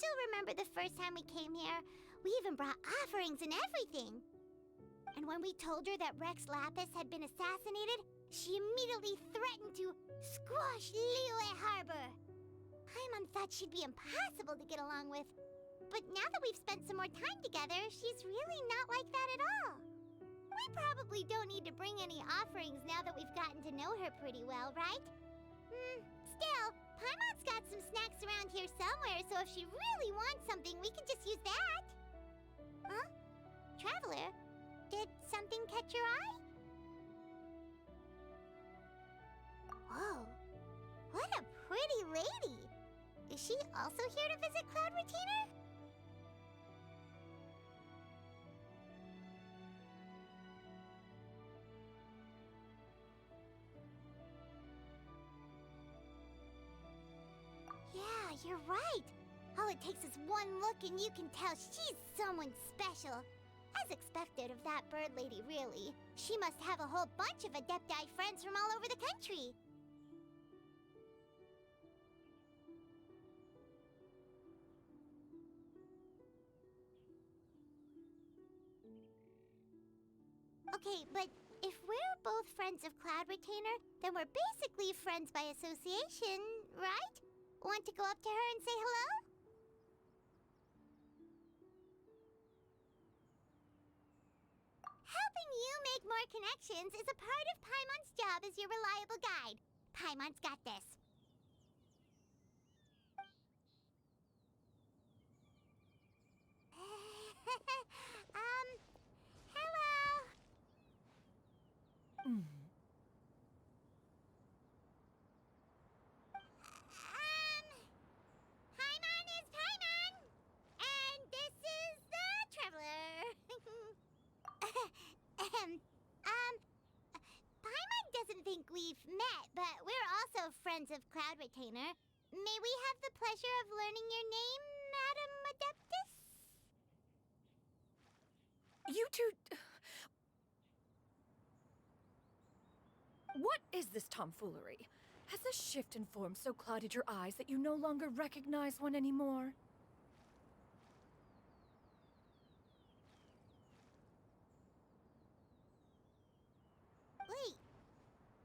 still remember the first time we came here. We even brought offerings and everything. And when we told her that Rex Lapis had been assassinated, she immediately threatened to squash Liyue Harbor. Paimon thought she'd be impossible to get along with. But now that we've spent some more time together, she's really not like that at all. We probably don't need to bring any offerings now that we've gotten to know her pretty well, right? Still, Paimon's got some snacks around here somewhere, so if she really wants something, we can just use that. Huh? Traveler, did something catch your eye? Whoa, what a pretty lady! Is she also here to visit Cloud Retainer? Yeah, you're right. All it takes is one look and you can tell she's someone special. As expected of that bird lady, really. She must have a whole bunch of Adepti friends from all over the country. Okay, but if we're both friends of Cloud Retainer, then we're basically friends by association, right? Want to go up to her and say hello? Helping you make more connections is a part of Paimon's job as your reliable guide. Paimon's got this. Hello. Paimon is Paimon, and this is the Traveler. Paimon doesn't think we've met, but we're also friends of Cloud Retainer. May we have the pleasure of learning your name, Madam Adeptus? You two... What is this tomfoolery? Has this shift in form so clouded your eyes that you no longer recognize one anymore? Wait,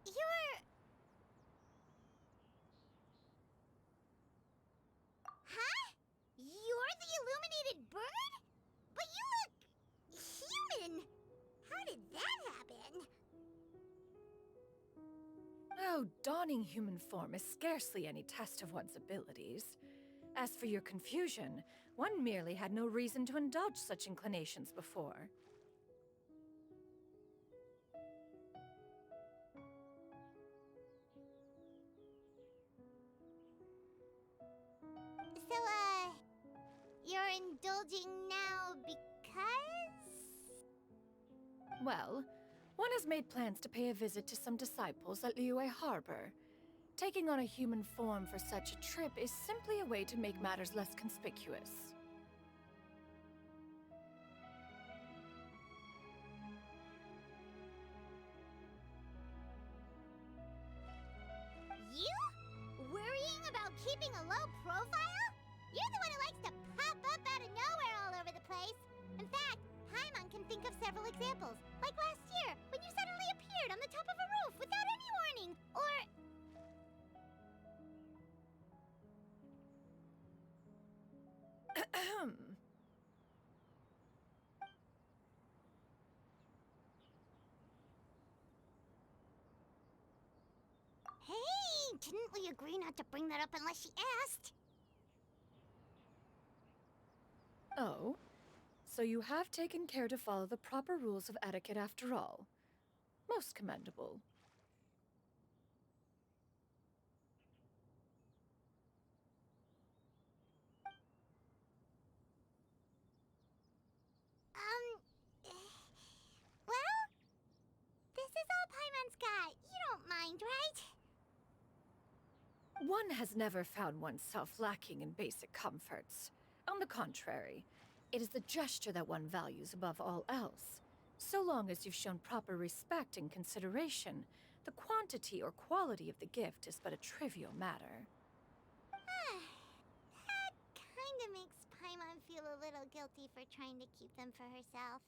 you're... Huh? You're the illuminated bird? But you look... human! How did that happen? Oh, donning human form is scarcely any test of one's abilities. As for your confusion, one merely had no reason to indulge such inclinations before. So, you're indulging now because? Well, one has made plans to pay a visit to some disciples at Liyue Harbor. Taking on a human form for such a trip is simply a way to make matters less conspicuous. You? Worrying about keeping a low profile? You're the one who likes to pop up out of nowhere all over the place. In fact, Paimon can think of several examples. Like last year, when you suddenly appeared on the top of a roof without any warning. Or... Hey, didn't we agree not to bring that up unless she asked? Oh? So you have taken care to follow the proper rules of etiquette after all. Most commendable. Well, this is all Paimon's got. You don't mind, right? One has never found oneself lacking in basic comforts. On the contrary, it is the gesture that one values above all else. So long as you've shown proper respect and consideration, the quantity or quality of the gift is but a trivial matter. That kinda makes a little guilty for trying to keep them for herself.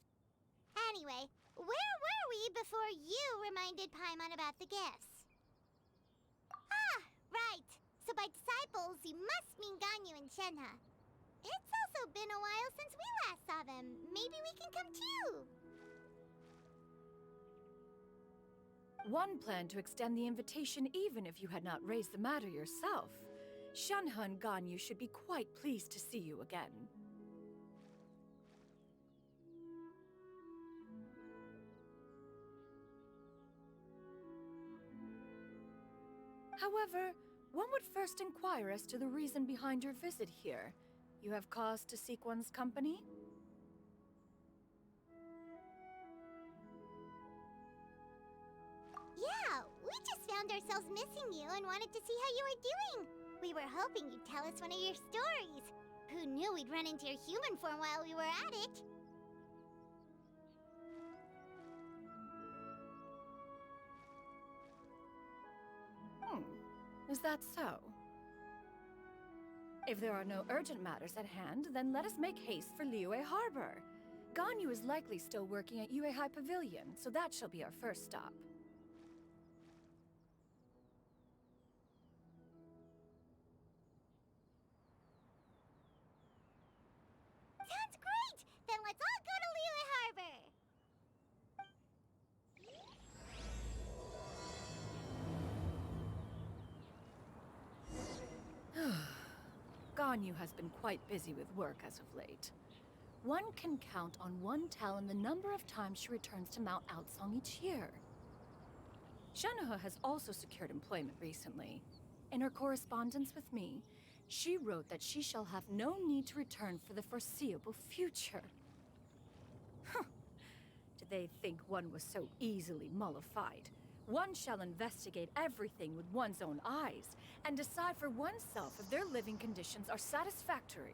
Anyway, where were we before you reminded Paimon about the gifts? Ah, right. So by disciples, you must mean Ganyu and Shenhe. It's also been a while since we last saw them. Maybe we can come too. One planned to extend the invitation even if you had not raised the matter yourself. Shenhe and Ganyu should be quite pleased to see you again. However, one would first inquire as to the reason behind your visit here. You have cause to seek one's company? Yeah, we just found ourselves missing you and wanted to see how you were doing. We were hoping you'd tell us one of your stories. Who knew we'd run into your human form while we were at it? Is that so? If there are no urgent matters at hand, then let us make haste for Liyue Harbor. Ganyu is likely still working at Yuehai Pavilion, so that shall be our first stop. Sounds great! Then let's all go to Liyue Harbor! Ganyu has been quite busy with work as of late. One can count on one talon the number of times she returns to Mount Outsong each year. Shenhe has also secured employment recently. In her correspondence with me, she wrote that she shall have no need to return for the foreseeable future. Did they think one was so easily mollified? One shall investigate everything with one's own eyes and decide for oneself if their living conditions are satisfactory.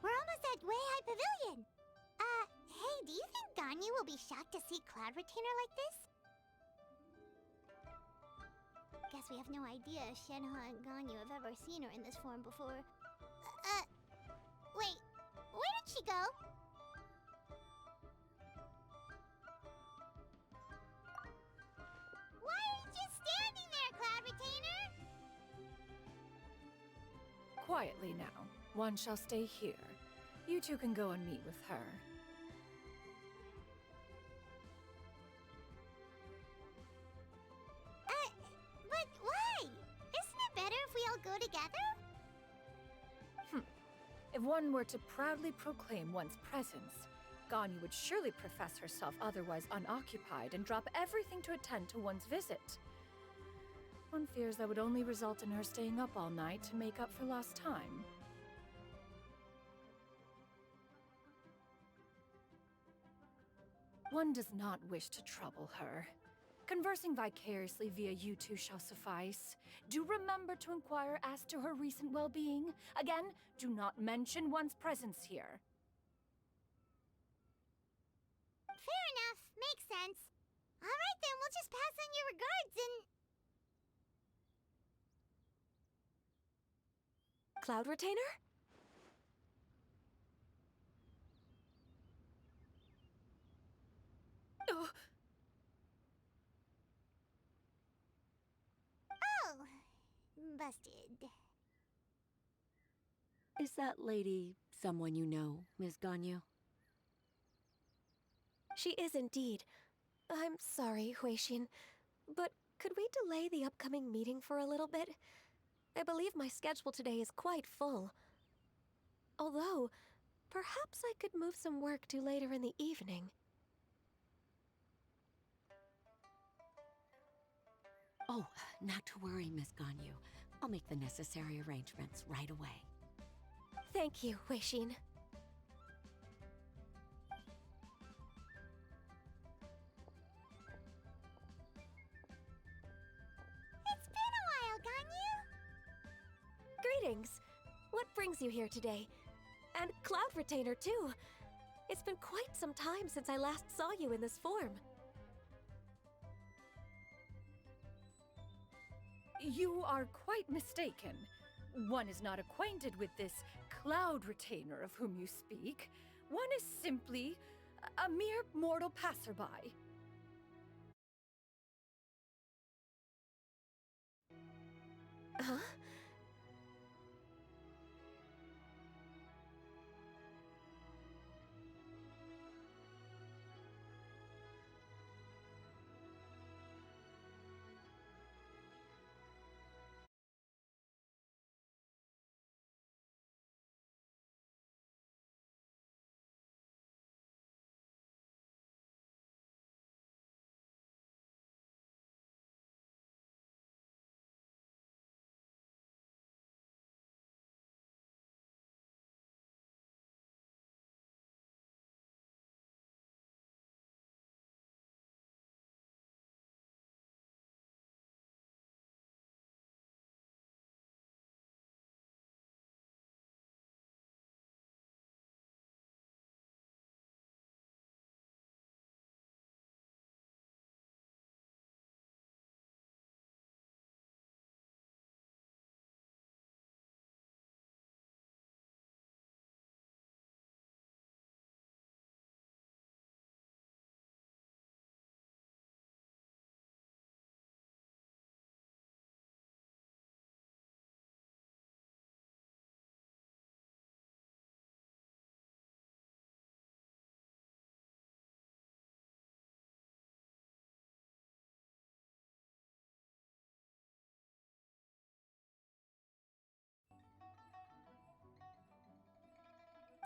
We're almost at Weihai Pavilion. Hey, do you think Ganyu will be shocked to see Cloud Retainer like this? Guess we have no idea if Shenhe and Ganyu have ever seen her in this form before. Wait, where did she go? Why are you just standing there, Cloud Retainer? Quietly now. One shall stay here. You two can go and meet with her. But why? Isn't it better if we all go together? If one were to proudly proclaim one's presence, Ganyu would surely profess herself otherwise unoccupied and drop everything to attend to one's visit. One fears that would only result in her staying up all night to make up for lost time. One does not wish to trouble her. Conversing vicariously via you two shall suffice. Do remember to inquire as to her recent well-being. Again, do not mention one's presence here. Fair enough. Makes sense. Alright then, we'll just pass on your regards and... Cloud Retainer? busted. Is that lady someone you know, Miss Ganyu? She is indeed. I'm sorry, Huixin, but could we delay the upcoming meeting for a little bit? I believe my schedule today is quite full. Although, perhaps I could move some work to later in the evening. Oh, not to worry, Miss Ganyu. I'll make the necessary arrangements right away. Thank you, Huixin. It's been a while, Ganyu. Greetings. What brings you here today? And Cloud Retainer, too. It's been quite some time since I last saw you in this form. You are quite mistaken. One is not acquainted with this Cloud Retainer of whom you speak. One is simply a mere mortal passerby. Huh?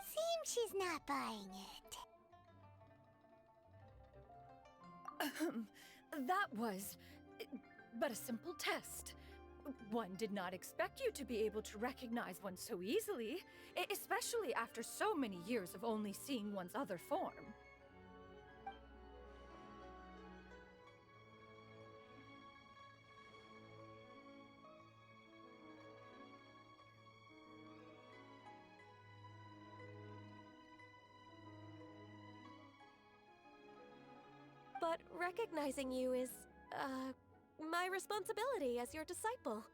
Seems she's not buying it. That was but a simple test. One did not expect you to be able to recognize one so easily, especially after so many years of only seeing one's other form. But recognizing you is, my responsibility as your disciple.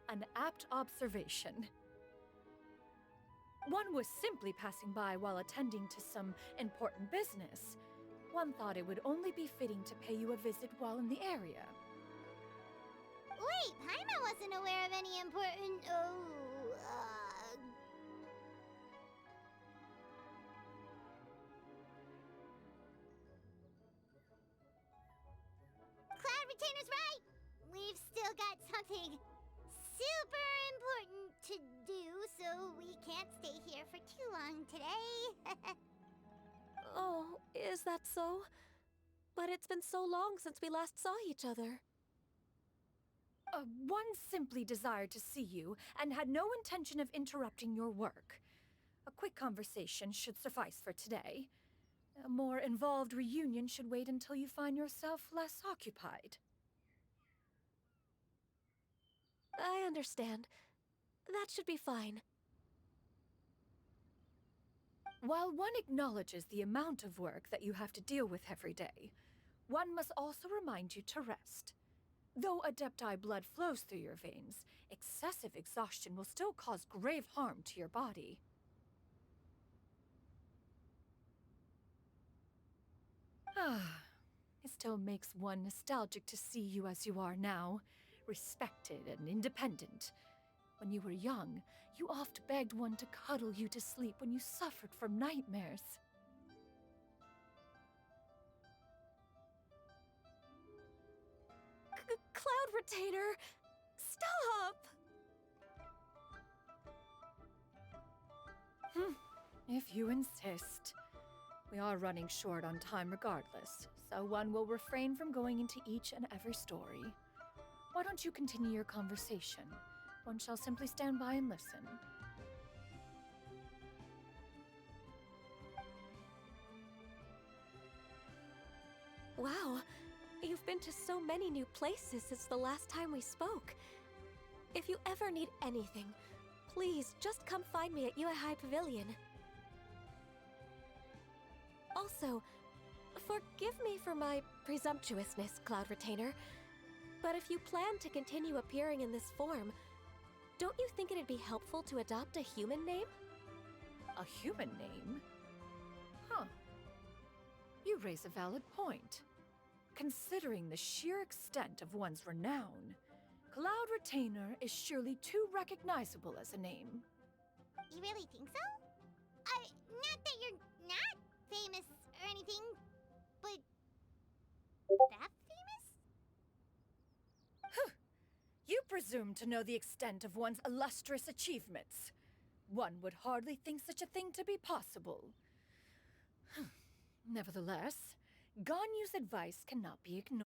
An apt observation. One was simply passing by while attending to some important business. One thought it would only be fitting to pay you a visit while in the area. Wait, Paimon wasn't aware of any important. Cloud Retainer's right! We've still got something super important to do, so we can't stay here for too long today. Oh, is that so? But it's been so long since we last saw each other. One simply desired to see you and had no intention of interrupting your work. A quick conversation should suffice for today. A more involved reunion should wait until you find yourself less occupied. I understand. That should be fine. While one acknowledges the amount of work that you have to deal with every day, one must also remind you to rest. Though Adepti blood flows through your veins, excessive exhaustion will still cause grave harm to your body. still makes one nostalgic to see you as you are now, respected and independent. When you were young, you oft begged one to cuddle you to sleep when you suffered from nightmares. Cloud Retainer! Stop! If you insist. We are running short on time regardless, so one will refrain from going into each and every story. Why don't you continue your conversation? One shall simply stand by and listen. Wow, you've been to so many new places since the last time we spoke. If you ever need anything, please just come find me at Uehai Pavilion. Also, forgive me for my presumptuousness, Cloud Retainer, but if you plan to continue appearing in this form, don't you think it'd be helpful to adopt a human name? A human name? Huh. You raise a valid point. Considering the sheer extent of one's renown, Cloud Retainer is surely too recognizable as a name. You really think so? Not that you're not famous or anything, but that famous? You presume to know the extent of one's illustrious achievements. One would hardly think such a thing to be possible. Nevertheless, Ganyu's advice cannot be ignored.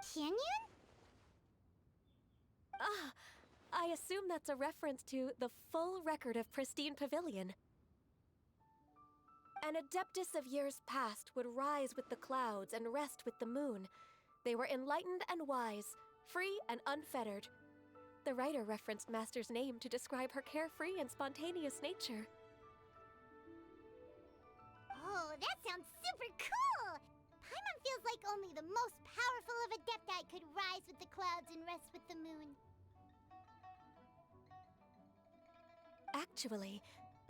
Sянь Yun? Ah, I assume that's a reference to the full record of Pristine Pavilion. An adeptus of years past would rise with the clouds and rest with the moon. They were enlightened and wise, free and unfettered. The writer referenced Master's name to describe her carefree and spontaneous nature. Oh, that sounds super cool! Paimon feels like only the most powerful of Adepti could rise with the clouds and rest with the moon. Actually,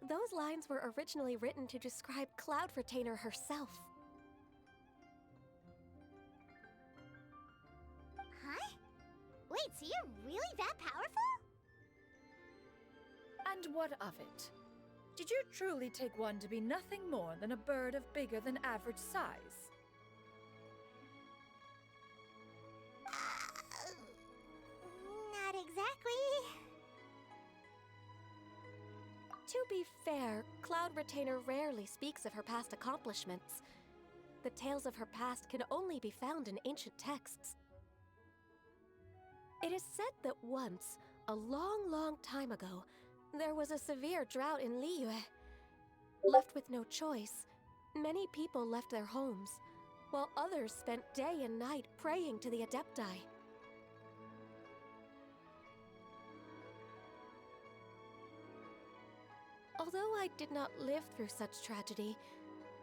those lines were originally written to describe Cloud Retainer herself. Huh? Wait, so you're really that powerful? And what of it? Did you truly take one to be nothing more than a bird of bigger than average size? Not exactly. To be fair, Cloud Retainer rarely speaks of her past accomplishments. The tales of her past can only be found in ancient texts. It is said that once, a long, long time ago, there was a severe drought in Liyue. Left with no choice, many people left their homes, while others spent day and night praying to the Adepti. Although I did not live through such tragedy,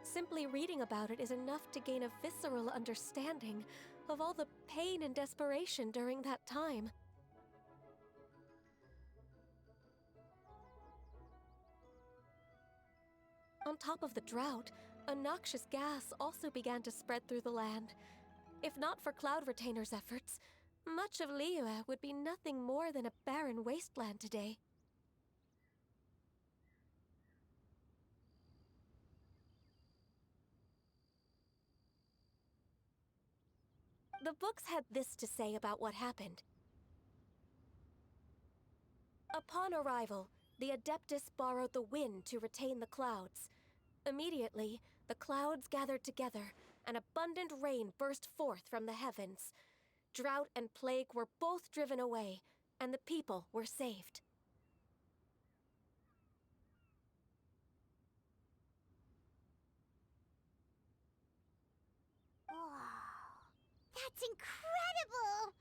simply reading about it is enough to gain a visceral understanding of all the pain and desperation during that time. On top of the drought, a noxious gas also began to spread through the land. If not for Cloud Retainer's efforts, much of Liyue would be nothing more than a barren wasteland today. The books had this to say about what happened. Upon arrival, the Adeptus borrowed the wind to retain the clouds. Immediately, the clouds gathered together, and abundant rain burst forth from the heavens. Drought and plague were both driven away, and the people were saved. Wow. That's incredible!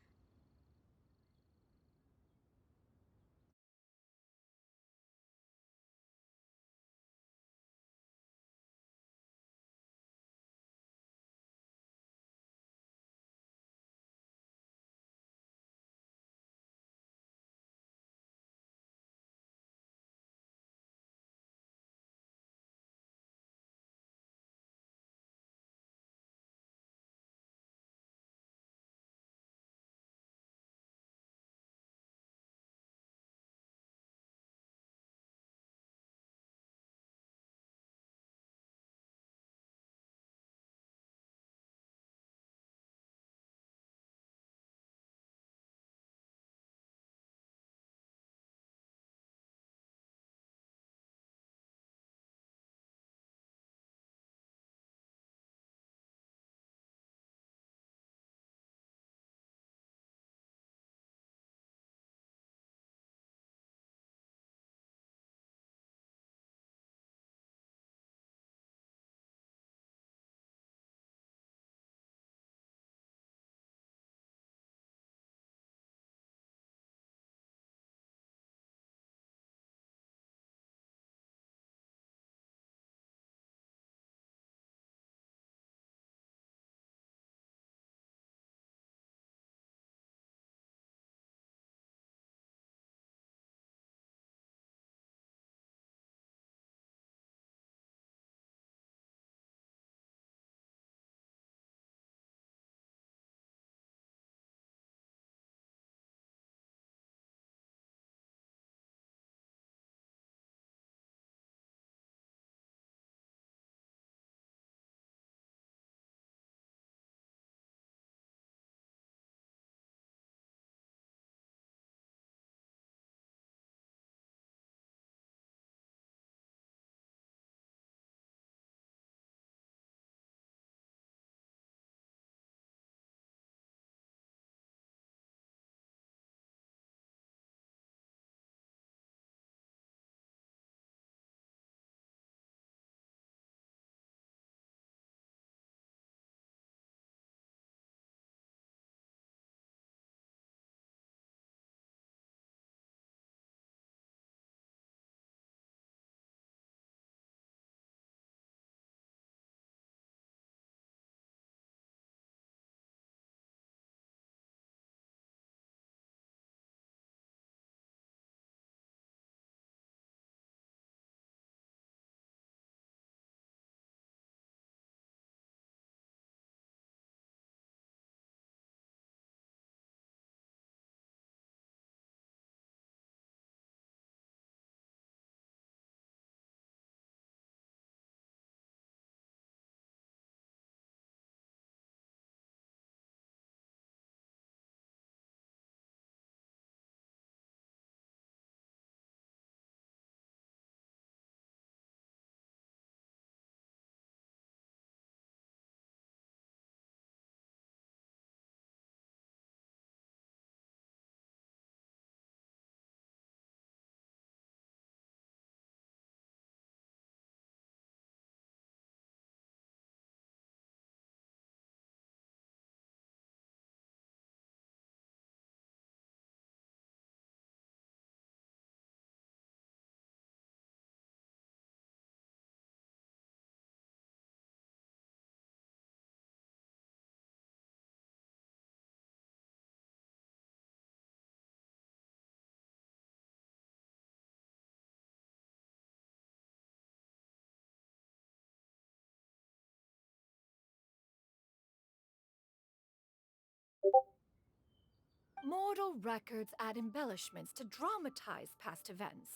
Mortal records add embellishments to dramatize past events.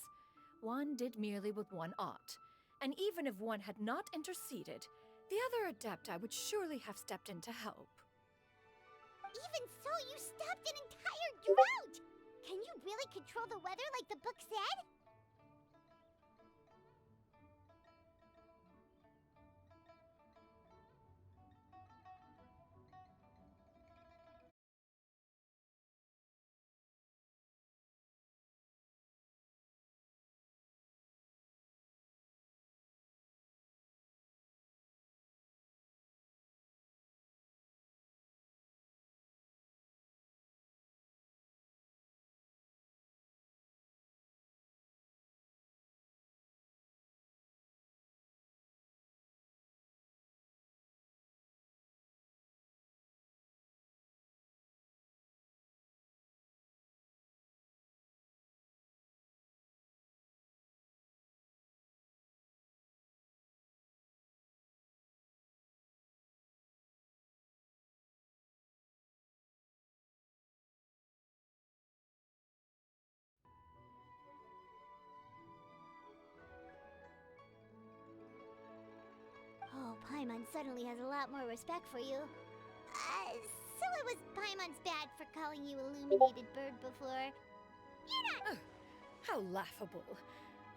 One did merely with one ought, and even if one had not interceded, the other adepti would surely have stepped in to help. Even so, you stopped an entire drought! Can you really control the weather like the book said? Oh, Paimon suddenly has a lot more respect for you. So it was Paimon's bad for calling you Illuminated Bird before. You're not... How laughable.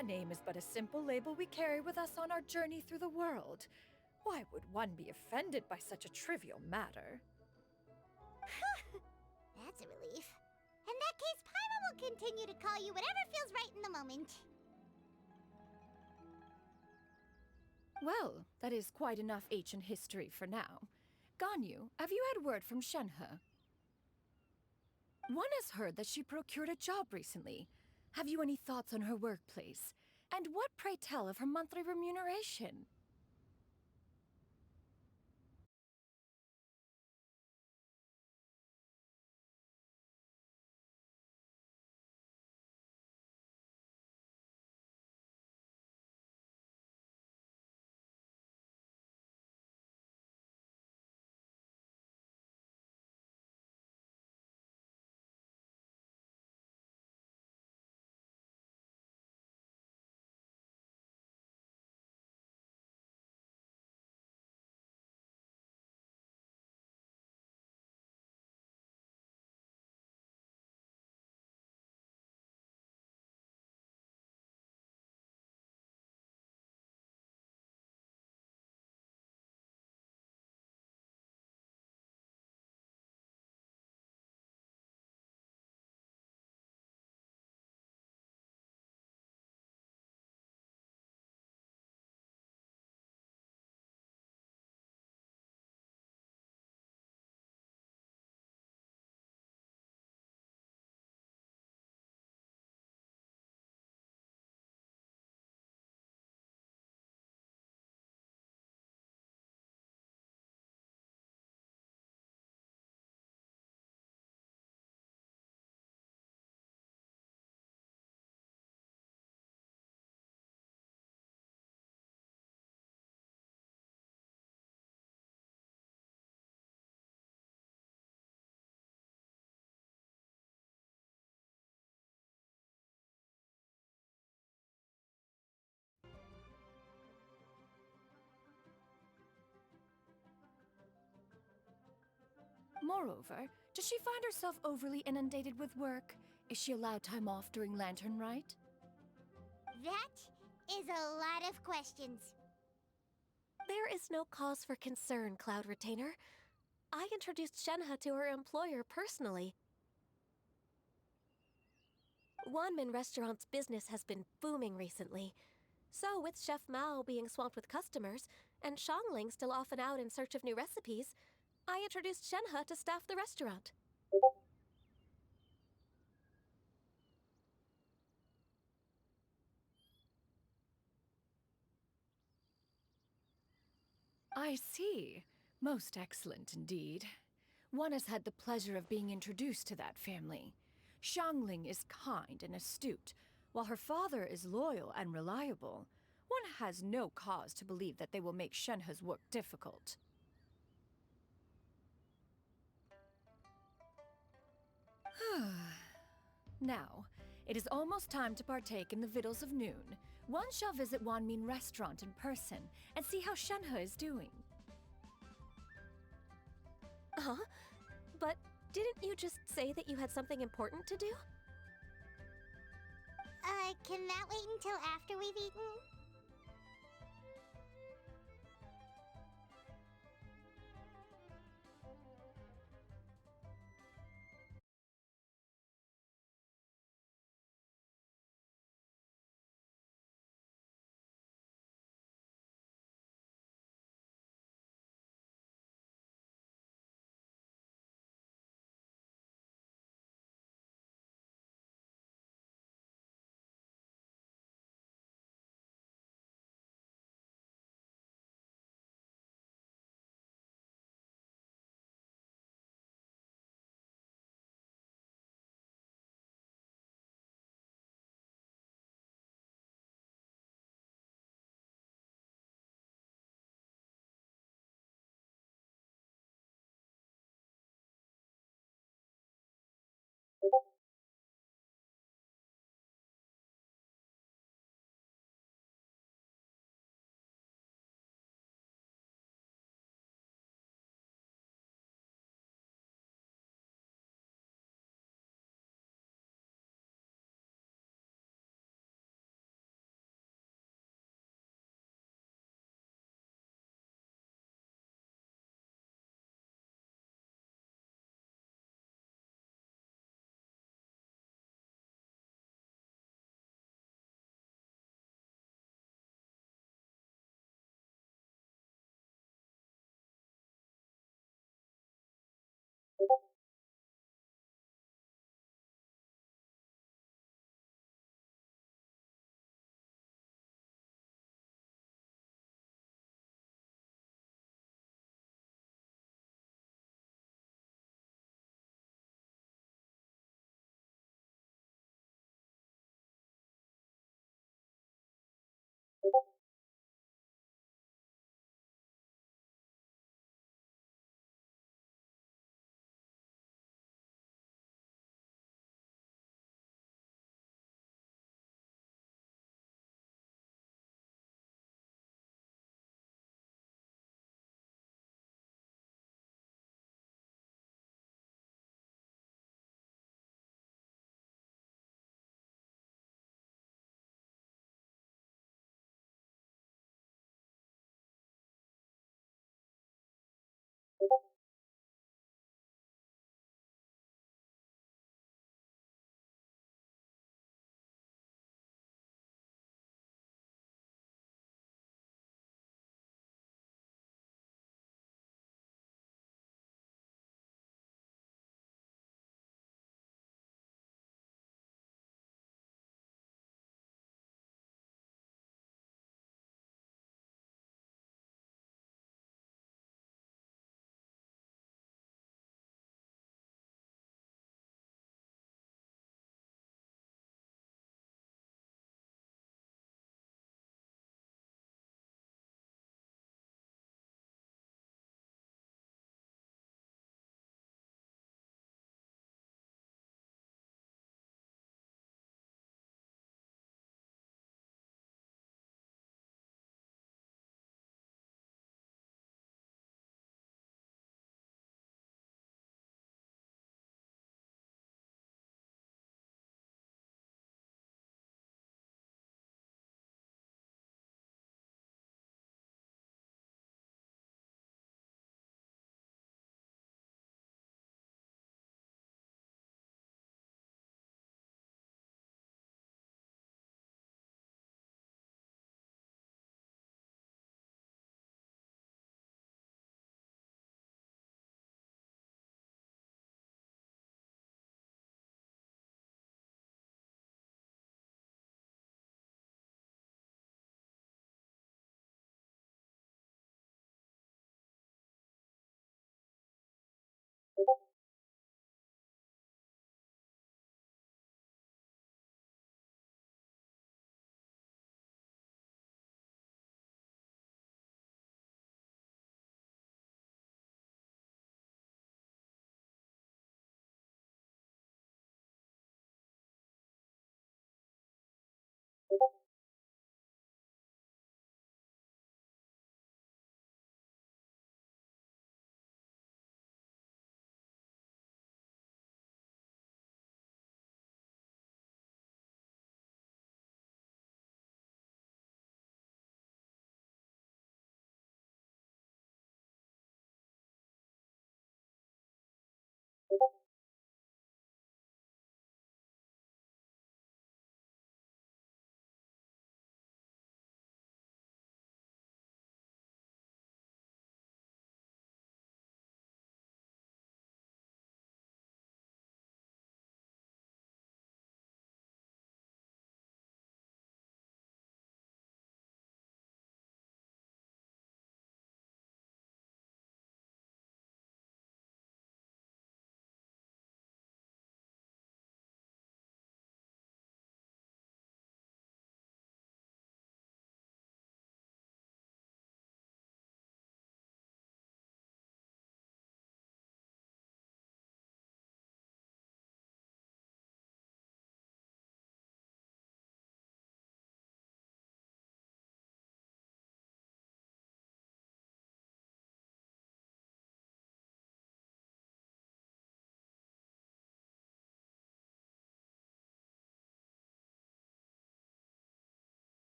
A name is but a simple label we carry with us on our journey through the world. Why would one be offended by such a trivial matter? That's a relief. In that case, Paimon will continue to call you whatever feels right in the moment. Well, that is quite enough ancient history for now. Ganyu, have you had word from Shenhe? One has heard that she procured a job recently. Have you any thoughts on her workplace? And what, pray tell, of her monthly remuneration? Moreover, does she find herself overly inundated with work? Is she allowed time off during Lantern Rite? That is a lot of questions. There is no cause for concern, Cloud Retainer. I introduced Shenhe to her employer personally. Wanmin Restaurant's business has been booming recently. So, with Chef Mao being swamped with customers, and Shangling still off and out in search of new recipes, I introduced Shenhe to staff the restaurant. I see. Most excellent indeed. One has had the pleasure of being introduced to that family. Shangling is kind and astute, while her father is loyal and reliable. One has no cause to believe that they will make Shenhe's work difficult. Now, it is almost time to partake in the victuals of noon. One shall visit Wanmin Restaurant in person and see how Shenhe is doing. Huh? But didn't you just say that you had something important to do? Can that wait until after we've eaten?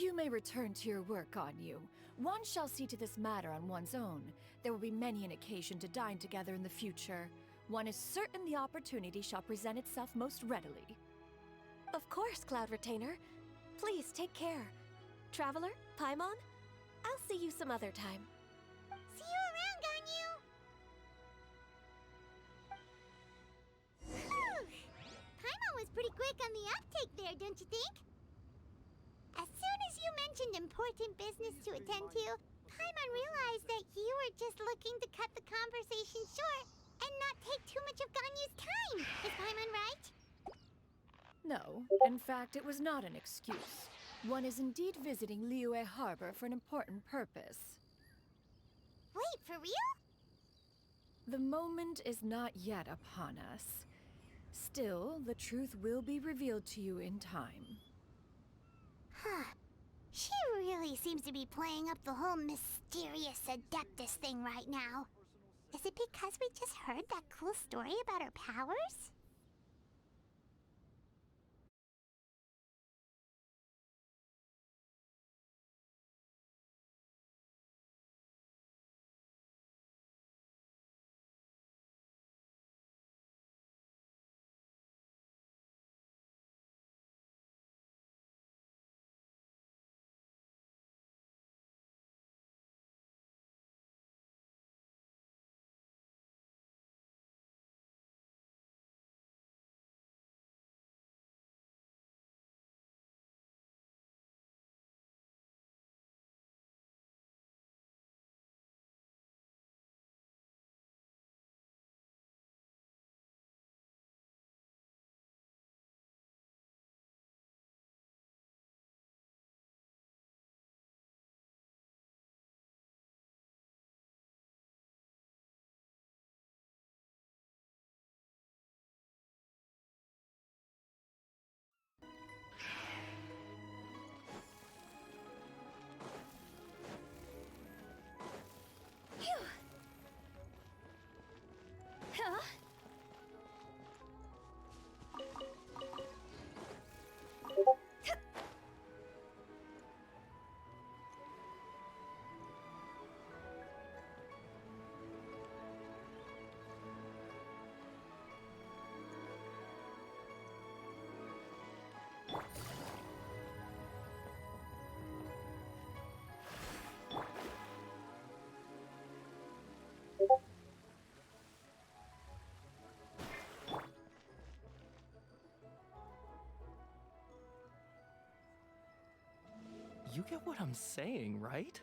You may return to your work, Ganyu. One shall see to this matter on one's own. There will be many an occasion to dine together in the future. One is certain the opportunity shall present itself most readily. Of course, Cloud Retainer. Please take care. Traveler, Paimon, I'll see you some other time. See you around, Ganyu! Phew! Paimon was pretty quick on the uptake there, don't you think? As soon as you mentioned important business to attend to, Paimon realized that you were just looking to cut the conversation short and not take too much of Ganyu's time. Is Paimon right? No, in fact, it was not an excuse. One is indeed visiting Liyue Harbor for an important purpose. Wait, for real? The moment is not yet upon us. Still, the truth will be revealed to you in time. Huh. She really seems to be playing up the whole mysterious Adeptus thing right now. Is it because we just heard that cool story about her powers? Huh? You get what I'm saying, right?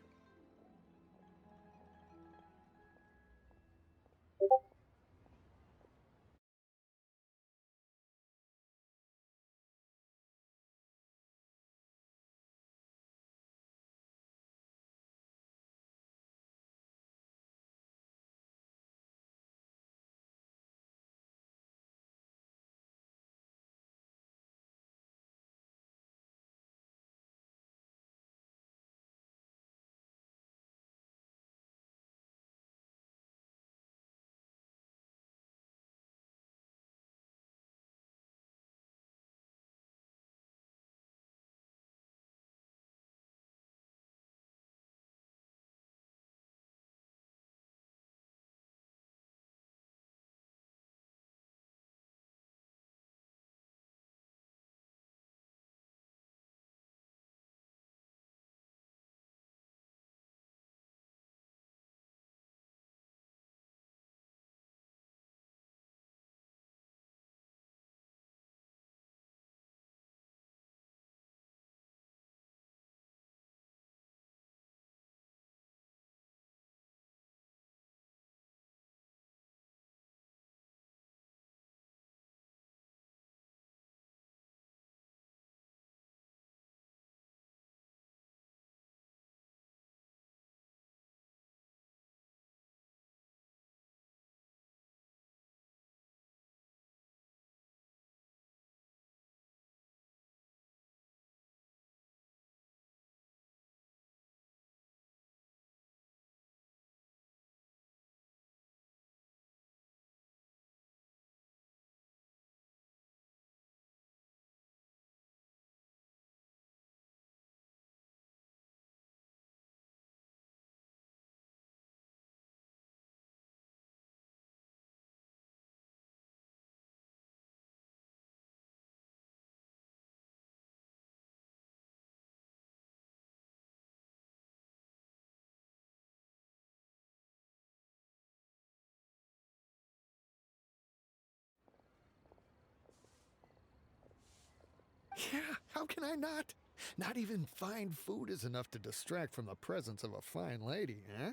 Yeah, how can I not? Not even fine food is enough to distract from the presence of a fine lady, huh?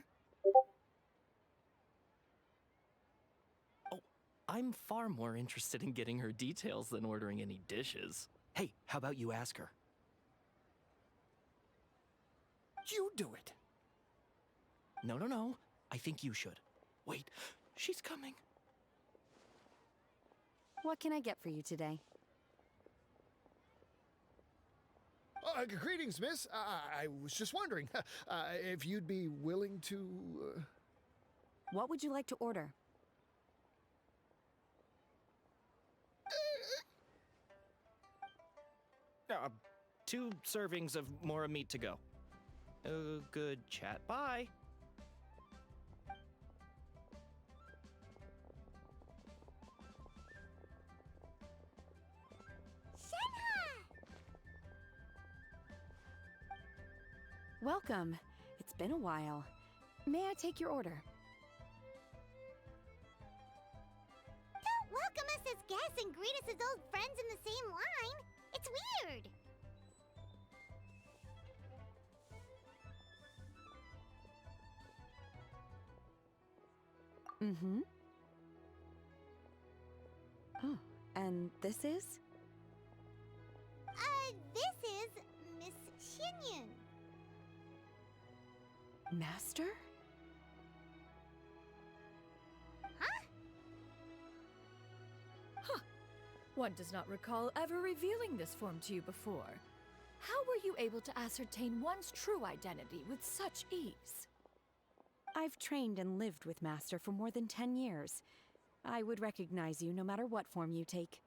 Oh, I'm far more interested in getting her details than ordering any dishes. Hey, how about you ask her? You do it. No. I think you should. Wait, she's coming. What can I get for you today? Greetings, miss. I was just wondering if you'd be willing to... What would you like to order? Two servings of more meat to go. Good chat. Bye. Welcome. It's been a while. May I take your order? Don't welcome us as guests and greet us as old friends in the same line. It's weird. Mm-hmm. Oh, and this is? This is Miss Sянь Юнь. Master? One does not recall ever revealing this form to you before. How were you able to ascertain one's true identity with such ease? I've trained and lived with Master for more than 10 years. I would recognize you no matter what form you take.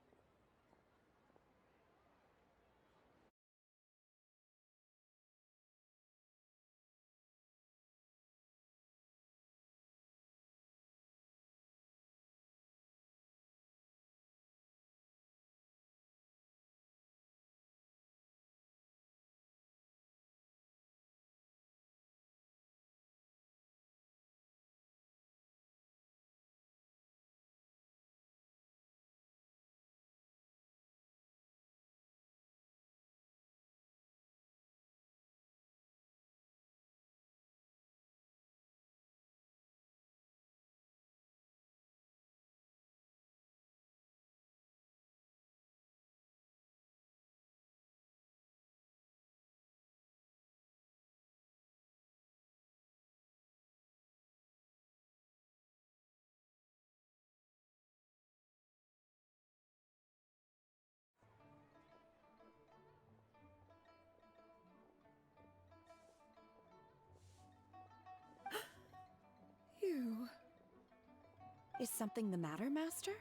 You... Is something the matter, Master?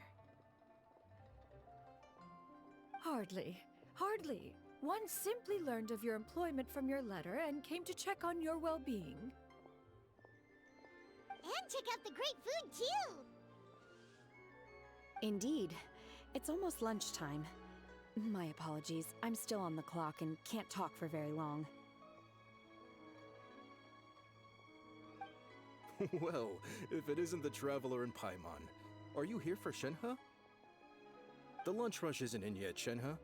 Hardly. One simply learned of your employment from your letter and came to check on your well-being. And check out the great food, too. Indeed. It's almost lunchtime. My apologies. I'm still on the clock and can't talk for very long. Well, if it isn't the Traveler in Paimon, are you here for Shenhe? The lunch rush isn't in yet, Shenhe,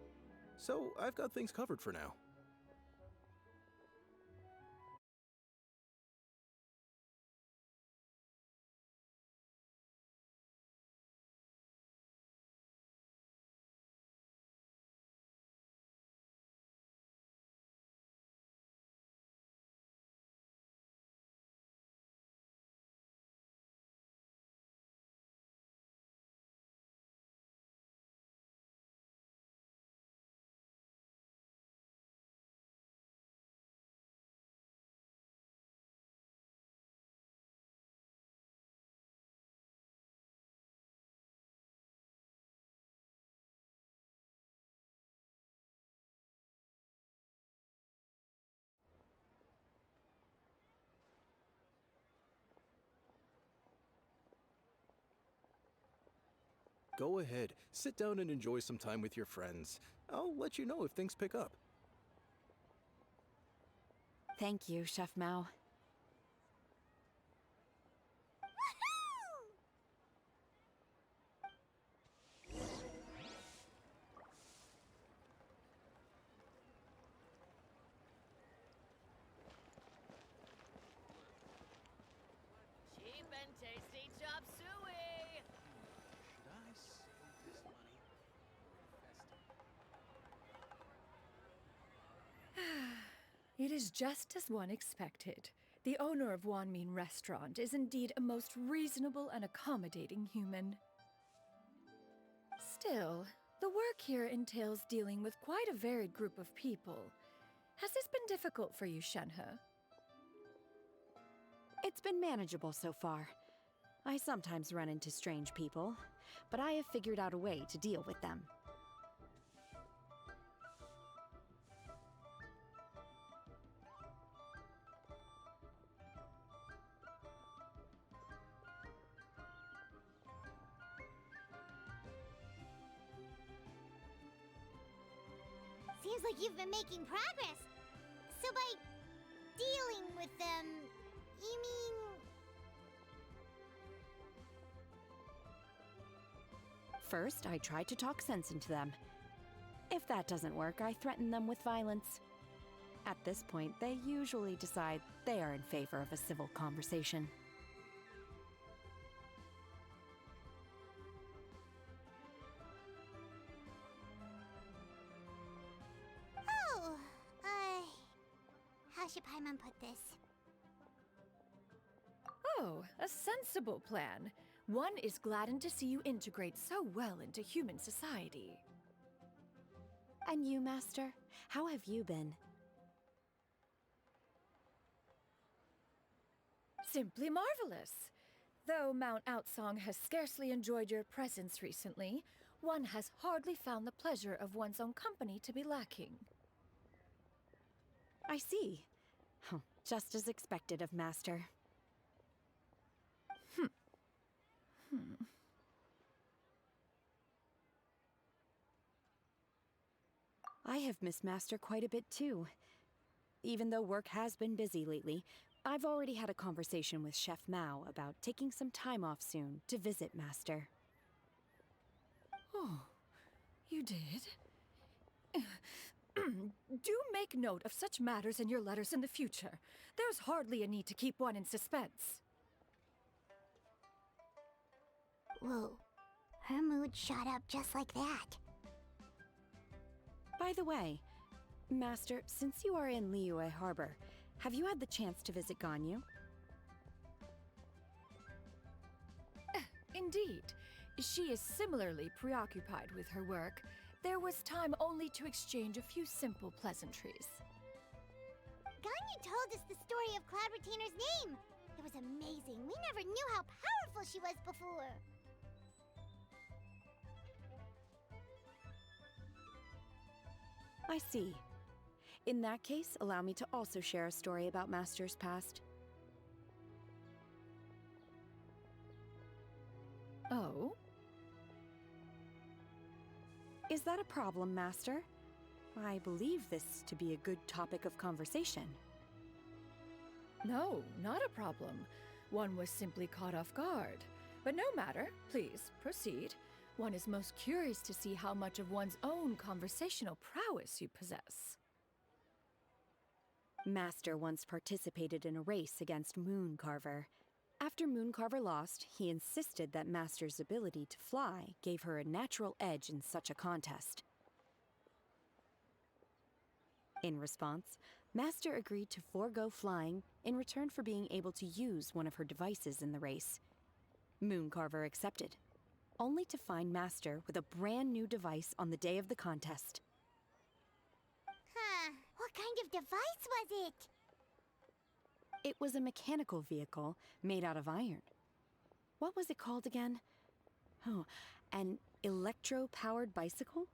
so I've got things covered for now. Go ahead, sit down and enjoy some time with your friends. I'll let you know if things pick up. Thank you, Chef Mao. It is just as one expected. The owner of Wanmin Restaurant is indeed a most reasonable and accommodating human. Still, the work here entails dealing with quite a varied group of people. Has this been difficult for you, Shenhe? It's been manageable so far. I sometimes run into strange people, but I have figured out a way to deal with them. Seems like you've been making progress. So by dealing with them, you mean... First, I try to talk sense into them. If that doesn't work, I threaten them with violence. At this point, they usually decide they are in favor of a civil conversation. Oh, how should Paimon put this? Oh, a sensible plan. One is gladdened to see you integrate so well into human society. And you, Master? How have you been? Simply marvelous. Though Mount Outsong has scarcely enjoyed your presence recently, one has hardly found the pleasure of one's own company to be lacking. I see. Just as expected of Master. I have missed Master quite a bit too. Even though work has been busy lately, I've already had a conversation with Chef Mao about taking some time off soon to visit Master. Oh, you did? Do make note of such matters in your letters in the future. There's hardly a need to keep one in suspense. Whoa, her mood shot up just like that. By the way, Master, since you are in Liyue Harbor, have you had the chance to visit Ganyu? Indeed. She is similarly preoccupied with her work. There was time only to exchange a few simple pleasantries. Ganyu told us the story of Cloud Retainer's name. It was amazing. We never knew how powerful she was before. I see. In that case, allow me to also share a story about Master's past. Oh? Is that a problem, Master? I believe this to be a good topic of conversation. No, not a problem. One was simply caught off guard. But no matter, please, proceed. One is most curious to see how much of one's own conversational prowess you possess. Master once participated in a race against Mooncarver. After Mooncarver lost, he insisted that Master's ability to fly gave her a natural edge in such a contest. In response, Master agreed to forego flying in return for being able to use one of her devices in the race. Mooncarver accepted, only to find Master with a brand new device on the day of the contest. Huh, what kind of device was it? It was a mechanical vehicle made out of iron. What was it called again? Oh, an electro-powered bicycle?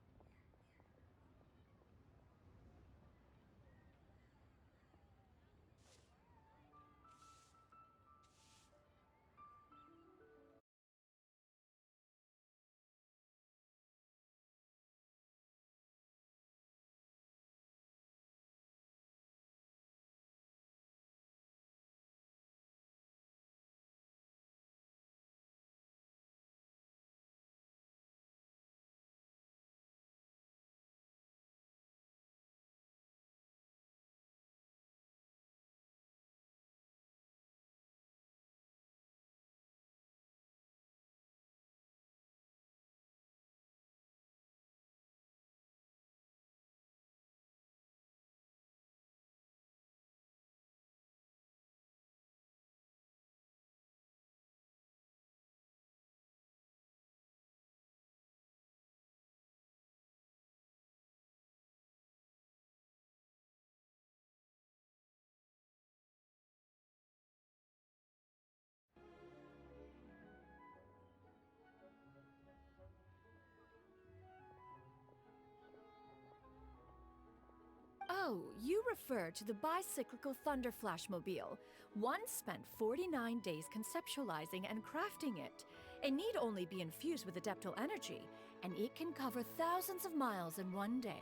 Oh, you refer to the bicyclical Thunder Flashmobile. One spent 49 days conceptualizing and crafting it. It need only be infused with adeptal energy, and it can cover thousands of miles in one day.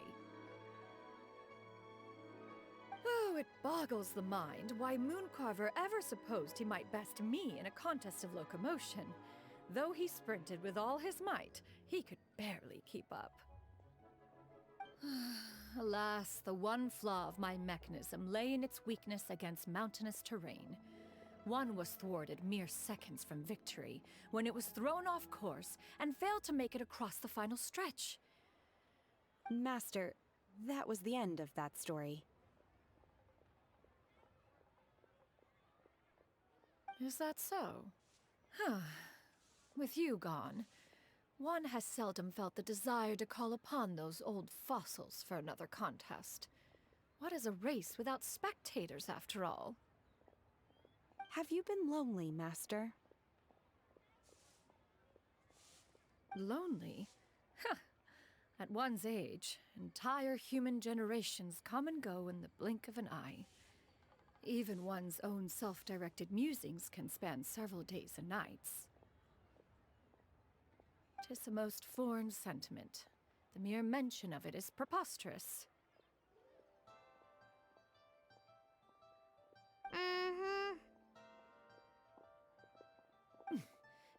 Oh, it boggles the mind why Mooncarver ever supposed he might best me in a contest of locomotion. Though he sprinted with all his might, he could barely keep up. Alas, the one flaw of my mechanism lay in its weakness against mountainous terrain. One was thwarted mere seconds from victory, when it was thrown off course and failed to make it across the final stretch. Master, that was the end of that story. Is that so? Huh. With you gone, one has seldom felt the desire to call upon those old fossils for another contest. What is a race without spectators, after all? Have you been lonely, Master? Lonely? Huh. At one's age, entire human generations come and go in the blink of an eye. Even one's own self-directed musings can span several days and nights. 'Tis a most foreign sentiment. The mere mention of it is preposterous.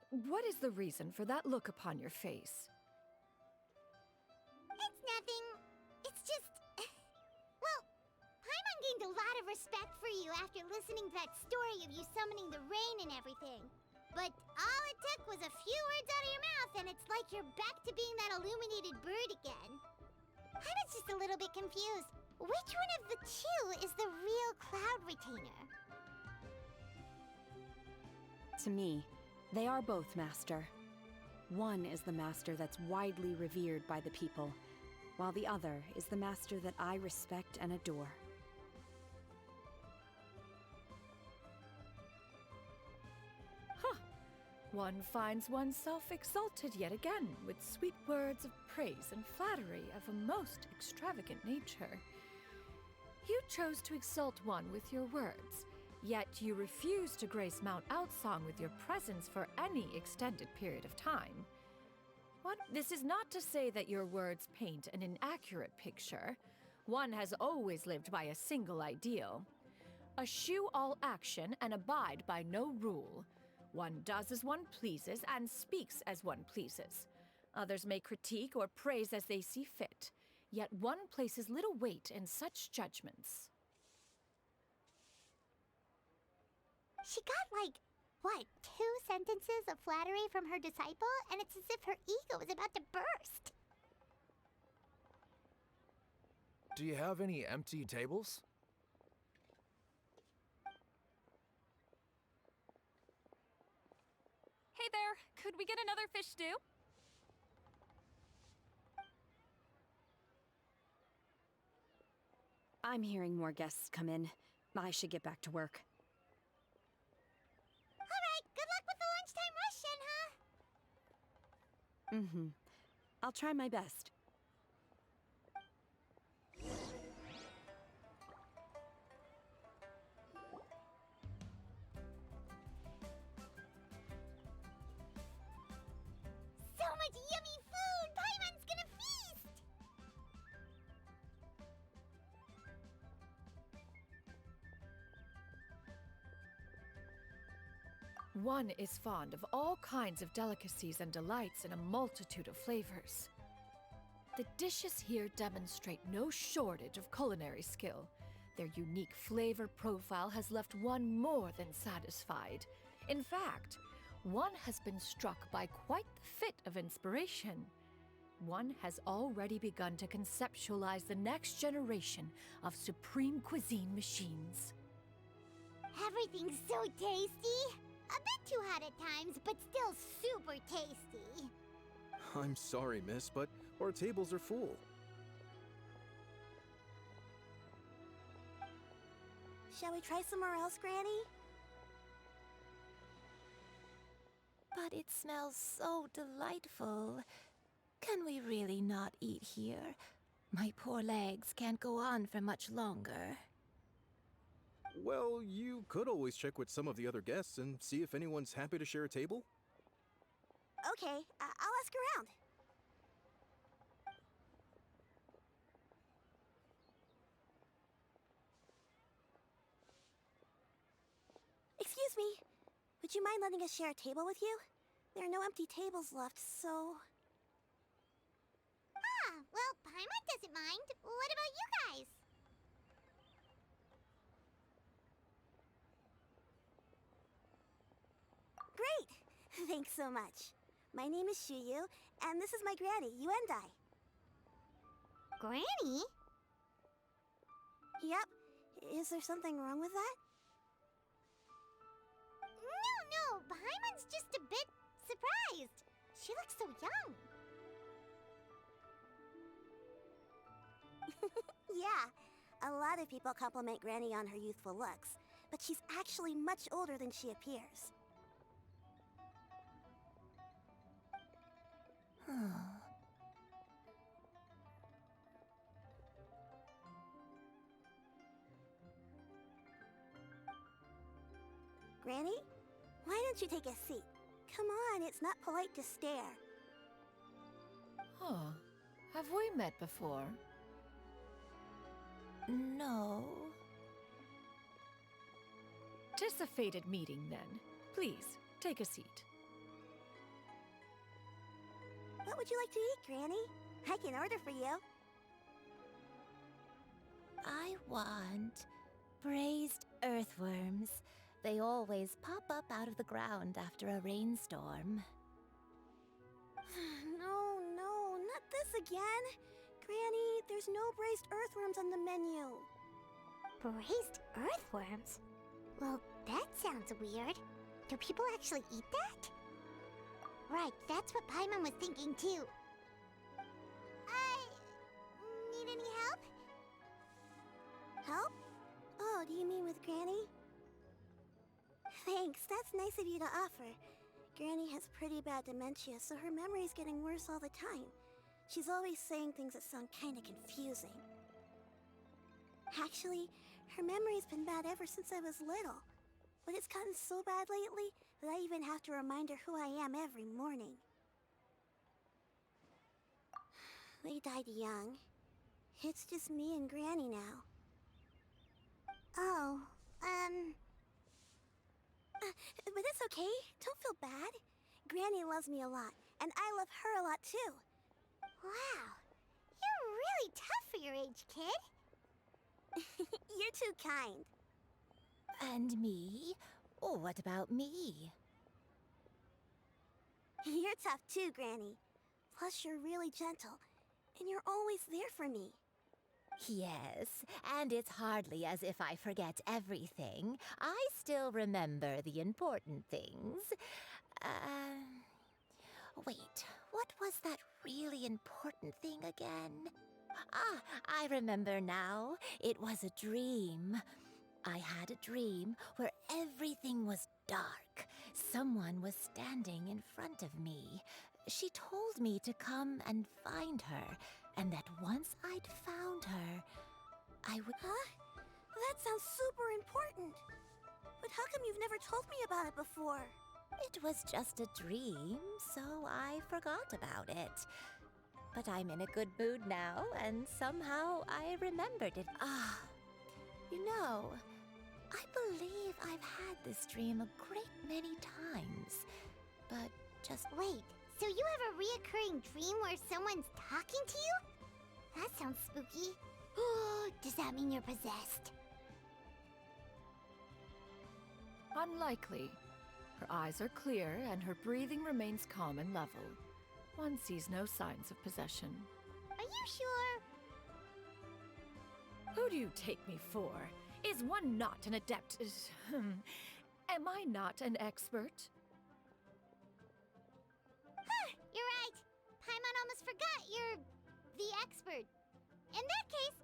What is the reason for that look upon your face? It's nothing. It's just... Well, Paimon gained a lot of respect for you after listening to that story of you summoning the rain and everything. But all it took was a few words out of your mouth and it's like you're back to being that illuminated bird again. Paimon's just a little bit confused. Which one of the two is the real cloud retainer? To me, they are both, Master. One is the master that's widely revered by the people, while the other is the master that I respect and adore. One finds oneself exalted yet again with sweet words of praise and flattery of a most extravagant nature. You chose to exalt one with your words, yet you refuse to grace Mount Outsong with your presence for any extended period of time. This is not to say that your words paint an inaccurate picture. One has always lived by a single ideal. Eschew all action and abide by no rule. One does as one pleases and speaks as one pleases. Others may critique or praise as they see fit, yet one places little weight in such judgments. She got like, what, 2 sentences of flattery from her disciple? And it's as if her ego is about to burst. Do you have any empty tables? Hey there, could we get another fish stew? I'm hearing more guests come in. I should get back to work. Alright, good luck with the lunchtime rush, Shenhe. I'll try my best. So much yummy food! Paimon's gonna feast! One is fond of all kinds of delicacies and delights in a multitude of flavors. The dishes here demonstrate no shortage of culinary skill. Their unique flavor profile has left one more than satisfied. In fact, one has been struck by quite the fit of inspiration. One has already begun to conceptualize the next generation of supreme cuisine machines. Everything's so tasty! A bit too hot at times, but still super tasty. I'm sorry, miss, but our tables are full. Shall we try somewhere else, Granny? But it smells so delightful. Can we really not eat here? My poor legs can't go on for much longer. Well, you could always check with some of the other guests and see if anyone's happy to share a table. Okay, I'll ask around. Excuse me. Would you mind letting us share a table with you? There are no empty tables left, so... Ah, well, Paimon doesn't mind. What about you guys? Great! Thanks so much. My name is Shuyu, and this is my granny, Yuendai. Granny? Yep. Is there something wrong with that? No, Paimon's just a bit surprised. She looks so young. Yeah, a lot of people compliment Granny on her youthful looks, but she's actually much older than she appears. Granny? Why don't you take a seat? Come on, it's not polite to stare. Huh. Have we met before? No. Tis a fated meeting, then. Please, take a seat. What would you like to eat, Granny? I can order for you. I want braised earthworms. They always pop up out of the ground after a rainstorm. No, not this again. Granny, there's no braised earthworms on the menu. Braised earthworms? Well, that sounds weird. Do people actually eat that? Right, that's what Paimon was thinking too. Need any help? Help? Oh, do you mean with Granny? Thanks, that's nice of you to offer. Granny has pretty bad dementia, so her memory's getting worse all the time. She's always saying things that sound kinda confusing. Actually, her memory's been bad ever since I was little. But it's gotten so bad lately that I even have to remind her who I am every morning. They died young. It's just me and Granny now. Oh, but it's okay. Don't feel bad. Granny loves me a lot, and I love her a lot too. Wow, you're really tough for your age, kid. You're too kind. And me? Oh, what about me? You're tough too, Granny. Plus, you're really gentle, and you're always there for me. Yes, and it's hardly as if I forget everything. I still remember the important things. Wait, what was that really important thing again? Ah, I remember now. It was a dream. I had a dream where everything was dark. Someone was standing in front of me. She told me to come and find her, and that once I'd found her, I would... Huh? That sounds super important. But how come you've never told me about it before? It was just a dream, so I forgot about it. But I'm in a good mood now, and somehow I remembered it. Ah, you know, I believe I've had this dream a great many times. But just... Wait, so you have a reoccurring dream where someone's talking to you? That sounds spooky. Does that mean you're possessed? Unlikely. Her eyes are clear and her breathing remains calm and level. One sees no signs of possession. Are you sure? Who do you take me for? Is one not an adept? Am I not an expert? You're right. Paimon almost forgot you're the expert. In that case,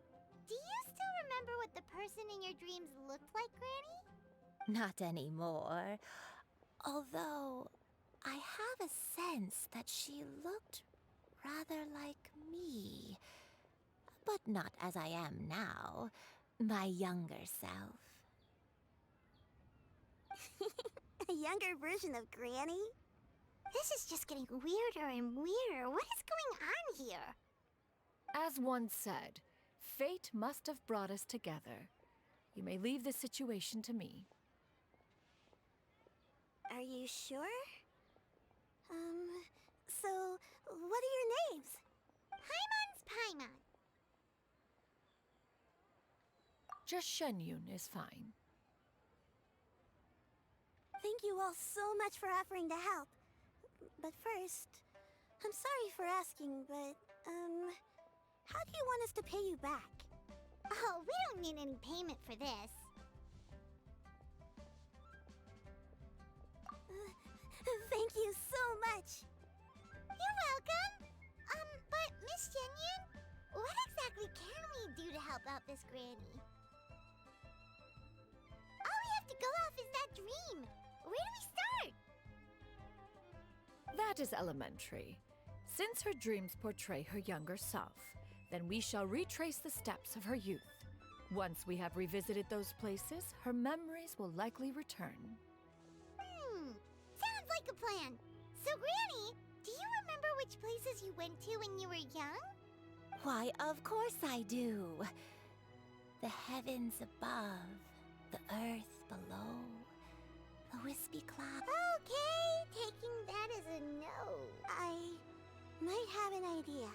do you still remember what the person in your dreams looked like, Granny? Not anymore. Although, I have a sense that she looked rather like me. but not as I am now. My younger self. A younger version of Granny? This is just getting weirder and weirder. What is going on here? As one said, fate must have brought us together. You may leave this situation to me. Are you sure? So, what are your names? Paimon's Paimon. Just Shen Yun is fine. Thank you all so much for offering to help. But first, I'm sorry for asking, but, how do you want us to pay you back? Oh, we don't need any payment for this. Thank you so much. You're welcome. But Miss Shen Yun, what exactly can we do to help out this granny? All we have to go off is that dream. Where do we start? That is elementary. Since her dreams portray her younger self, then we shall retrace the steps of her youth. Once we have revisited those places, her memories will likely return. Sounds like a plan. So, Granny, do you remember which places you went to when you were young? Why, of course I do. The heavens above, the earth below, the wispy cloud. Okay, taking that as a no. I might have an idea.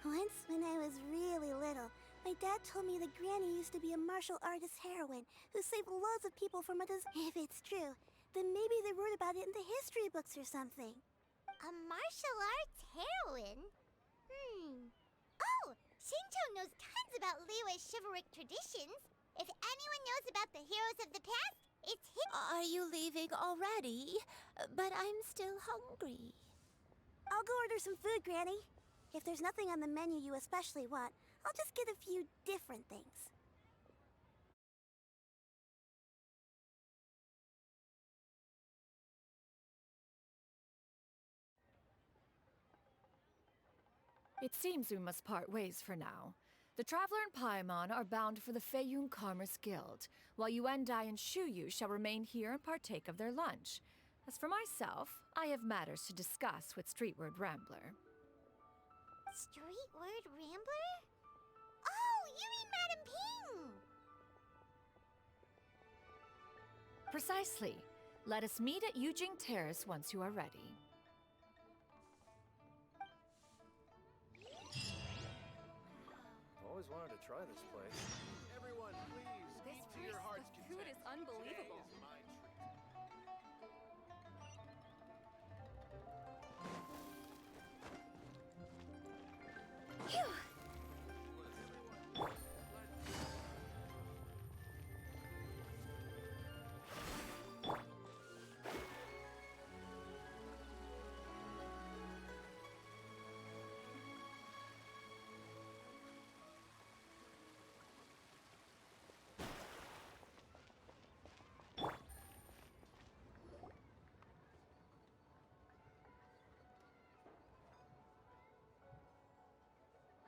Once, when I was really little, my dad told me the Granny used to be a martial artist heroine who saved loads of people from a If it's true, then maybe they wrote about it in the history books or something. A martial arts heroine? Oh, Shincho knows tons about Liyue's chivalric traditions. If anyone knows about the heroes of the past, it's him. Are you leaving already? But I'm still hungry. I'll go order some food, Granny. If there's nothing on the menu you especially want, I'll just get a few different things. It seems we must part ways for now. The Traveler and Paimon are bound for the Feiyun Commerce Guild, while Yuendai and Shuyu shall remain here and partake of their lunch. As for myself, I have matters to discuss with Streetward Rambler. Streetward Rambler? Oh, you mean Madame Ping! Precisely. Let us meet at Yujing Terrace once you are ready. Always wanted to try this place. Everyone, please, eat to your heart's content. Food is unbelievable. Today is my treat.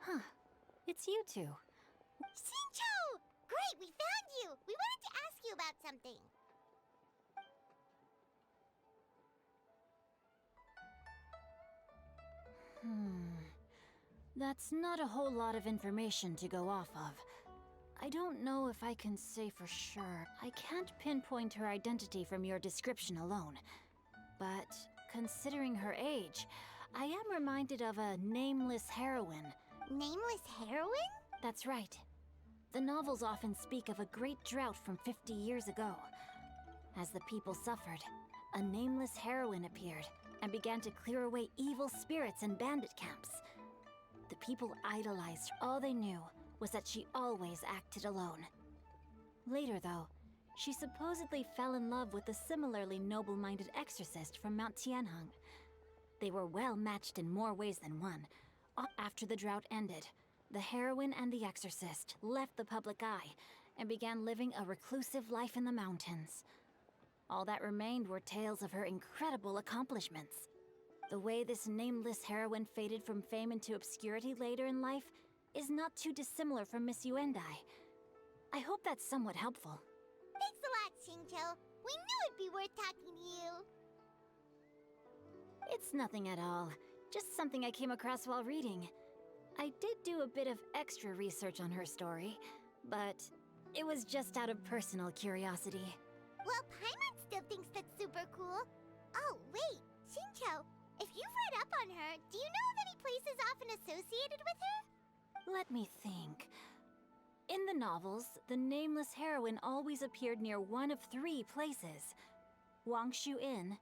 Huh. It's you two. Shincho! Great, we found you! We wanted to ask you about something. That's not a whole lot of information to go off of. I don't know if I can say for sure. I can't pinpoint her identity from your description alone. But considering her age, I am reminded of a nameless heroine. Nameless heroine? That's right. The novels often speak of a great drought from 50 years ago. As the people suffered, a nameless heroine appeared and began to clear away evil spirits and bandit camps. The people idolized her. All they knew was that she always acted alone. Later, though, she supposedly fell in love with a similarly noble-minded exorcist from Mount Tianheng. They were well matched in more ways than one. After the drought ended, the heroine and the exorcist left the public eye and began living a reclusive life in the mountains. All that remained were tales of her incredible accomplishments. The way this nameless heroine faded from fame into obscurity later in life is not too dissimilar from Miss Yuendai. I hope that's somewhat helpful. Thanks a lot, Xingqiu. We knew it'd be worth talking to you. It's nothing at all. Just something I came across while reading. I did do a bit of extra research on her story, but it was just out of personal curiosity. Well, Paimon still thinks that's super cool. Oh, wait, Xingqiu, if you've read up on her, do you know of any places often associated with her? Let me think. In the novels, the nameless heroine always appeared near one of 3 places. Wangshu Inn,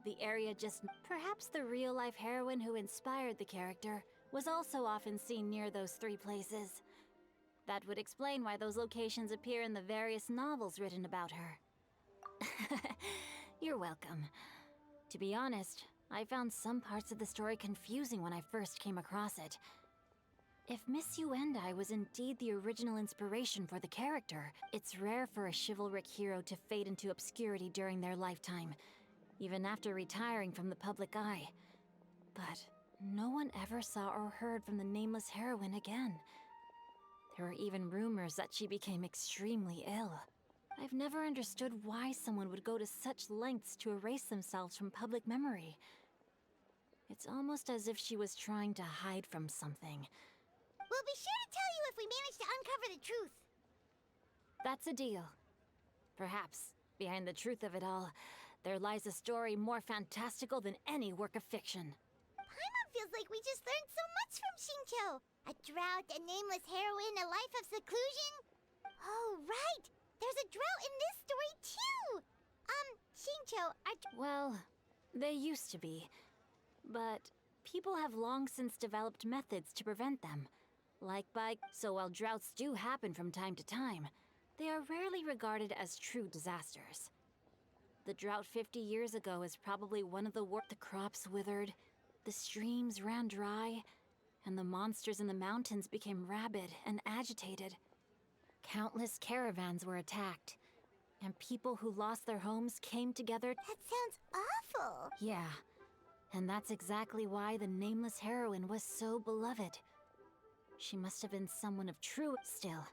the area just... Perhaps the real-life heroine who inspired the character was also often seen near those 3 places. That would explain why those locations appear in the various novels written about her. You're welcome. To be honest, I found some parts of the story confusing when I first came across it. If Miss Yuendai was indeed the original inspiration for the character, it's rare for a chivalric hero to fade into obscurity during their lifetime, even after retiring from the public eye. But no one ever saw or heard from the nameless heroine again. There were even rumors that she became extremely ill. I've never understood why someone would go to such lengths to erase themselves from public memory. It's almost as if she was trying to hide from something. We'll be sure to tell you if we manage to uncover the truth. That's a deal. Perhaps, behind the truth of it all, there lies a story more fantastical than any work of fiction. Paimon feels like we just learned so much from Xingqiu. A drought, a nameless heroine, a life of seclusion. Oh, right! There's a drought in this story, too! Xingqiu, Well, they used to be. But people have long since developed methods to prevent them. So while droughts do happen from time to time, they are rarely regarded as true disasters. The drought 50 years ago is probably one of the worst. The crops withered, the streams ran dry, and the monsters in the mountains became rabid and agitated. Countless caravans were attacked, and people who lost their homes came together. That sounds awful. Yeah, and that's exactly why the nameless heroine was so beloved. She must have been someone of true... Still,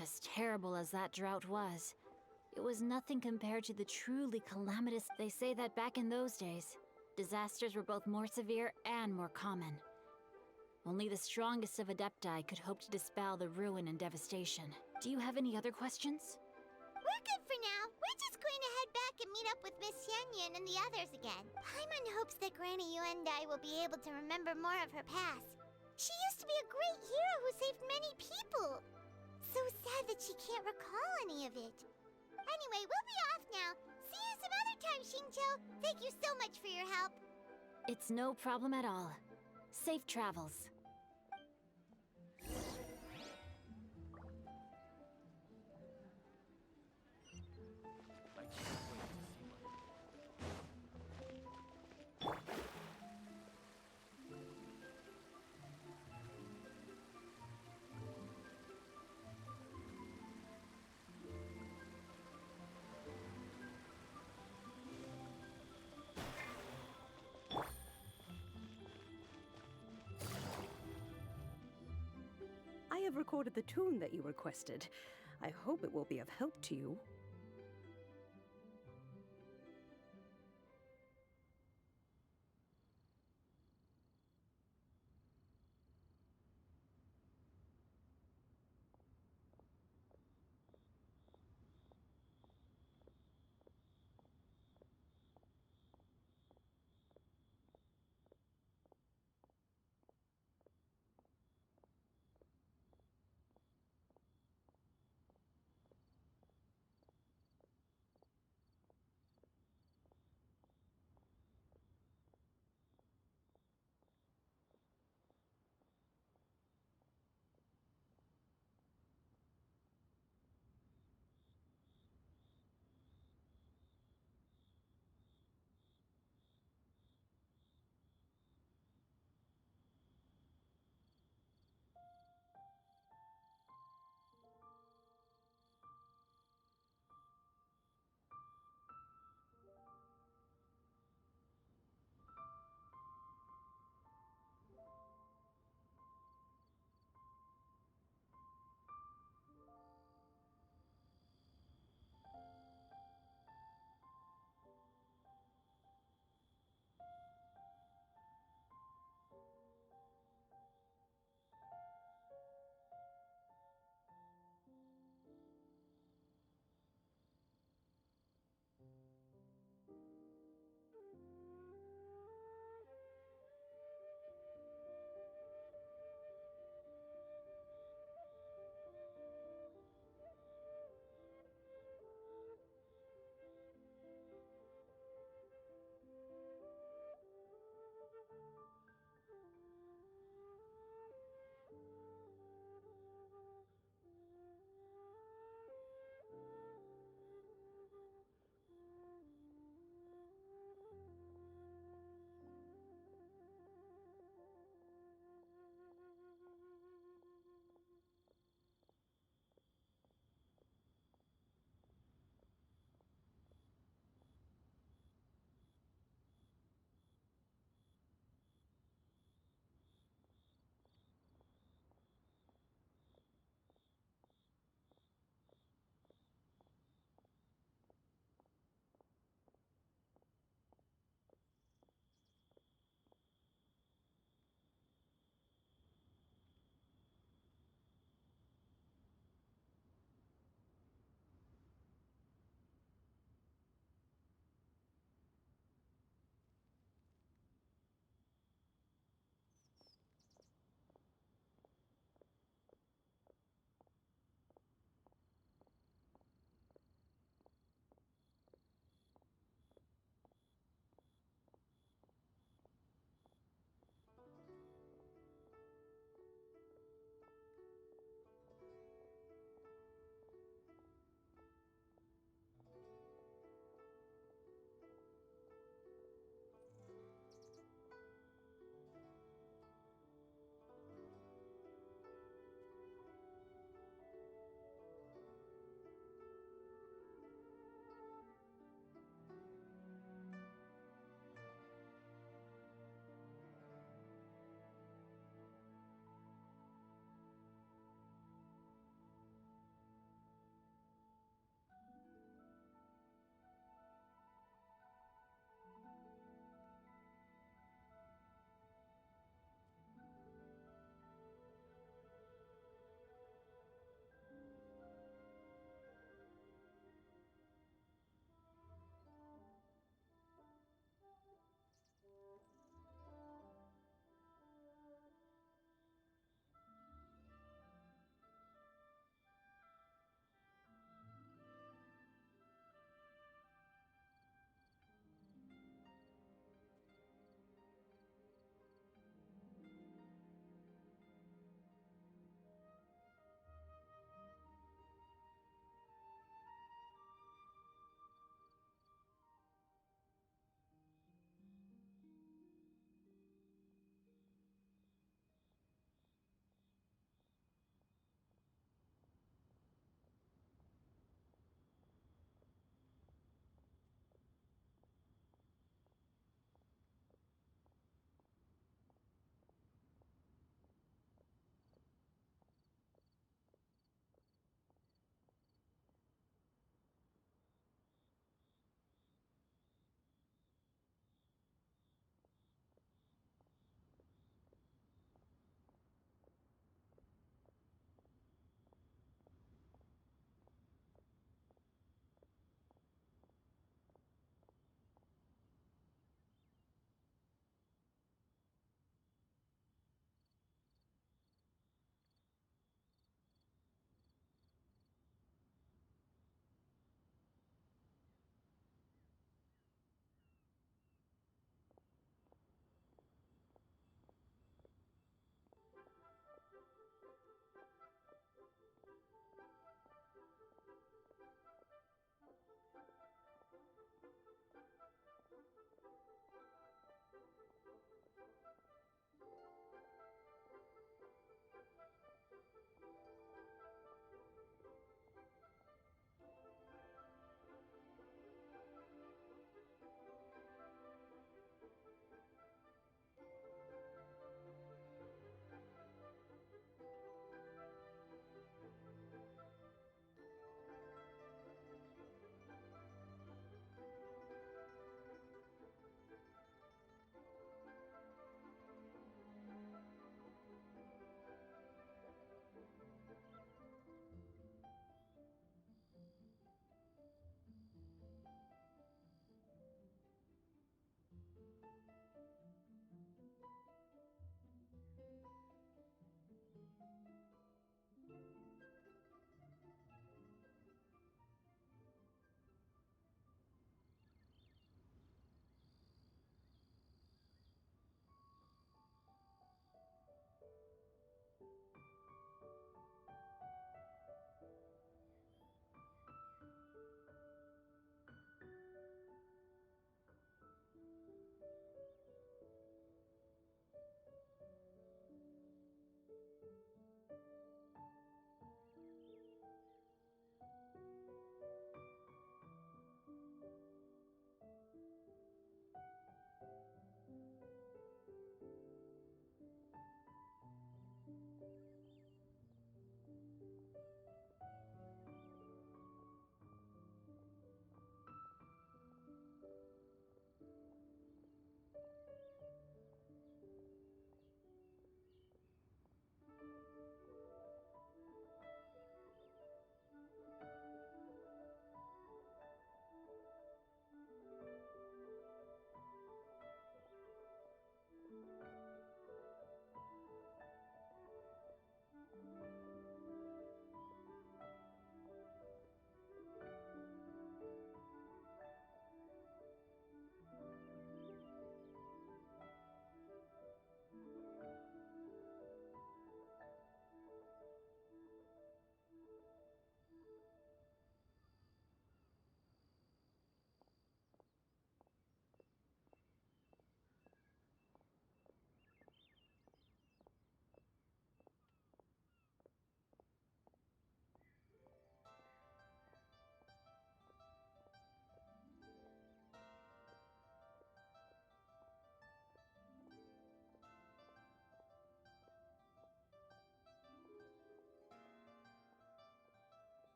as terrible as that drought was, it was nothing compared to the truly calamitous... They say that back in those days, disasters were both more severe and more common. Only the strongest of Adepti could hope to dispel the ruin and devastation. Do you have any other questions? We're good for now. We're just going to head back and meet up with Miss Syan Yun and the others again. Paimon hopes that Granny Yuendai will be able to remember more of her past. She used to be a great hero who saved many people. So sad that she can't recall any of it. Anyway, we'll be off now. See you some other time, Xingqiu. Thank you so much for your help. It's no problem at all. Safe travels. I have recorded the tune that you requested. I hope it will be of help to you.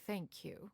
thank you.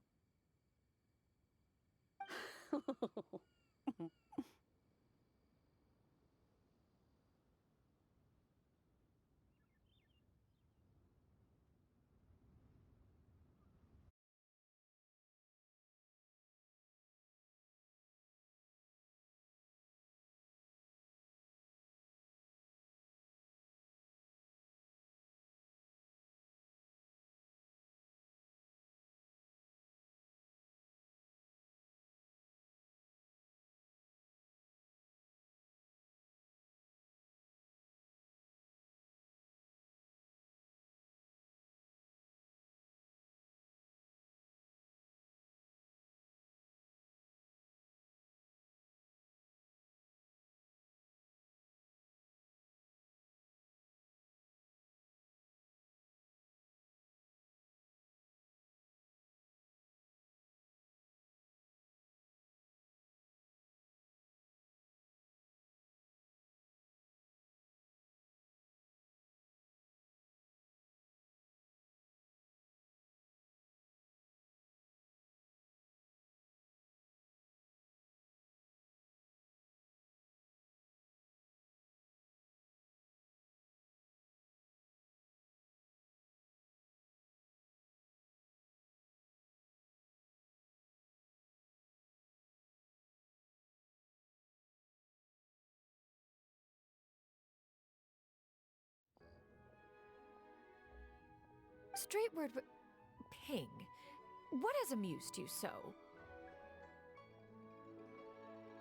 Straightward, Ping, what has amused you so?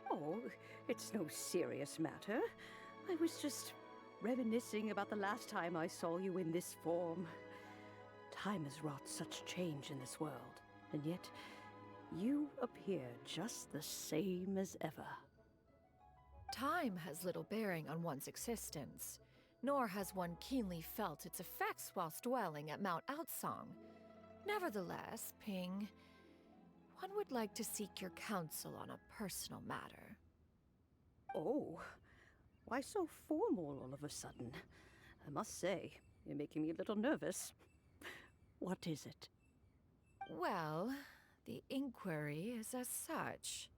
Oh, it's no serious matter. I was just reminiscing about the last time I saw you in this form. Time has wrought such change in this world, and yet you appear just the same as ever. Time has little bearing on one's existence, nor has one keenly felt its effects whilst dwelling at Mount Outsong. Nevertheless, Ping, one would like to seek your counsel on a personal matter. Oh, why so formal all of a sudden? I must say, you're making me a little nervous. What is it? Well, the inquiry is as such.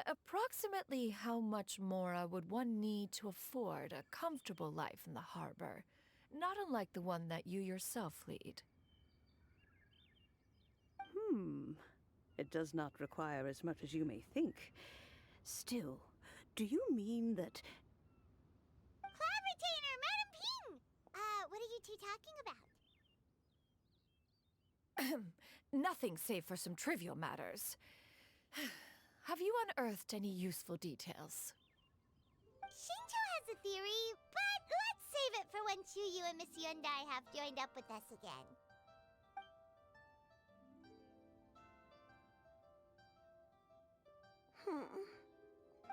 Approximately how much mora would one need to afford a comfortable life in the harbor, not unlike the one that you yourself lead? It does not require as much as you may think. Still, do you mean that... Cloud Retainer, Madam Ping! What are you two talking about? Nothing save for some trivial matters. Have you unearthed any useful details? Shinjo has a theory, but let's save it for when Chuyu and Miss Yundai have joined up with us again.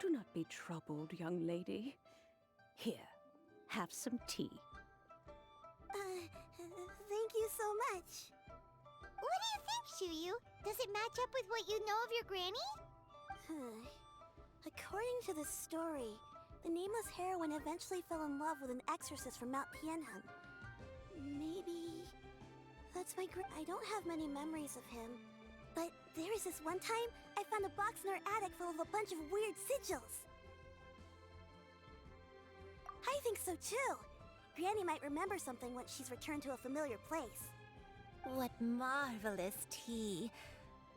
Do not be troubled, young lady. Here, have some tea. Thank you so much. What do you think, Chuyu? Does it match up with what you know of your granny? According to the story, the nameless heroine eventually fell in love with an exorcist from Mount Tianheng. Maybe... that's my I don't have many memories of him. But there was this one time, I found a box in her attic full of a bunch of weird sigils. I think so too. Granny might remember something once she's returned to a familiar place. What marvelous tea.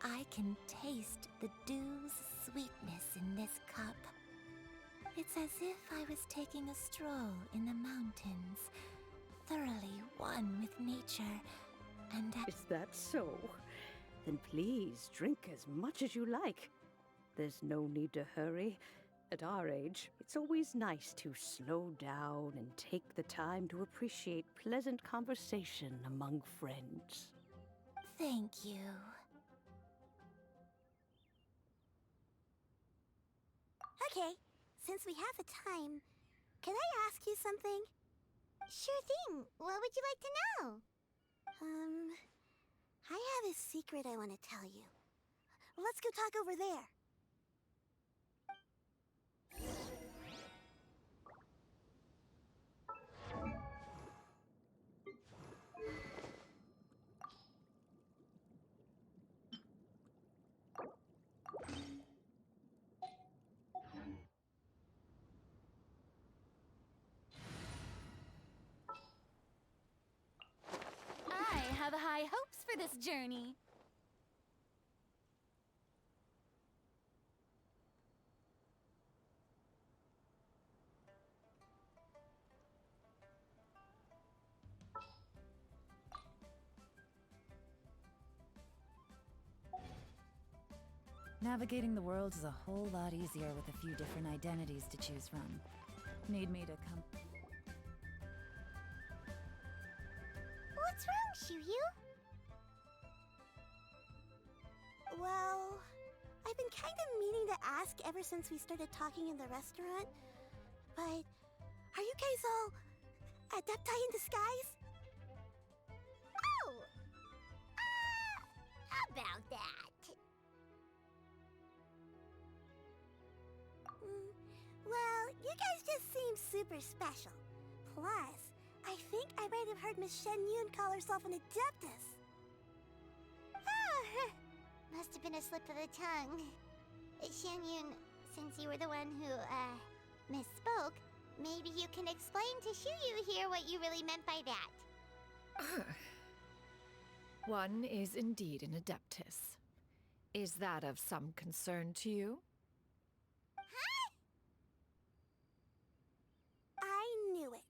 I can taste the dew's sweetness in this cup. It's as if I was taking a stroll in the mountains, thoroughly one with nature, and Is that so? Then please drink as much as you like. There's no need to hurry. At our age, it's always nice to slow down and take the time to appreciate pleasant conversation among friends. Thank you. Okay, since we have the time, can I ask you something? Sure thing. What would you like to know? I have a secret I want to tell you. Let's go talk over there. this journey. Navigating the world is a whole lot easier with a few different identities to choose from. Need me to come? What's wrong, Shuyu? Well, I've been kind of meaning to ask ever since we started talking in the restaurant, but are you guys all adepti in disguise? Oh! About that. Well, you guys just seem super special. Plus, I think I might have heard Miss Shen Yun call herself an adeptus. Must have been a slip of the tongue. Syan Yun, since you were the one who, misspoke, maybe you can explain to Shuyu here what you really meant by that. One is indeed an adeptus. Is that of some concern to you? Huh? I knew it.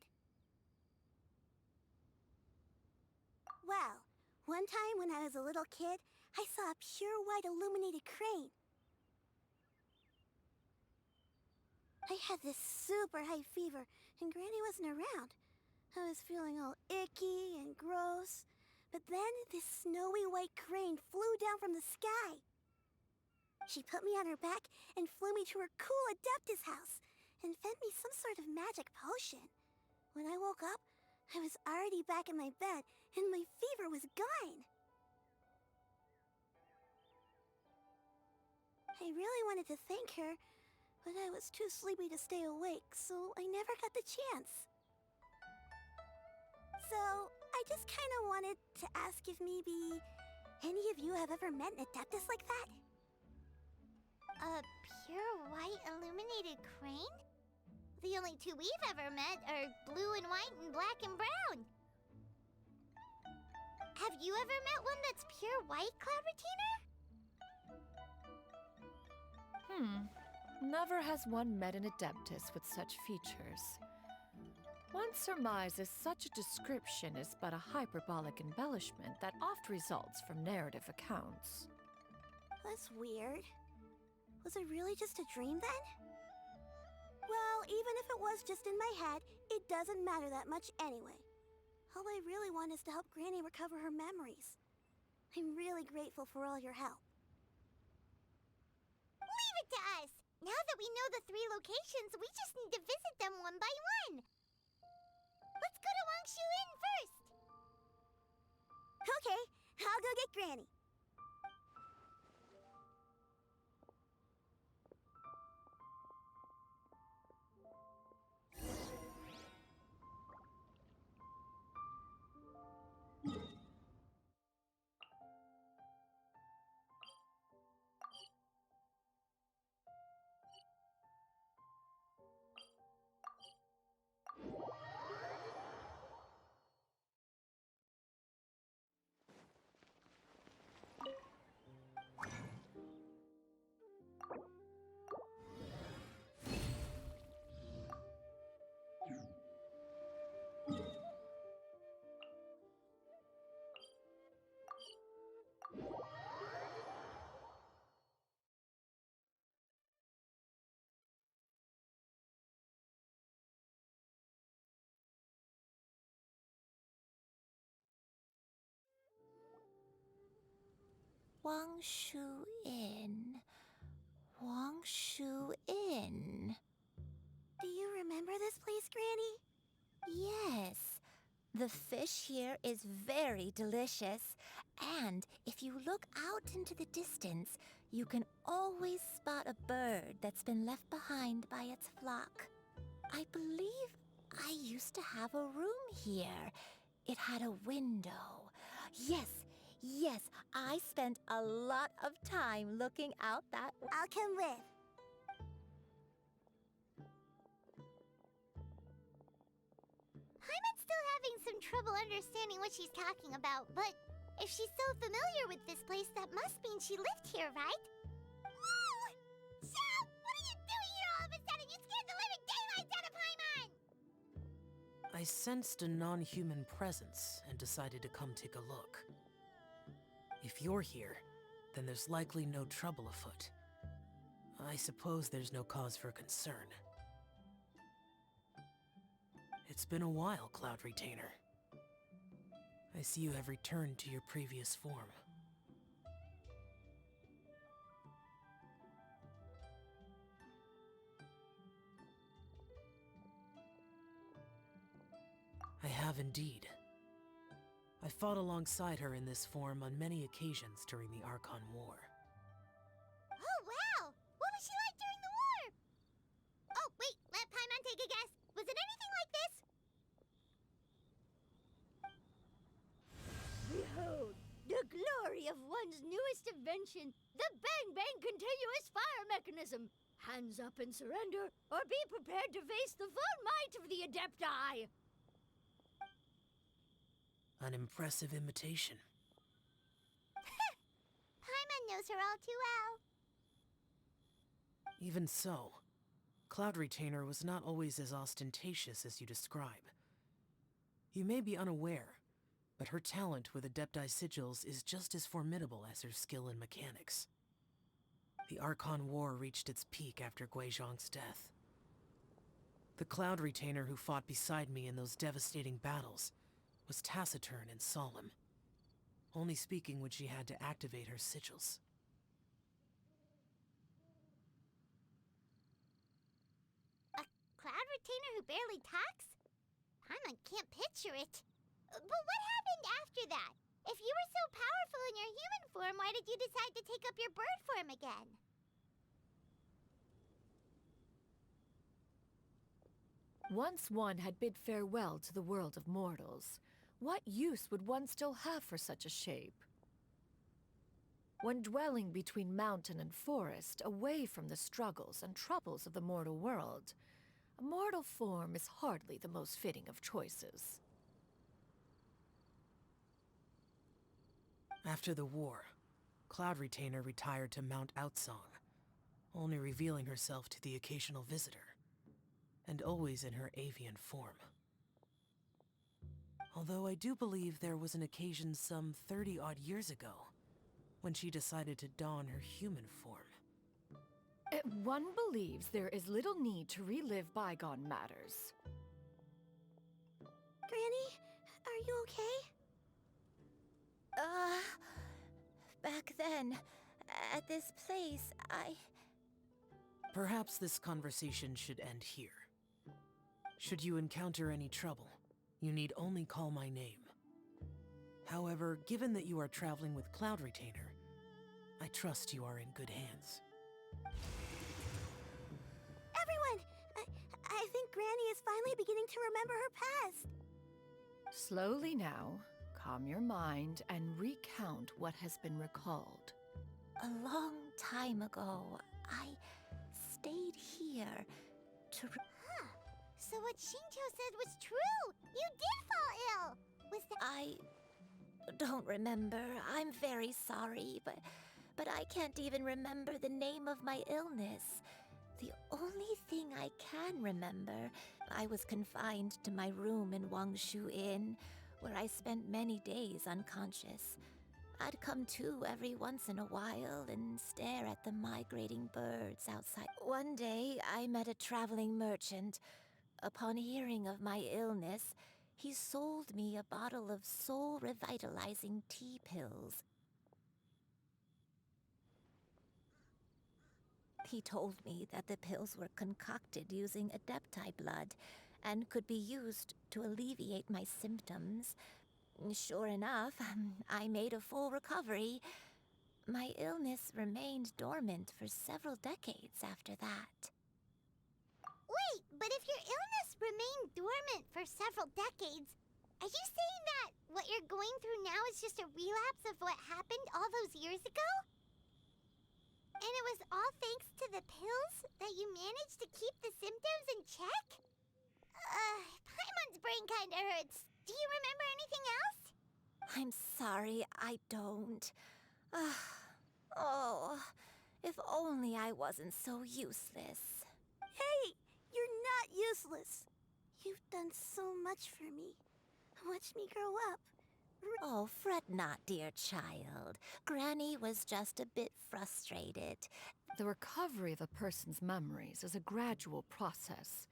Well, one time when I was a little kid, I saw a pure white illuminated crane. I had this super high fever, and Granny wasn't around. I was feeling all icky and gross. But then this snowy white crane flew down from the sky. She put me on her back and flew me to her cool adeptus house and fed me some sort of magic potion. When I woke up, I was already back in my bed and my fever was gone. I really wanted to thank her, but I was too sleepy to stay awake, so I never got the chance. So, I just kind of wanted to ask if maybe any of you have ever met an adeptus like that? A pure white illuminated crane? The only two we've ever met are blue and white and black and brown. Have you ever met one that's pure white, Cloud Retainer? Never has one met an adeptus with such features. One surmises such a description is but a hyperbolic embellishment that oft results from narrative accounts. That's weird. Was it really just a dream then? Well, even if it was just in my head, it doesn't matter that much anyway. All I really want is to help Granny recover her memories. I'm really grateful for all your help. Leave it to us! Now that we know the 3 locations, we just need to visit them one by one. Let's go to Wangshu Inn first! Okay, I'll go get Granny. Wangshu Inn. Wangshu Inn. Do you remember this place, Granny? Yes. The fish here is very delicious. And if you look out into the distance, you can always spot a bird that's been left behind by its flock. I believe I used to have a room here. It had a window. Yes, I spent a lot of time looking out that way. I'll come with. Paimon's still having some trouble understanding what she's talking about, but If she's so familiar with this place, that must mean she lived here, right? Whoa! Shao! What are you doing here all of a sudden? You scared the living daylights out of Paimon! I sensed a non-human presence and decided to come take a look. If you're here, then there's likely no trouble afoot. I suppose there's no cause for concern. It's been a while, Cloud Retainer. I see you have returned to your previous form. I have indeed. I fought alongside her in this form on many occasions during the Archon War. Oh, wow! What was she like during the war? Oh, wait, let Paimon take a guess. Was it anything like this? Behold, the glory of one's newest invention, the Bang Bang Continuous Fire Mechanism. Hands up and surrender, or be prepared to face the full might of the Adepti. An impressive imitation. Paimon knows her all too well. Even so, Cloud Retainer was not always as ostentatious as you describe. You may be unaware, but her talent with Adepti sigils is just as formidable as her skill in mechanics. The Archon War reached its peak after Guizhong's death. The Cloud Retainer who fought beside me in those devastating battles was taciturn and solemn, only speaking when she had to activate her sigils. A Cloud Retainer who barely talks? Paimon can't picture it. But what happened after that? If you were so powerful in your human form, why did you decide to take up your bird form again? Once one had bid farewell to the world of mortals, what use would one still have for such a shape? When dwelling between mountain and forest, away from the struggles and troubles of the mortal world, a mortal form is hardly the most fitting of choices. After the war, Cloud Retainer retired to Mount Outsong, only revealing herself to the occasional visitor, and always in her avian form. Although I do believe there was an occasion some 30-odd years ago when she decided to don her human form. One believes there is little need to relive bygone matters. Granny, are you okay? Back then, at this place, Perhaps this conversation should end here. Should you encounter any trouble, you need only call my name. However, given that you are traveling with Cloud Retainer, I trust you are in good hands. Everyone! I think Granny is finally beginning to remember her past. Slowly now, calm your mind and recount what has been recalled. A long time ago, I stayed here to... So what Shinjo said was true! You did fall ill! Was that... I don't remember. I'm very sorry, but I can't even remember the name of my illness. The only thing I can remember, I was confined to my room in Wangshu Inn, where I spent many days unconscious. I'd come to every once in a while and stare at the migrating birds outside. One day, I met a traveling merchant. Upon hearing of my illness, he sold me a bottle of soul-revitalizing tea pills. He told me that the pills were concocted using Adepti blood and could be used to alleviate my symptoms. Sure enough, I made a full recovery. My illness remained dormant for several decades after that. Wait, but if your illness remained dormant for several decades, are you saying that what you're going through now is just a relapse of what happened all those years ago? And it was all thanks to the pills that you managed to keep the symptoms in check? Paimon's brain kinda hurts. Do you remember anything else? I'm sorry, I don't. Oh, if only I wasn't so useless. Hey, you're not useless. You've done so much for me. Watch me grow up. Oh, fret not, dear child. Granny was just a bit frustrated. The recovery of a person's memories is a gradual process.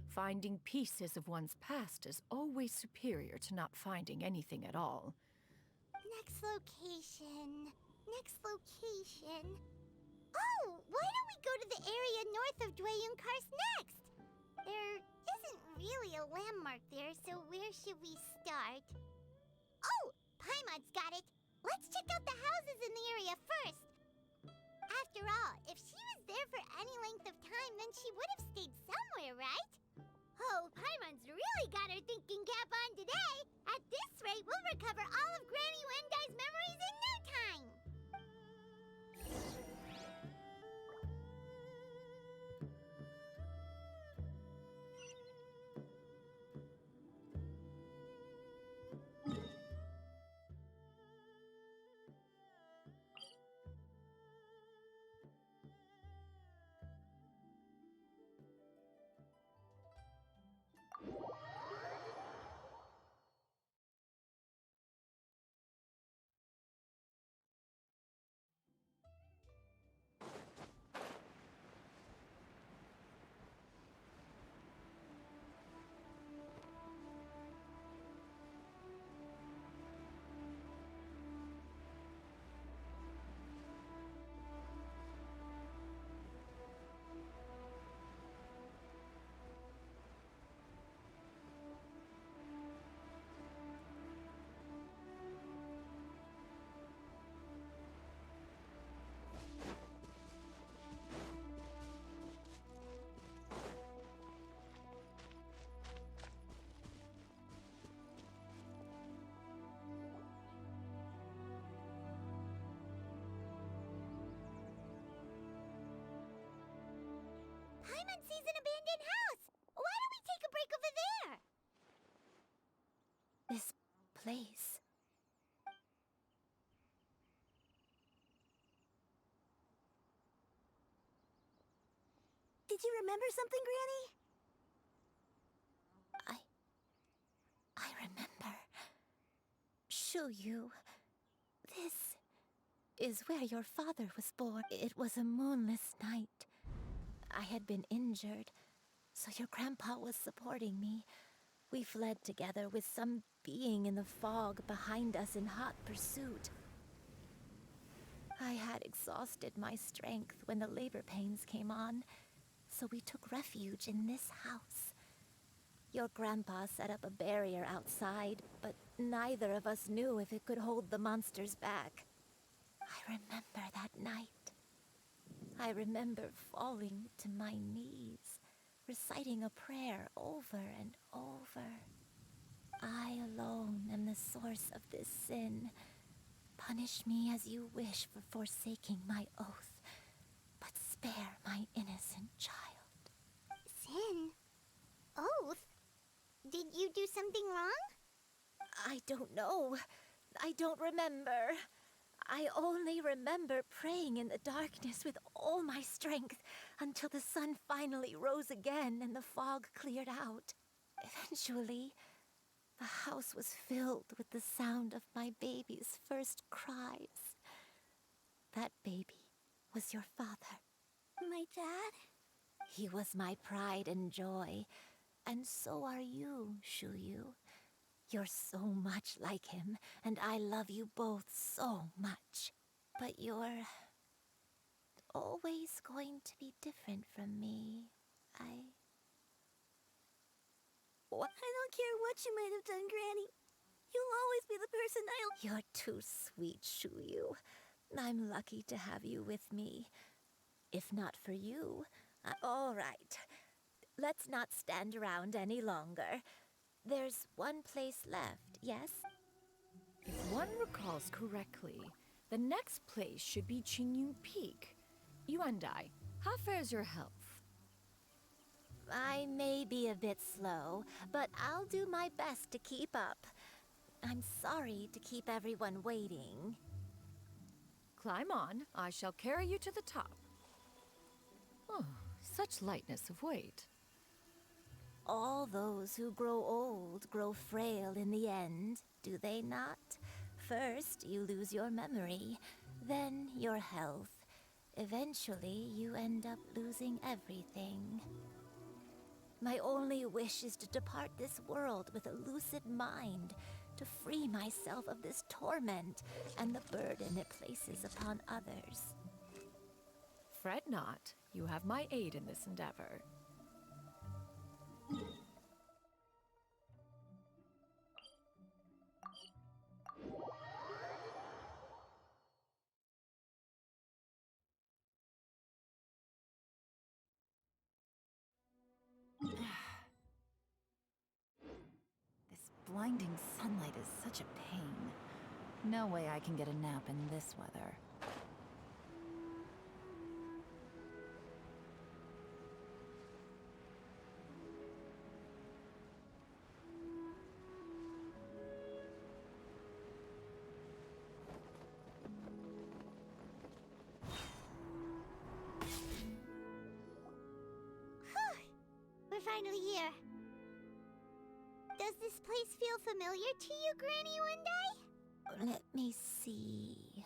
Finding pieces of one's past is always superior to not finding anything at all. Next location. Next location. Oh, why don't we go to the area north of Dwayunkars next? There isn't really a landmark there, so where should we start? Oh, Paimon's got it. Let's check out the houses in the area first. After all, if she was there for any length of time, then she would have stayed somewhere, right? Oh, Paimon's really got her thinking cap on today. At this rate, we'll recover all of Granny Wendai's memories in no time. Paimon sees an abandoned house. Why don't we take a break over there? This place. Did you remember something, Granny? I remember. Shuyu. This is where your father was born. It was a moonless night. I had been injured, so your grandpa was supporting me. We fled together with some being in the fog behind us in hot pursuit. I had exhausted my strength when the labor pains came on, so we took refuge in this house. Your grandpa set up a barrier outside, but neither of us knew if it could hold the monsters back. I remember that night. I remember falling to my knees, reciting a prayer over and over. I alone am the source of this sin. Punish me as you wish for forsaking my oath, but spare my innocent child. Sin? Oath? Did you do something wrong? I don't know. I don't remember. I only remember praying in the darkness with all my strength until the sun finally rose again and the fog cleared out. Eventually, the house was filled with the sound of my baby's first cries. That baby was your father. My dad? He was my pride and joy, and so are you, Shuyu. You're so much like him, and I love you both so much. But you're always going to be different from me. What? I don't care what you might have done, Granny. You'll always be the person I'll... You're too sweet, Shuyu. I'm lucky to have you with me. If not for you... all right. Let's not stand around any longer. There's one place left, yes? If one recalls correctly, the next place should be Qingyun Peak. Yuandai, how fares your health? I may be a bit slow, but I'll do my best to keep up. I'm sorry to keep everyone waiting. Climb on. I shall carry you to the top. Oh, such lightness of weight. All those who grow old grow frail in the end, do they not? First, you lose your memory, then your health. Eventually, you end up losing everything. My only wish is to depart this world with a lucid mind, to free myself of this torment and the burden it places upon others. Fret not. You have my aid in this endeavor. This blinding sunlight is such a pain. No way I can get a nap in this weather. We're finally here. Does this place feel familiar to you, Granny Wendai? Let me see.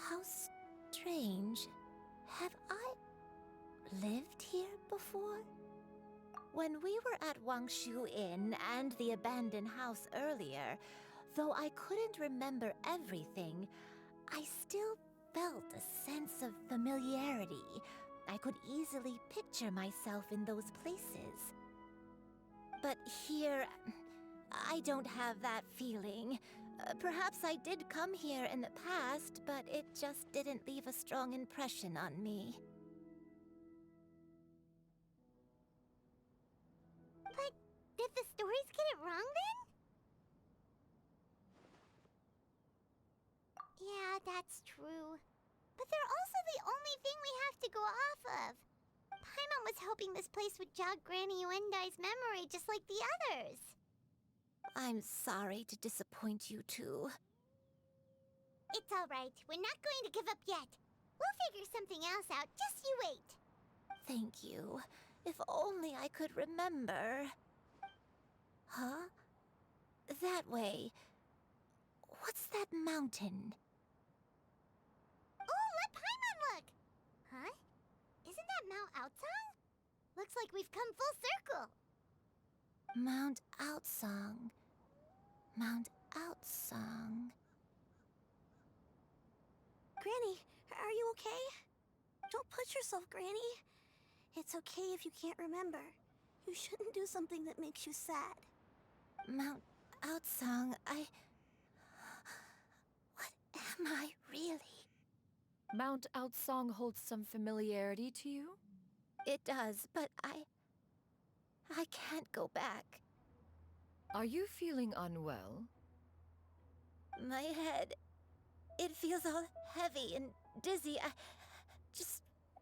How strange. Have I lived here before? When we were at Wangshu Inn and the abandoned house earlier, though I couldn't remember everything, I still felt a sense of familiarity. I could easily picture myself in those places. But here, I don't have that feeling. Perhaps I did come here in the past, but it just didn't leave a strong impression on me. But did the stories get it wrong then? Yeah, that's true. But they're also the only thing we have to go off of. Paimon was hoping this place would jog Granny Wendai's memory just like the others. I'm sorry to disappoint you too. It's all right. We're not going to give up yet. We'll figure something else out. Just you wait. Thank you. If only I could remember. Huh? That way. What's that mountain? Oh, let Paimon look! Huh? Isn't that Mount Outsang? Looks like we've come full circle. Mount Outsang. Mount Outsang. Granny, are you okay? Don't push yourself, Granny. It's okay if you can't remember. You shouldn't do something that makes you sad. Mount Outsang, What am I really? Mount Outsang holds some familiarity to you? It does, but I can't go back. Are you feeling unwell? My head, it feels all heavy and dizzy.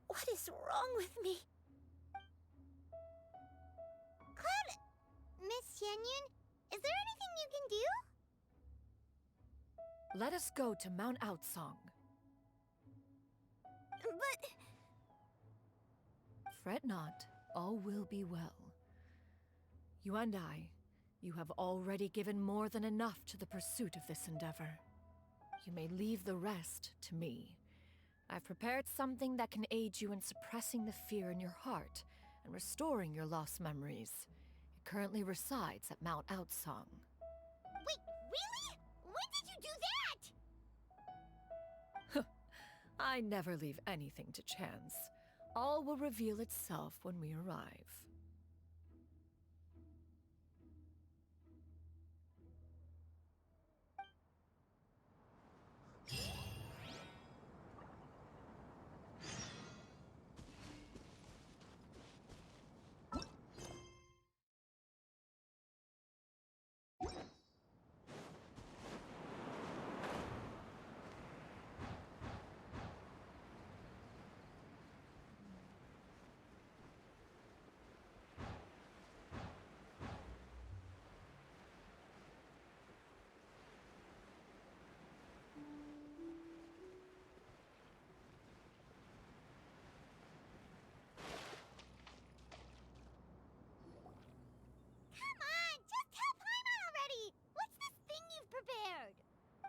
What is wrong with me? Cloud, Miss Sянь Yunь, is there anything you can do? Let us go to Mount Outsang. But... Fret not, all will be well. You and I, you have already given more than enough to the pursuit of this endeavor. You may leave the rest to me. I've prepared something that can aid you in suppressing the fear in your heart and restoring your lost memories. It currently resides at Mount Outsang. Wait, really? When did you do that? I never leave anything to chance. All will reveal itself when we arrive.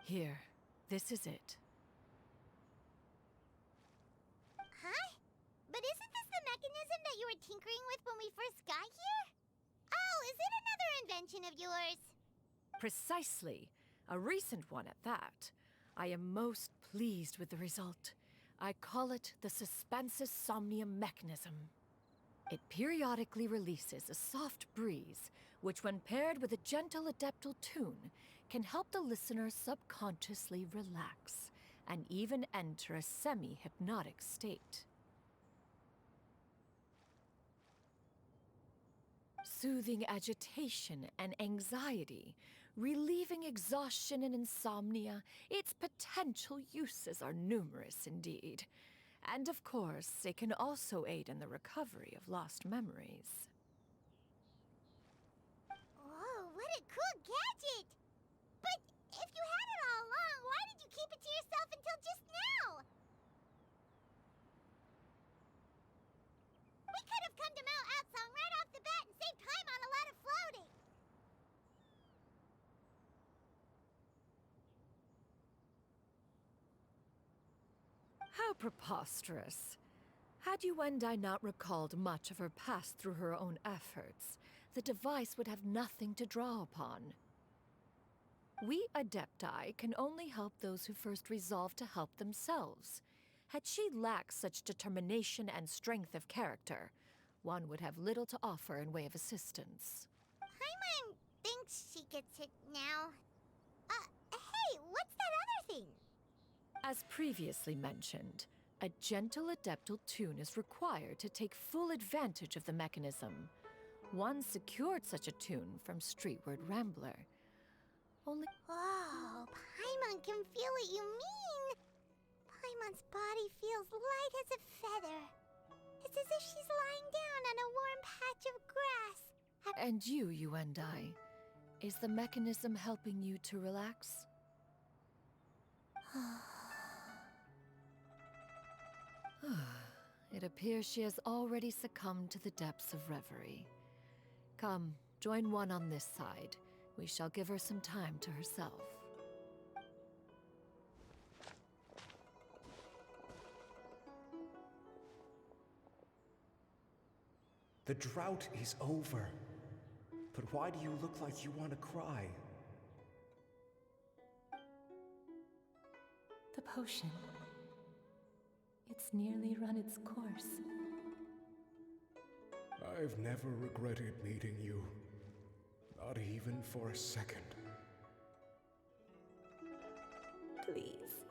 Here, this is it. Huh? But isn't this the mechanism that you were tinkering with when we first got here? Oh, is it another invention of yours? Precisely. A recent one at that. I am most pleased with the result. I call it the Suspensus Somnium mechanism. It periodically releases a soft breeze, which when paired with a gentle adeptal tune, can help the listener subconsciously relax and even enter a semi-hypnotic state. Soothing agitation and anxiety, relieving exhaustion and insomnia, its potential uses are numerous indeed. And of course, it can also aid in the recovery of lost memories. Whoa, what a cool gadget! But if you had it all along, why did you keep it to yourself until just now? We could have come to Mount Atsong right off the bat and saved time on a lot of floating. How preposterous. Had Yuendai not recalled much of her past through her own efforts, the device would have nothing to draw upon. We Adepti can only help those who first resolve to help themselves. Had she lacked such determination and strength of character, one would have little to offer in way of assistance. Paimon thinks she gets it now. Hey, what's that other thing? As previously mentioned, a gentle adeptal tune is required to take full advantage of the mechanism. One secured such a tune from Streetward Rambler. Only... Oh, Paimon can feel what you mean. Paimon's body feels light as a feather. It's as if she's lying down on a warm patch of grass. And you, Yuendai, is the mechanism helping you to relax? It appears she has already succumbed to the depths of reverie. Come, join one on this side. We shall give her some time to herself. The drought is over. But why do you look like you want to cry? The potion. It's nearly run its course. I've never regretted meeting you. Not even for a second. Please.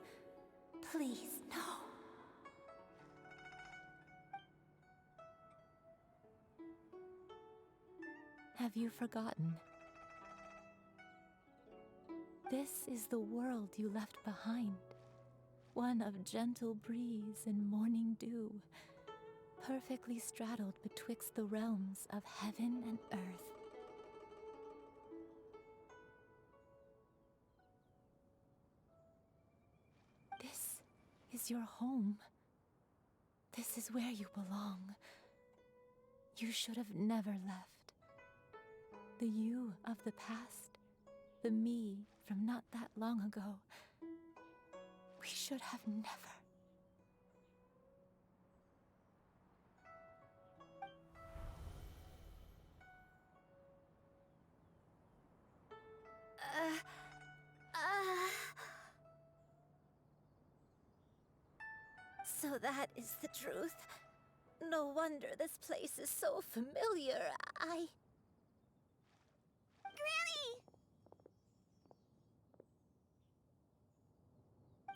Please, no. Have you forgotten? This is the world you left behind. One of gentle breeze and morning dew, perfectly straddled betwixt the realms of heaven and earth. This is your home. This is where you belong. You should have never left. The you of the past, the me from not that long ago. We should have never. So that is the truth. No wonder this place is so familiar. Granny!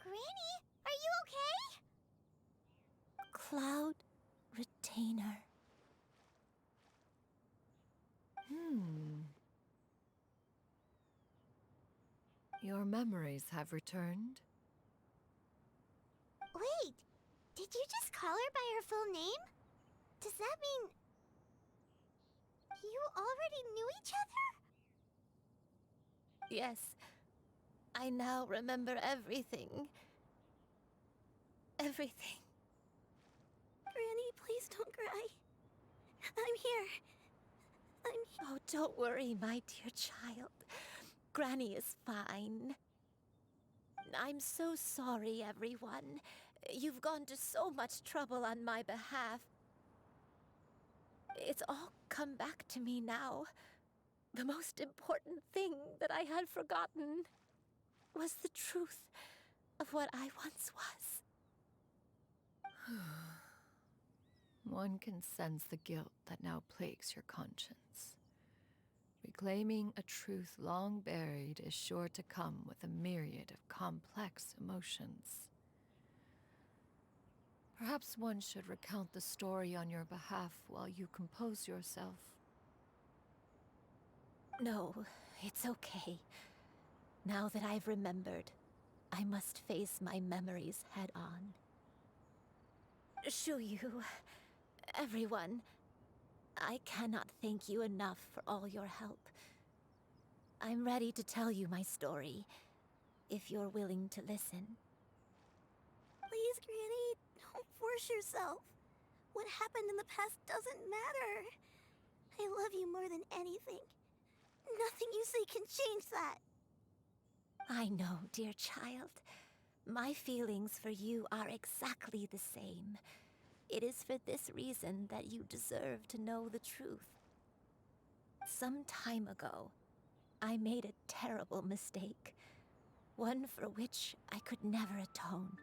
Granny, are you okay? Cloud Retainer. Your memories have returned? Wait, did you just call her by her full name? Does that mean you already knew each other? Yes. I now remember everything. Everything. Granny, please don't cry. I'm here. Oh, don't worry, my dear child. Granny is fine. I'm so sorry, everyone. You've gone to so much trouble on my behalf. It's all come back to me now. The most important thing that I had forgotten was the truth of what I once was. One can sense the guilt that now plagues your conscience. Reclaiming a truth long buried is sure to come with a myriad of complex emotions. Perhaps one should recount the story on your behalf while you compose yourself. No, it's okay. Now that I've remembered, I must face my memories head on. Shuyu, everyone, I cannot thank you enough for all your help. I'm ready to tell you my story, if you're willing to listen. Please, Granny, don't force yourself. What happened in the past doesn't matter. I love you more than anything. Nothing you say can change that. I know, dear child. My feelings for you are exactly the same. It is for this reason that you deserve to know the truth. Some time ago, I made a terrible mistake. One for which I could never atone.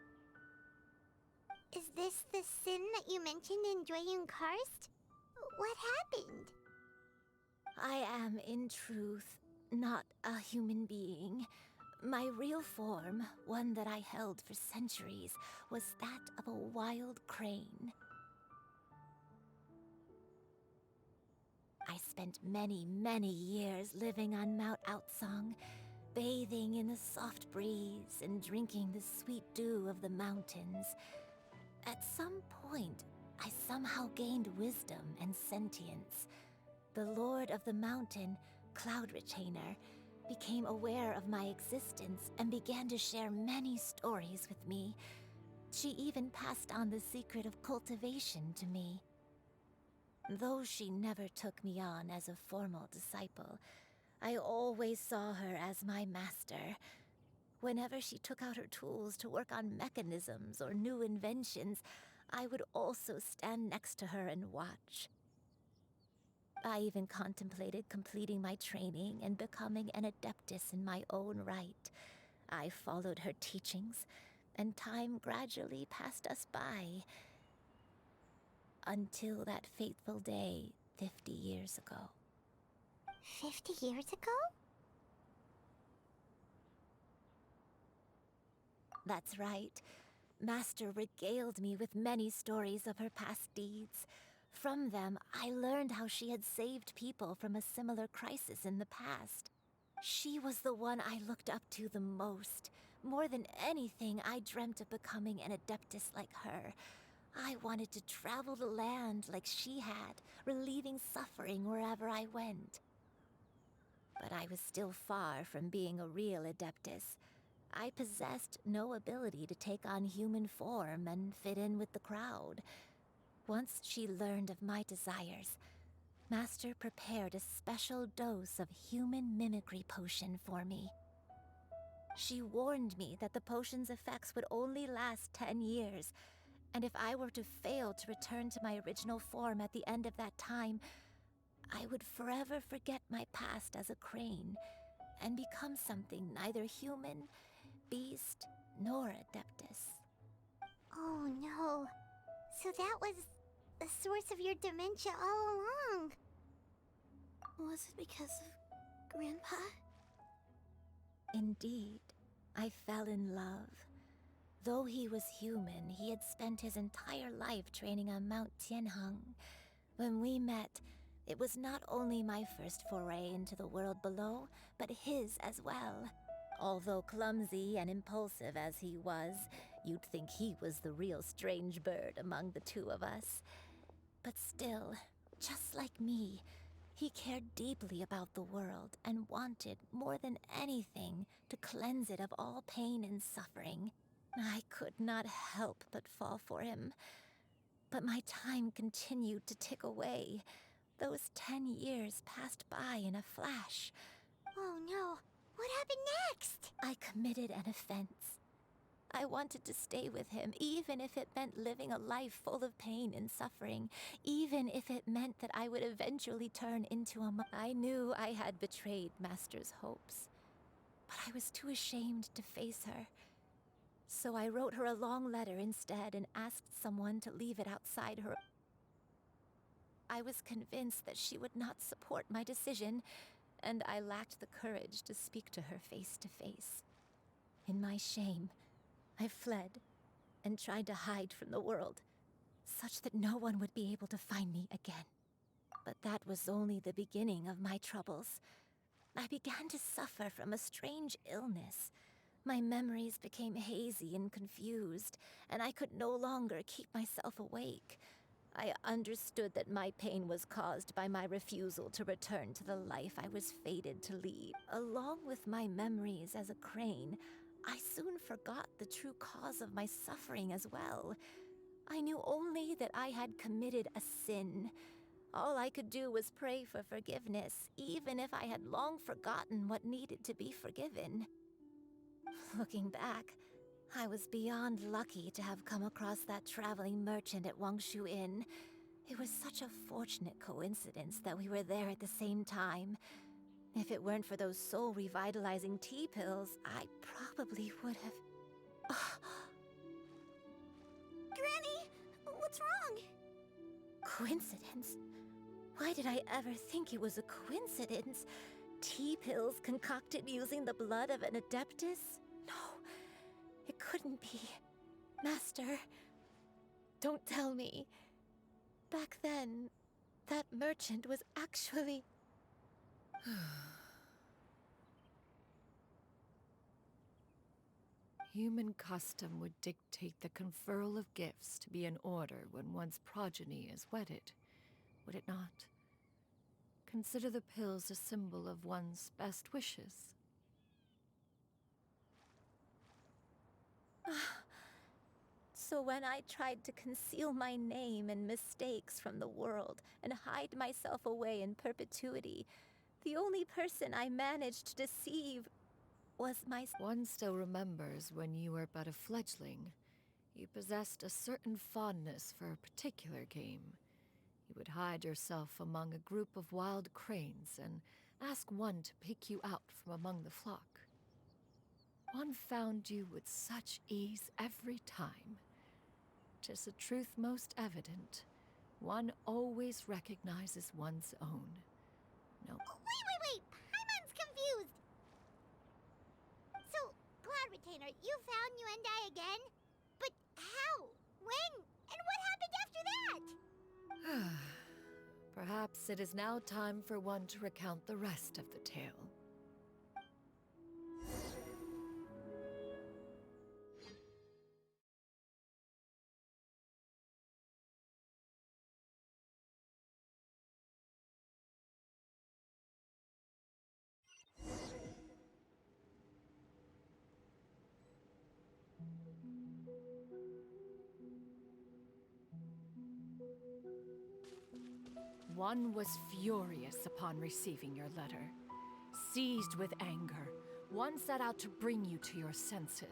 Is this the sin that you mentioned in Dwayun Karst? What happened? I am, in truth, not a human being. My real form, one that I held for centuries, was that of a wild crane. I spent many, many years living on Mount Outsong, bathing in the soft breeze and drinking the sweet dew of the mountains. At some point, I somehow gained wisdom and sentience. The Lord of the Mountain, Cloud Retainer, became aware of my existence and began to share many stories with me. She even passed on the secret of cultivation to me. Though she never took me on as a formal disciple, I always saw her as my master. Whenever she took out her tools to work on mechanisms or new inventions, I would also stand next to her and watch. I even contemplated completing my training and becoming an adeptus in my own right. I followed her teachings, and time gradually passed us by. Until that fateful day 50 years ago. 50 years ago? That's right. Master regaled me with many stories of her past deeds. From them, I learned how she had saved people from a similar crisis in the past. She was the one I looked up to the most. More than anything, I dreamt of becoming an adeptus like her. I wanted to travel the land like she had, relieving suffering wherever I went. But I was still far from being a real adeptus. I possessed no ability to take on human form and fit in with the crowd. Once she learned of my desires, Master prepared a special dose of human mimicry potion for me. She warned me that the potion's effects would only last 10 years, and if I were to fail to return to my original form at the end of that time, I would forever forget my past as a crane and become something neither human, beast, nor adeptus. Oh no. So that was the source of your dementia all along. Was it because of Grandpa? Indeed, I fell in love. Though he was human, he had spent his entire life training on Mount Tianheng. When we met, it was not only my first foray into the world below, but his as well. Although clumsy and impulsive as he was, you'd think he was the real strange bird among the two of us. But still, just like me, he cared deeply about the world and wanted, more than anything, to cleanse it of all pain and suffering. I could not help but fall for him. But my time continued to tick away. Those 10 years passed by in a flash. Oh no. What happened next? I committed an offense. I wanted to stay with him, even if it meant living a life full of pain and suffering, even if it meant that I would eventually turn into a I knew I had betrayed Master's hopes, but I was too ashamed to face her. So I wrote her a long letter instead and asked someone to leave it outside her. I was convinced that she would not support my decision, and I lacked the courage to speak to her face to face. In my shame, I fled and tried to hide from the world, such that no one would be able to find me again. But that was only the beginning of my troubles. I began to suffer from a strange illness. My memories became hazy and confused, and I could no longer keep myself awake. I understood that my pain was caused by my refusal to return to the life I was fated to lead. Along with my memories as a crane, I soon forgot the true cause of my suffering as well. I knew only that I had committed a sin. All I could do was pray for forgiveness, even if I had long forgotten what needed to be forgiven. Looking back, I was beyond lucky to have come across that traveling merchant at Wangshu Inn. It was such a fortunate coincidence that we were there at the same time. If it weren't for those soul-revitalizing tea pills, I probably would have... Granny! What's wrong? Coincidence? Why did I ever think it was a coincidence? Tea pills concocted using the blood of an adeptus? No, it couldn't be. Master, don't tell me. Back then, that merchant was actually... Human custom would dictate the conferral of gifts to be in order when one's progeny is wedded, would it not? Consider the pills a symbol of one's best wishes. So when I tried to conceal my name and mistakes from the world and hide myself away in perpetuity, the only person I managed to deceive was my... One still remembers when you were but a fledgling. You possessed a certain fondness for a particular game. You would hide yourself among a group of wild cranes and ask one to pick you out from among the flock. One found you with such ease every time. 'Tis a truth most evident. One always recognizes one's own. No. Wait! Paimon's confused! So, Cloud Retainer, you found Yuendai again? But how? When? And what happened after that? Perhaps it is now time for one to recount the rest of the tale. One was furious upon receiving your letter. Seized with anger, one set out to bring you to your senses.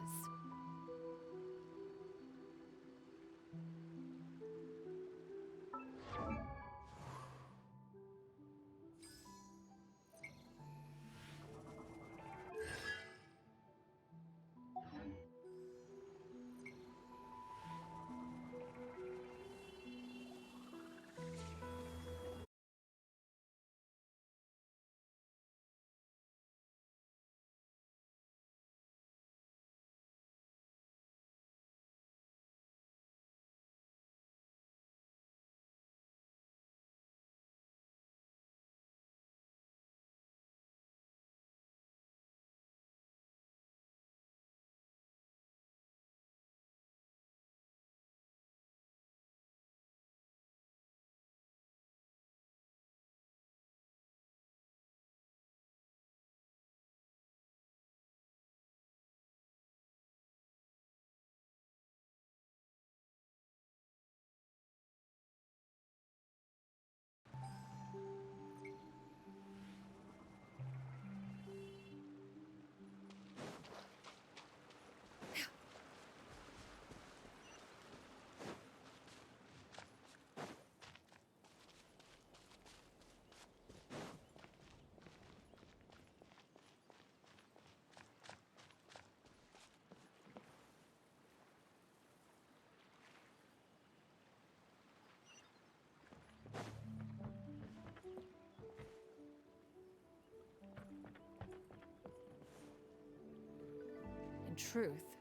truth,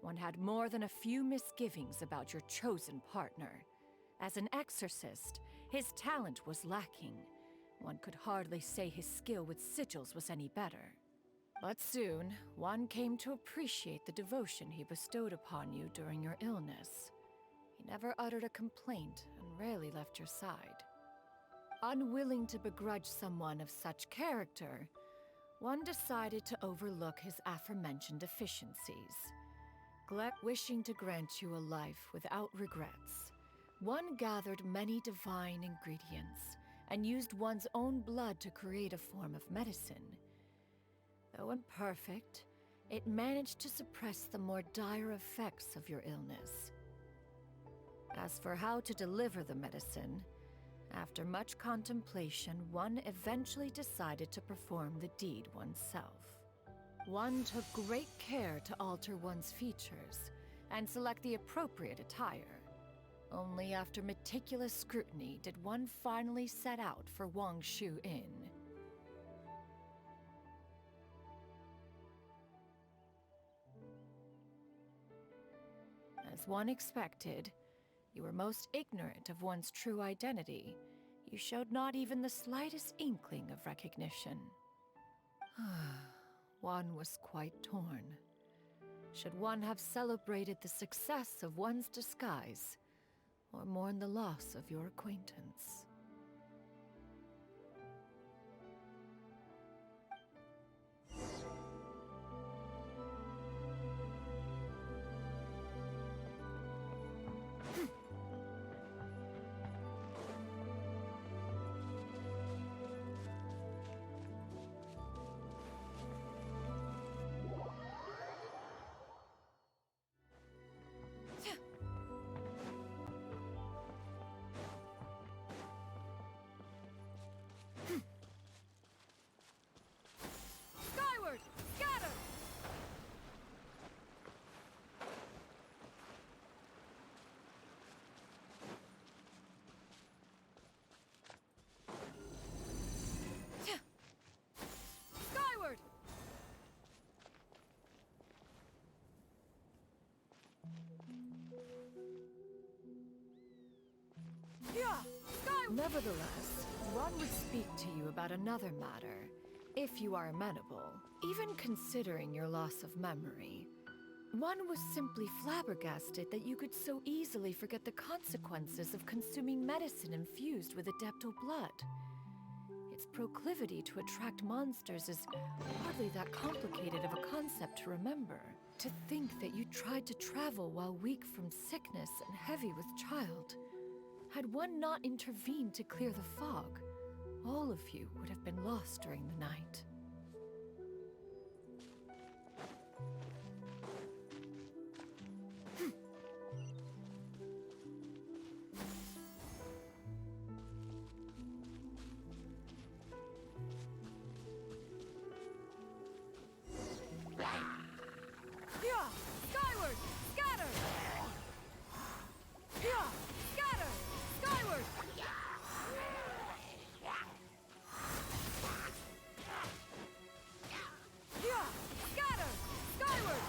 one had more than a few misgivings about your chosen partner. As an exorcist, his talent was lacking. One could hardly say his skill with sigils was any better. But soon, one came to appreciate the devotion he bestowed upon you during your illness. He never uttered a complaint and rarely left your side. Unwilling to begrudge someone of such character, one decided to overlook his aforementioned deficiencies. Wishing to grant you a life without regrets, one gathered many divine ingredients and used one's own blood to create a form of medicine. Though imperfect, it managed to suppress the more dire effects of your illness. As for how to deliver the medicine, after much contemplation, one eventually decided to perform the deed oneself. One took great care to alter one's features and select the appropriate attire. Only after meticulous scrutiny did one finally set out for Wangshu Inn. As one expected, you were most ignorant of one's true identity. You showed not even the slightest inkling of recognition. One was quite torn. Should one have celebrated the success of one's disguise, or mourn the loss of your acquaintance? Skyward! Scatter! Skyward! Yeah! Skyward! Nevertheless, one would speak to you about another matter, if you are amenable. Even considering your loss of memory, one was simply flabbergasted that you could so easily forget the consequences of consuming medicine infused with adeptal blood. Its proclivity to attract monsters is hardly that complicated of a concept to remember. To think that you tried to travel while weak from sickness and heavy with child. Had one not intervened to clear the fog, all of you would have been lost during the night. Yeah! Skyward! Scatter! Yeah! Scatter! Skyward! Yeah! Scatter! Skyward!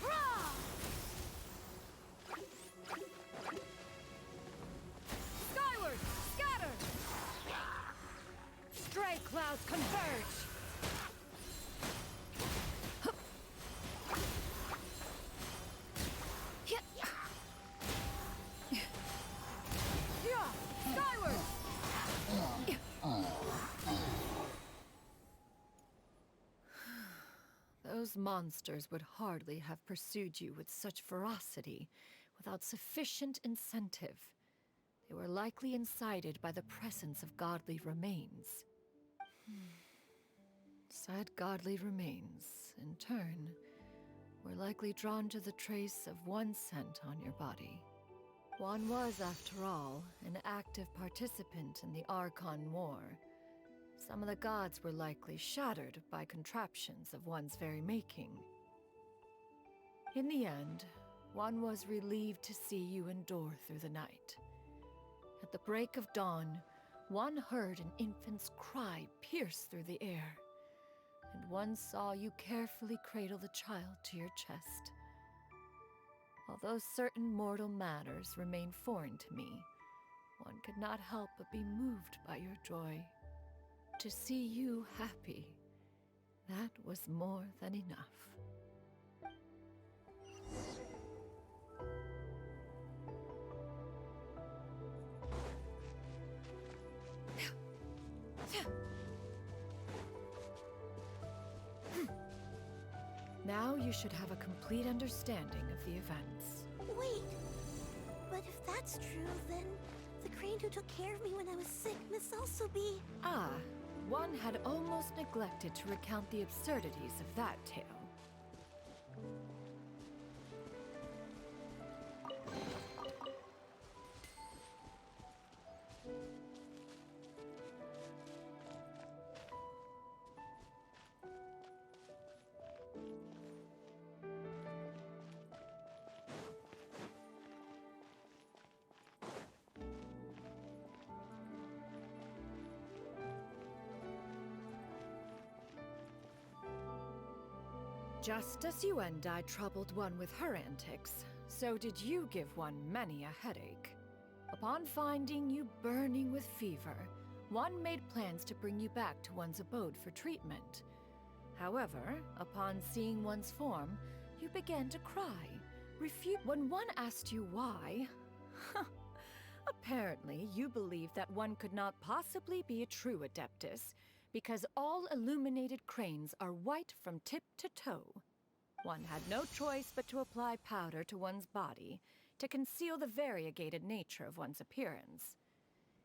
Hurrah! Skyward! Scatter! Stray clouds converge! Yeah! Skyward! Those monsters would hardly have pursued you with such ferocity without sufficient incentive. They were likely incited by the presence of godly remains. Said godly remains, in turn, were likely drawn to the trace of one scent on your body. One was, after all, an active participant in the Archon War. Some of the gods were likely shattered by contraptions of one's very making. In the end, one was relieved to see you endure through the night. At the break of dawn, one heard an infant's cry pierce through the air. one saw you carefully cradle the child to your chest. Although certain mortal matters remain foreign to me, one could not help but be moved by your joy. To see you happy, that was more than enough. Now you should have a complete understanding of the events. Wait, but if that's true, then the crane who took care of me when I was sick must also be... Ah, one had almost neglected to recount the absurdities of that tale. Just as you and I troubled one with her antics, so did you give one many a headache. Upon finding you burning with fever, one made plans to bring you back to one's abode for treatment. However, upon seeing one's form, you began to cry. When one asked you why, apparently you believed that one could not possibly be a true Adeptus, because all illuminated cranes are white from tip to toe. One had no choice but to apply powder to one's body to conceal the variegated nature of one's appearance.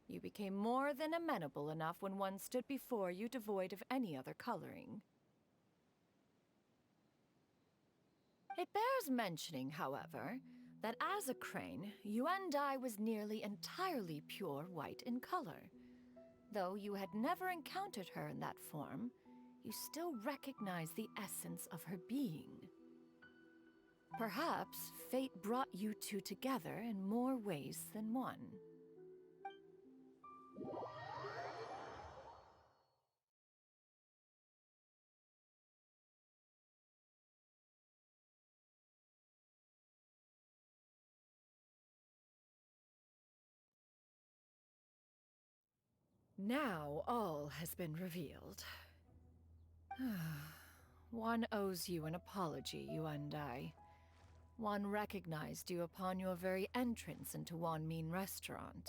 You became more than amenable enough when one stood before you devoid of any other coloring. It bears mentioning, however, that as a crane, Yuendai was nearly entirely pure white in color. Though you had never encountered her in that form, you still recognize the essence of her being. Perhaps fate brought you two together in more ways than one. Now all has been revealed. One owes you an apology, Yuendai. One recognized you upon your very entrance into Wanmin Restaurant.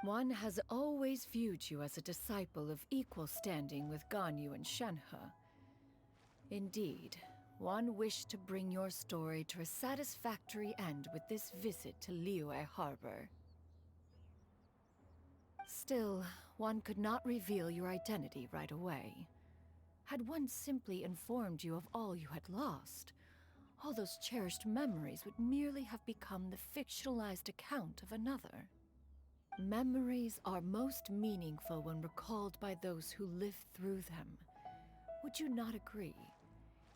One has always viewed you as a disciple of equal standing with Ganyu and Shenhe. Indeed, one wished to bring your story to a satisfactory end with this visit to Liyue Harbor. Still, one could not reveal your identity right away. Had one simply informed you of all you had lost, all those cherished memories would merely have become the fictionalized account of another. Memories are most meaningful when recalled by those who lived through them. Would you not agree?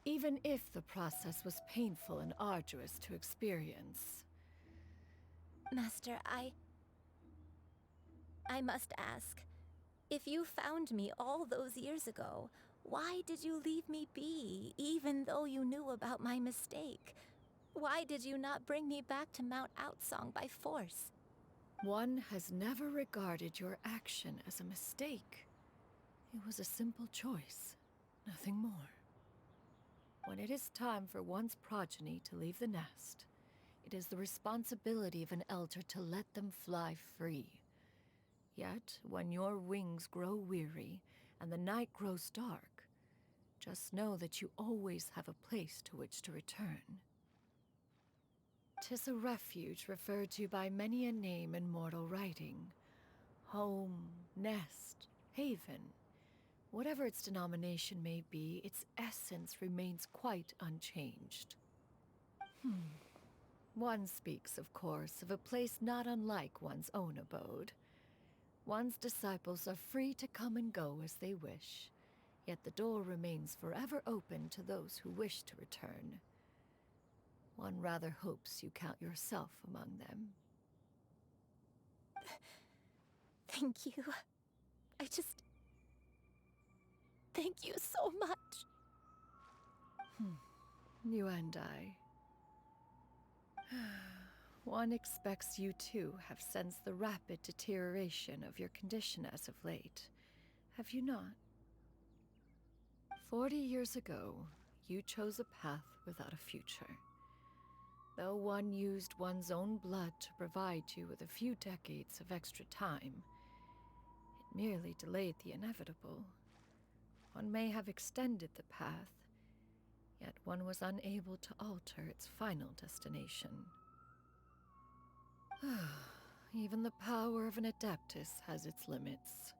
Even if the process was painful and arduous to experience. Master, I must ask, if you found me all those years ago, why did you leave me be, even though you knew about my mistake? Why did you not bring me back to Mount Outsong by force? One has never regarded your action as a mistake. It was a simple choice, nothing more. When it is time for one's progeny to leave the nest, it is the responsibility of an elder to let them fly free. Yet, when your wings grow weary and the night grows dark, just know that you always have a place to which to return. 'Tis a refuge referred to by many a name in mortal writing. Home, nest, haven. Whatever its denomination may be, its essence remains quite unchanged. One speaks, of course, of a place not unlike one's own abode. One's disciples are free to come and go as they wish, yet the door remains forever open to those who wish to return. One rather hopes you count yourself among them. Thank you. Thank you so much. You and I. One expects you too have sensed the rapid deterioration of your condition as of late, have you not? 40 years ago, you chose a path without a future. Though one used one's own blood to provide you with a few decades of extra time, it merely delayed the inevitable. One may have extended the path, yet one was unable to alter its final destination. Even the power of an Adeptus has its limits.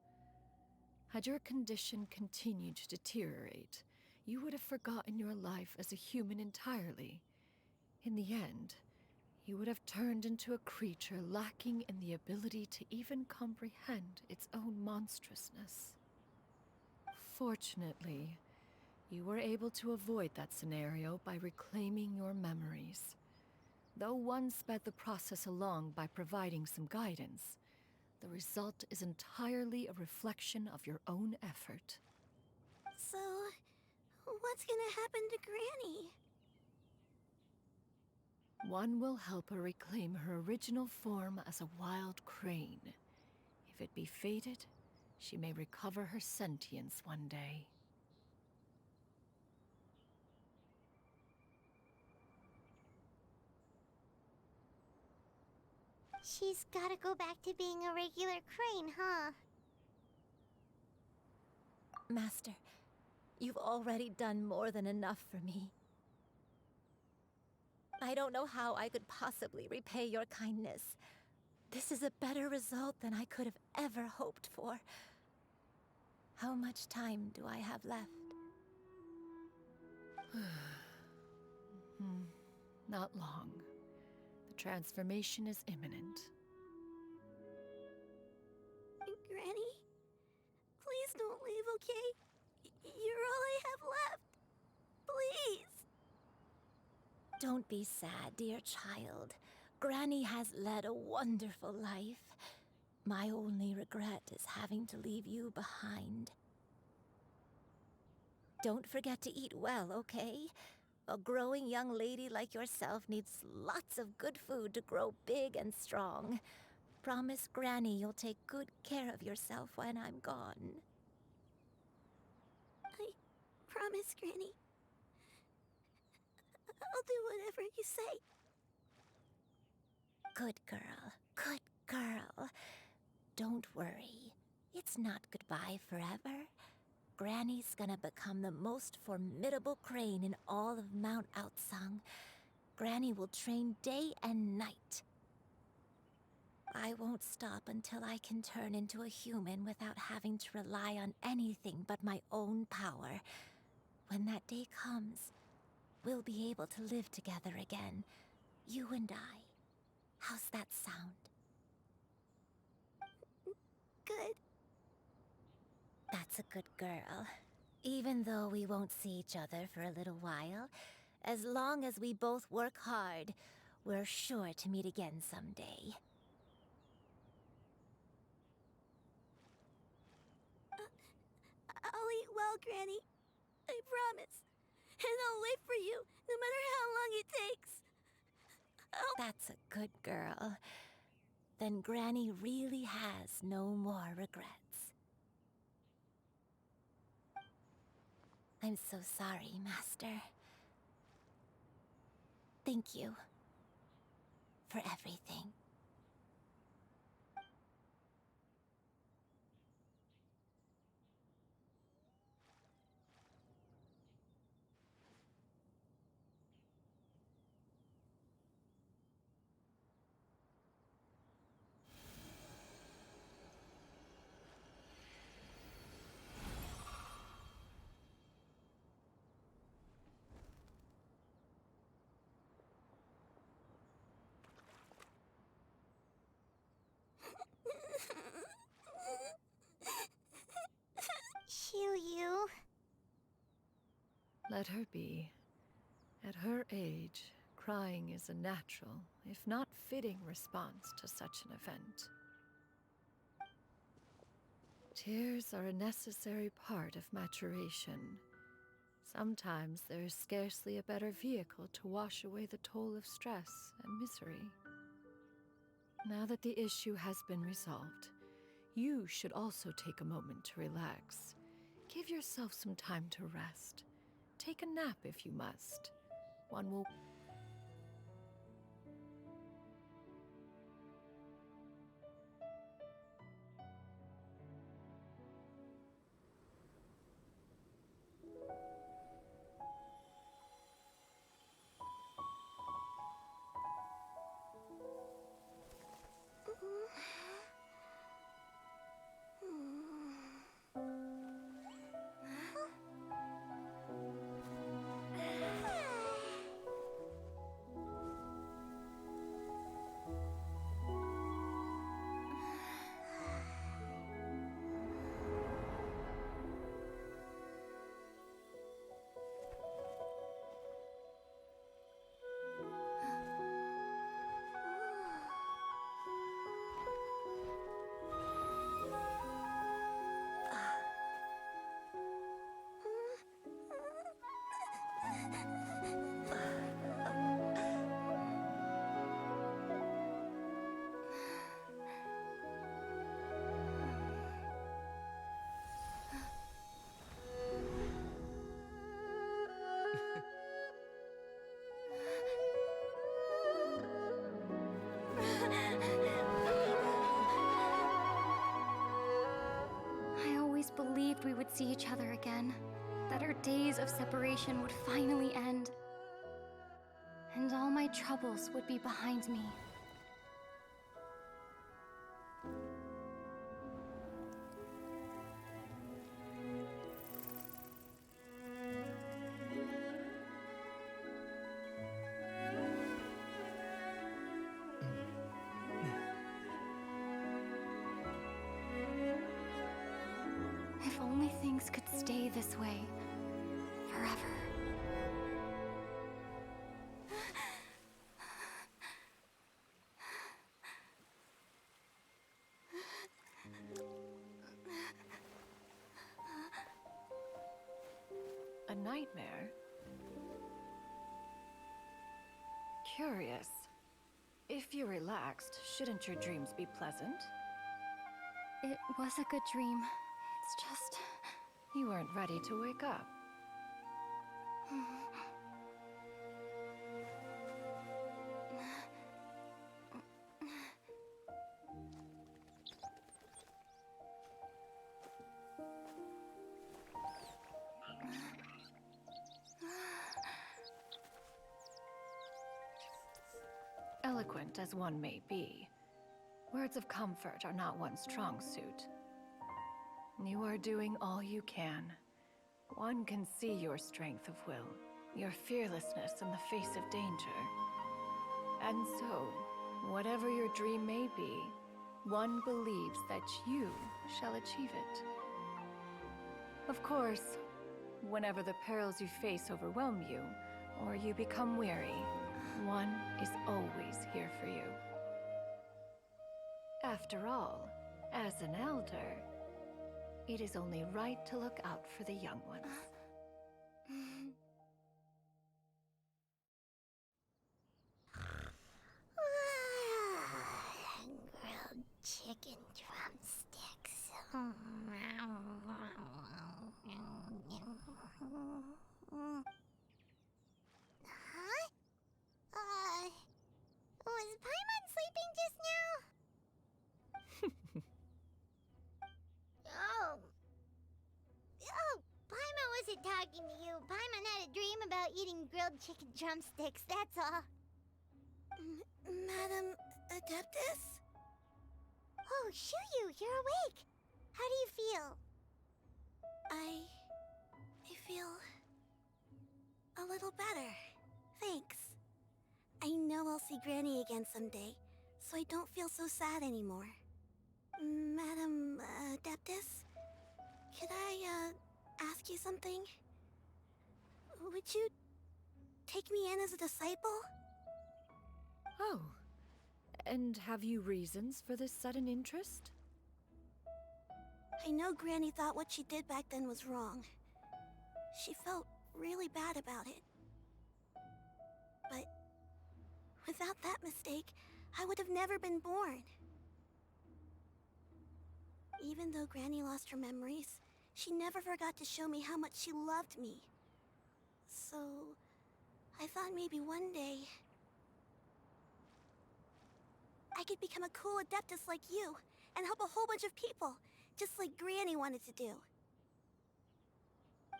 Had your condition continued to deteriorate, you would have forgotten your life as a human entirely. In the end, you would have turned into a creature lacking in the ability to even comprehend its own monstrousness. Fortunately, you were able to avoid that scenario by reclaiming your memories. Though one sped the process along by providing some guidance, the result is entirely a reflection of your own effort. So, what's gonna happen to Granny? One will help her reclaim her original form as a wild crane. If it be fated, she may recover her sentience one day. She's gotta go back to being a regular crane, huh? Master, you've already done more than enough for me. I don't know how I could possibly repay your kindness. This is a better result than I could have ever hoped for. How much time do I have left? Not long. The transformation is imminent. Granny? Please don't leave, okay? You're all I have left. Please! Don't be sad, dear child. Granny has led a wonderful life. My only regret is having to leave you behind. Don't forget to eat well, okay? A growing young lady like yourself needs lots of good food to grow big and strong. Promise Granny you'll take good care of yourself when I'm gone. I promise, Granny. I'll do whatever you say. Good girl, good girl. Don't worry. It's not goodbye forever. Granny's gonna become the most formidable crane in all of Mount Outsung. Granny will train day and night. I won't stop until I can turn into a human without having to rely on anything but my own power. When that day comes, we'll be able to live together again, you and I. How's that sound? Good. That's a good girl. Even though we won't see each other for a little while, as long as we both work hard, we're sure to meet again someday. I'll eat well, Granny. I promise. And I'll wait for you, no matter how long it takes. That's a good girl. Then Granny really has no more regrets. I'm so sorry, Master. Thank you for everything. Xiu. Let her be. At her age, crying is a natural, if not fitting response to such an event. Tears are a necessary part of maturation. Sometimes there is scarcely a better vehicle to wash away the toll of stress and misery. Now that the issue has been resolved, you should also take a moment to relax. Give yourself some time to rest. Take a nap if you must. One will... I always believed we would see each other again, that our days of separation would finally end, and all my troubles would be behind me. If only things could stay this way forever. A nightmare? Curious. If you're relaxed, shouldn't your dreams be pleasant? It was a good dream. It's just... You weren't ready to wake up. Eloquent as one may be, words of comfort are not one's strong suit. You are doing all you can. One can see your strength of will, your fearlessness in the face of danger. And so, whatever your dream may be, one believes that you shall achieve it. Of course, whenever the perils you face overwhelm you, or you become weary, one is always here for you. After all, as an elder, it is only right to look out for the young ones. Grilled chicken drumsticks. Huh? Was Paimon sleeping just now? Oh, Paimon wasn't talking to you. Paimon had a dream about eating grilled chicken drumsticks, that's all. Madam Adeptus? Oh, Shuyu, you're awake. How do you feel? I feel a little better. Thanks. I know I'll see Granny again someday, so I don't feel so sad anymore. Madam Adeptus, could I ask you something? Would you take me in as a disciple? Oh, and have you reasons for this sudden interest? I know Granny thought what she did back then was wrong. She felt really bad about it. But without that mistake, I would have never been born. Even though Granny lost her memories, she never forgot to show me how much she loved me. So, I thought maybe one day I could become a cool Adeptus like you and help a whole bunch of people, just like Granny wanted to do.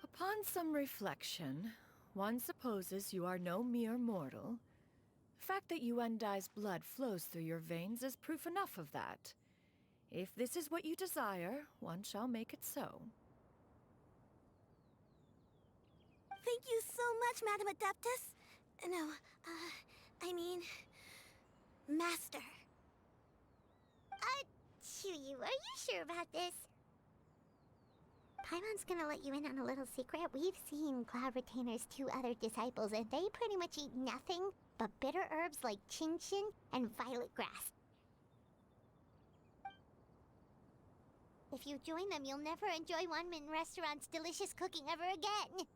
Upon some reflection, one supposes you are no mere mortal. The fact that Yuendai's blood flows through your veins is proof enough of that. If this is what you desire, one shall make it so. Thank you so much, Madam Adeptus. No, I mean, Master. Chuyu, are you sure about this? Paimon's gonna let you in on a little secret. We've seen Cloud Retainer's 2 other disciples, and they pretty much eat nothing but bitter herbs like Chinchin and violet grass. If you join them, you'll never enjoy Wanmin Restaurant's delicious cooking ever again.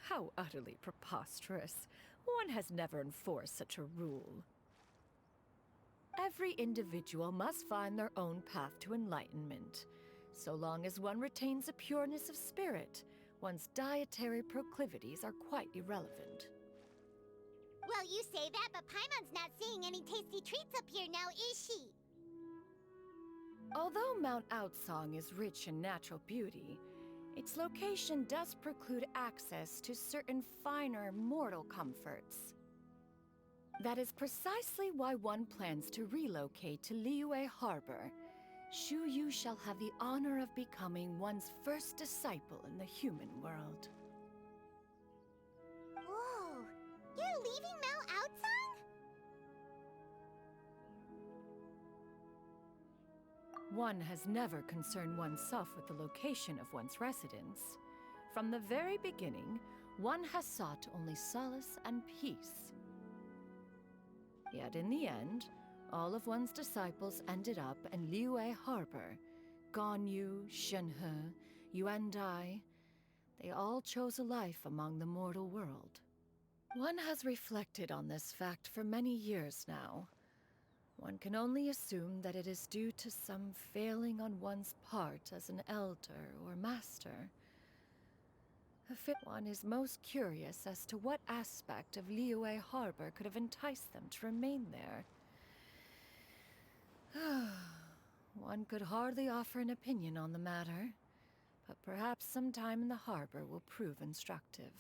How utterly preposterous. One has never enforced such a rule. Every individual must find their own path to enlightenment. So long as one retains a pureness of spirit, one's dietary proclivities are quite irrelevant. Well, you say that, but Paimon's not seeing any tasty treats up here now, is she? Although Mount Outsong is rich in natural beauty, its location does preclude access to certain finer mortal comforts. That is precisely why one plans to relocate to Liyue Harbor. Shu Yu shall have the honor of becoming one's first disciple in the human world. Whoa! You're leaving Mount Outsong? One has never concerned oneself with the location of one's residence. From the very beginning, one has sought only solace and peace. Yet in the end, all of one's disciples ended up in Liyue Harbor. Ganyu, Shenhe, Yuendai, they all chose a life among the mortal world. One has reflected on this fact for many years now. One can only assume that it is due to some failing on one's part as an elder or master. One is most curious as to what aspect of Liyue Harbor could have enticed them to remain there. One could hardly offer an opinion on the matter, but perhaps some time in the harbor will prove instructive.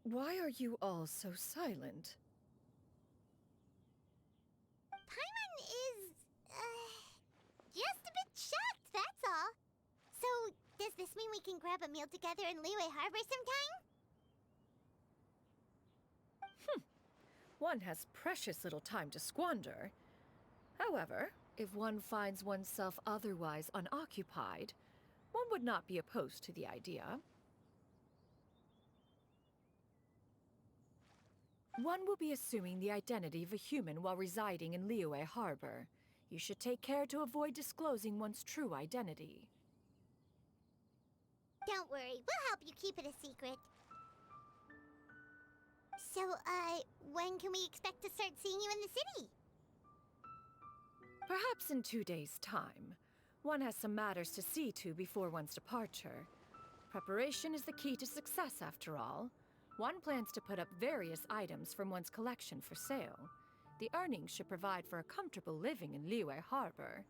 Why are you all so silent? Paimon is, just a bit shocked, that's all. So, does this mean we can grab a meal together in Liyue Harbor sometime? One has precious little time to squander. However, if one finds oneself otherwise unoccupied, one would not be opposed to the idea. One will be assuming the identity of a human while residing in Liyue Harbor. You should take care to avoid disclosing one's true identity. Don't worry, we'll help you keep it a secret. So, when can we expect to start seeing you in the city? Perhaps in 2 days' time. One has some matters to see to before one's departure. Preparation is the key to success, after all. One plans to put up various items from one's collection for sale. The earnings should provide for a comfortable living in Liyue Harbor.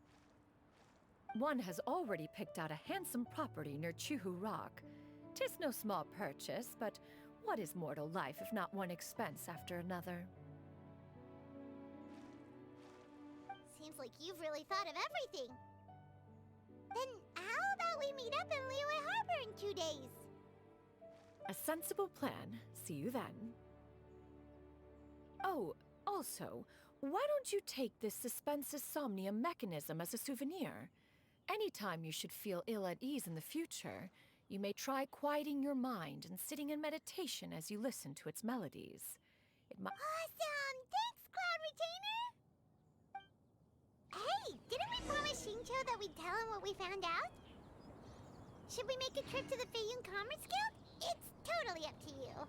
One has already picked out a handsome property near Chuhu Rock. 'Tis no small purchase, but what is mortal life if not one expense after another? Seems like you've really thought of everything. Then how about we meet up in Liyue Harbor in 2 days? A sensible plan. See you then. Oh, also, why don't you take this suspensus somnium mechanism as a souvenir? Anytime you should feel ill at ease in the future, you may try quieting your mind and sitting in meditation as you listen to its melodies. It might. Awesome! Thanks, Cloud Retainer! Hey, didn't we promise Shincho that we'd tell him what we found out? Should we make a trip to the Feiyun Commerce Guild? It's totally up to you.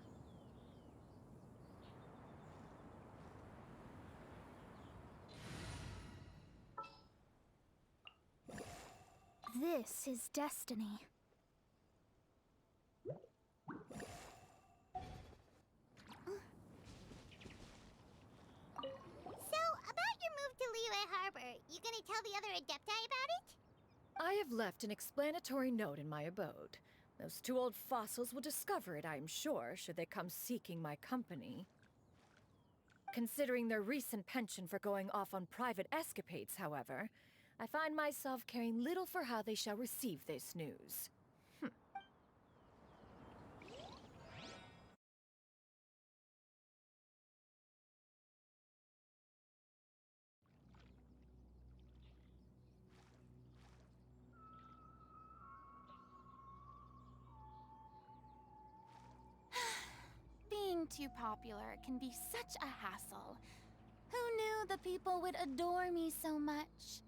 This is destiny. So, about your move to Liyue Harbor, you gonna tell the other Adepti about it? I have left an explanatory note in my abode. Those two old fossils will discover it, I am sure, should they come seeking my company. Considering their recent penchant for going off on private escapades, however, I find myself caring little for how they shall receive this news. Being too popular can be such a hassle. Who knew the people would adore me so much?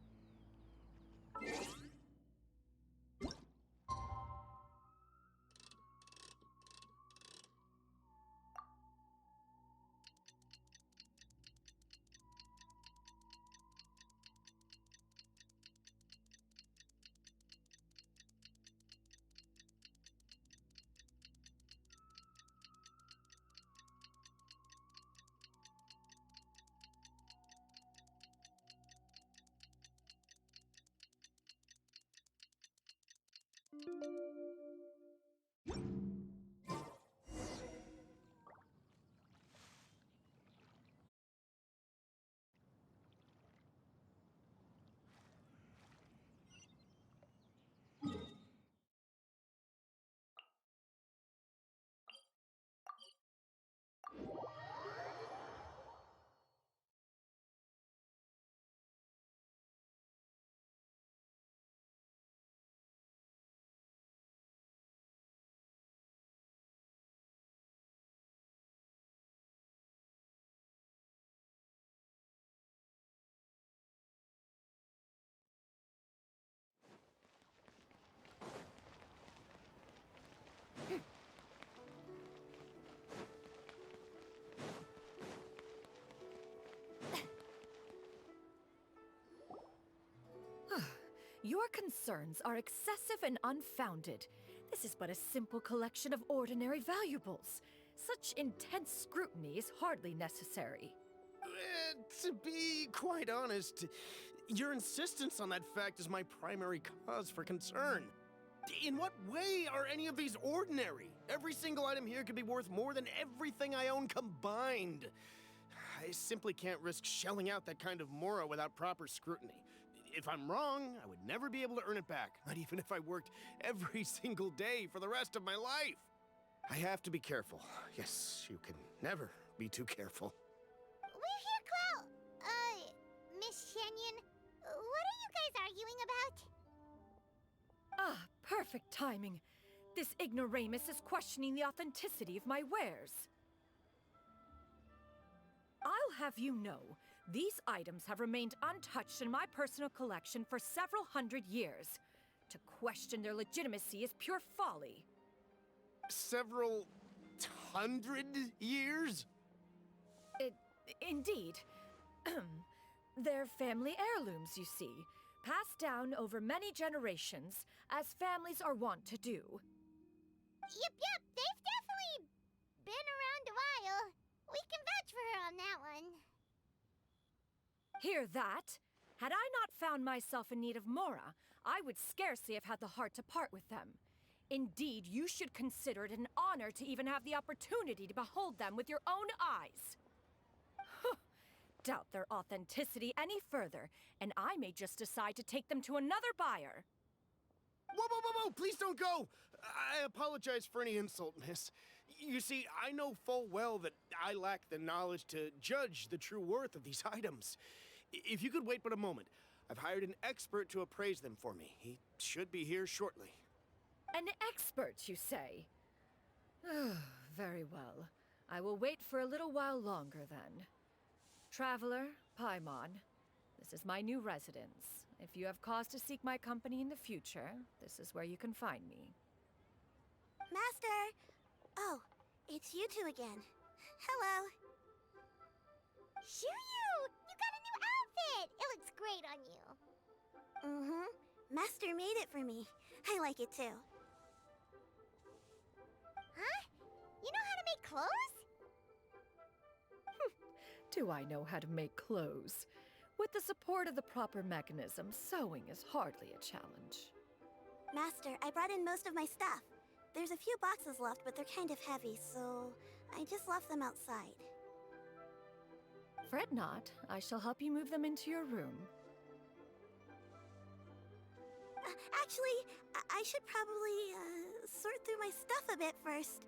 Your concerns are excessive and unfounded. This is but a simple collection of ordinary valuables. Such intense scrutiny is hardly necessary. To be quite honest, your insistence on that fact is my primary cause for concern. In what way are any of these ordinary? Every single item here could be worth more than everything I own combined. I simply can't risk shelling out that kind of mora without proper scrutiny. If I'm wrong, I would never be able to earn it back, not even if I worked every single day for the rest of my life. I have to be careful. Yes, you can never be too careful. We're here, Cloud. Miss Sянь Yun, what are you guys arguing about? Ah, perfect timing. This ignoramus is questioning the authenticity of my wares. I'll have you know, these items have remained untouched in my personal collection for several hundred years. To question their legitimacy is pure folly. Several hundred years? Indeed. They're family heirlooms, you see, passed down over many generations, as families are wont to do. Yep, they've definitely been around a while. We can vouch for her on that one. Hear that? Had I not found myself in need of mora, I would scarcely have had the heart to part with them. Indeed, you should consider it an honor to even have the opportunity to behold them with your own eyes. Doubt their authenticity any further, and I may just decide to take them to another buyer. Whoa! Please don't go! I apologize for any insult, miss. You see, I know full well that I lack the knowledge to judge the true worth of these items. If you could wait but a moment, I've hired an expert to appraise them for me. He should be here shortly. An expert, you say? Very well. I will wait for a little while longer then. Traveler, Paimon, this is my new residence. If you have cause to seek my company in the future, this is where you can find me. Master! Oh, it's you two again. Hello. Shoo-you! You got a new outfit! It looks great on you. Mm-hmm. Master made it for me. I like it too. Huh? You know how to make clothes? Do I know how to make clothes? With the support of the proper mechanism, sewing is hardly a challenge. Master, I brought in most of my stuff. There's a few boxes left, but they're kind of heavy, so I just left them outside. Fret not. I shall help you move them into your room. Actually, I should probably sort through my stuff a bit first.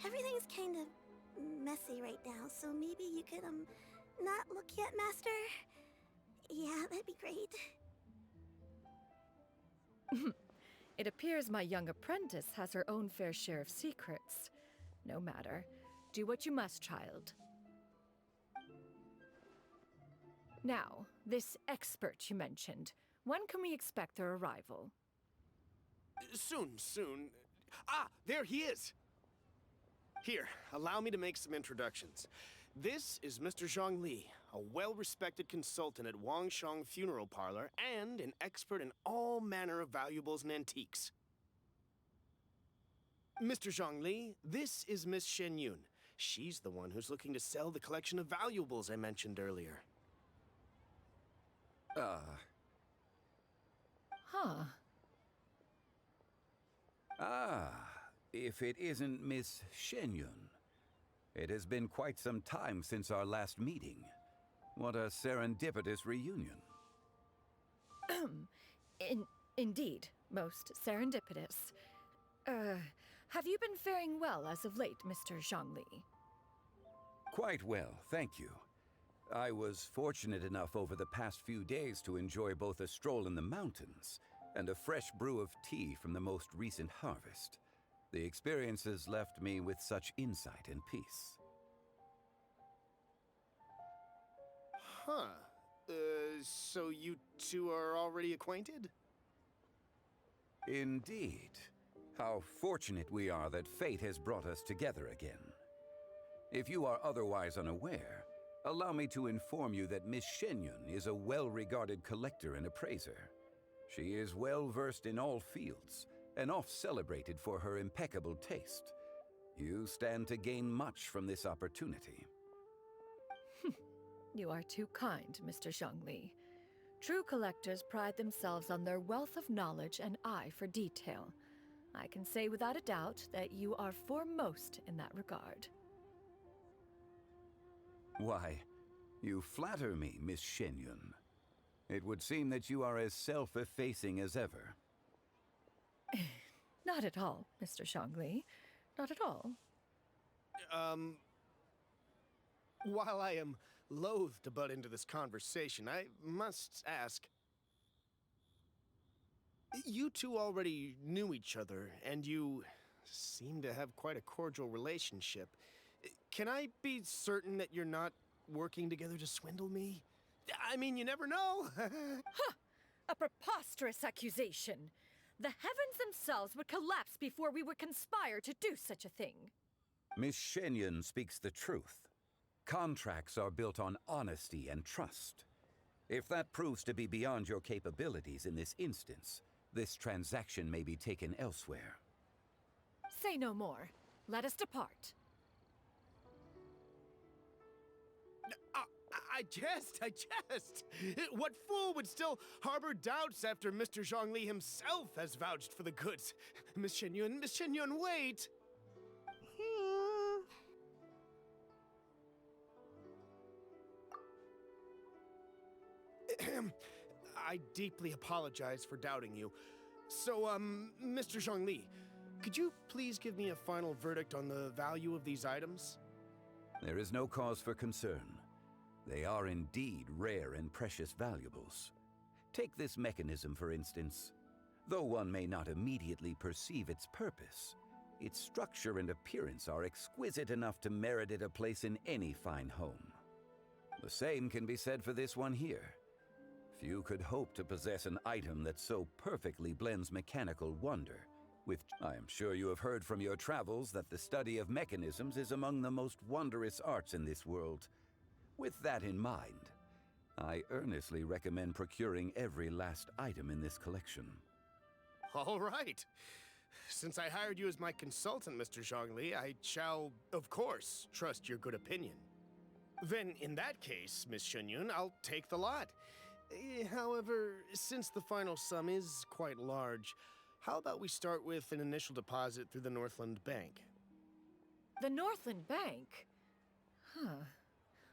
Everything's kind of messy right now, so maybe you could, not look yet, Master? Yeah, that'd be great. It appears my young apprentice has her own fair share of secrets. No matter. Do what you must, child. Now, this expert you mentioned, when can we expect their arrival? Soon. Ah, there he is! Here, allow me to make some introductions. This is Mr. Zhang Li, a well-respected consultant at Wangshang Funeral Parlor and an expert in all manner of valuables and antiques. Mr. Zhang Li, this is Miss Shen Yun. She's the one who's looking to sell the collection of valuables I mentioned earlier. If it isn't Miss Shen Yun. It has been quite some time since our last meeting. What a serendipitous reunion. Indeed, most serendipitous. Have you been faring well as of late, Mr. Zhangli? Quite well, thank you. I was fortunate enough over the past few days to enjoy both a stroll in the mountains and a fresh brew of tea from the most recent harvest. The experiences left me with such insight and peace. Huh. So you two are already acquainted? Indeed. How fortunate we are that fate has brought us together again. If you are otherwise unaware, allow me to inform you that Miss Shen Yun is a well-regarded collector and appraiser. She is well-versed in all fields, and oft-celebrated for her impeccable taste. You stand to gain much from this opportunity. You are too kind, Mr. Zhangli. True collectors pride themselves on their wealth of knowledge and eye for detail. I can say without a doubt that you are foremost in that regard. Why, you flatter me, Miss Shen Yun. It would seem that you are as self-effacing as ever. Not at all, Mr. Zhangli. Not at all. While I am loath to butt into this conversation, I must ask... You two already knew each other, and you seem to have quite a cordial relationship. Can I be certain that you're not working together to swindle me? I mean, you never know. Huh! A preposterous accusation! The heavens themselves would collapse before we would conspire to do such a thing. Miss Shen Yun speaks the truth. Contracts are built on honesty and trust. If that proves to be beyond your capabilities in this instance, this transaction may be taken elsewhere. Say no more. Let us depart. I jest! What fool would still harbor doubts after Mr. Zhangli himself has vouched for the goods? Miss Shen Yun, wait! I deeply apologize for doubting you. So, Mr. Zhangli, could you please give me a final verdict on the value of these items? There is no cause for concern. They are indeed rare and precious valuables. Take this mechanism, for instance. Though one may not immediately perceive its purpose, Its structure and appearance are exquisite enough to merit it a place in any fine home. The same can be said for this one here. Few could hope to possess an item that so perfectly blends mechanical wonder with... I am sure you have heard from your travels that the study of mechanisms is among the most wondrous arts in this world. With that in mind, I earnestly recommend procuring every last item in this collection. All right. Since I hired you as my consultant, Mr. Zhongli, I shall, of course, trust your good opinion. Then, in that case, Miss Shen Yun, I'll take the lot. However, since the final sum is quite large, how about we start with an initial deposit through the Northland Bank? The Northland Bank? Huh.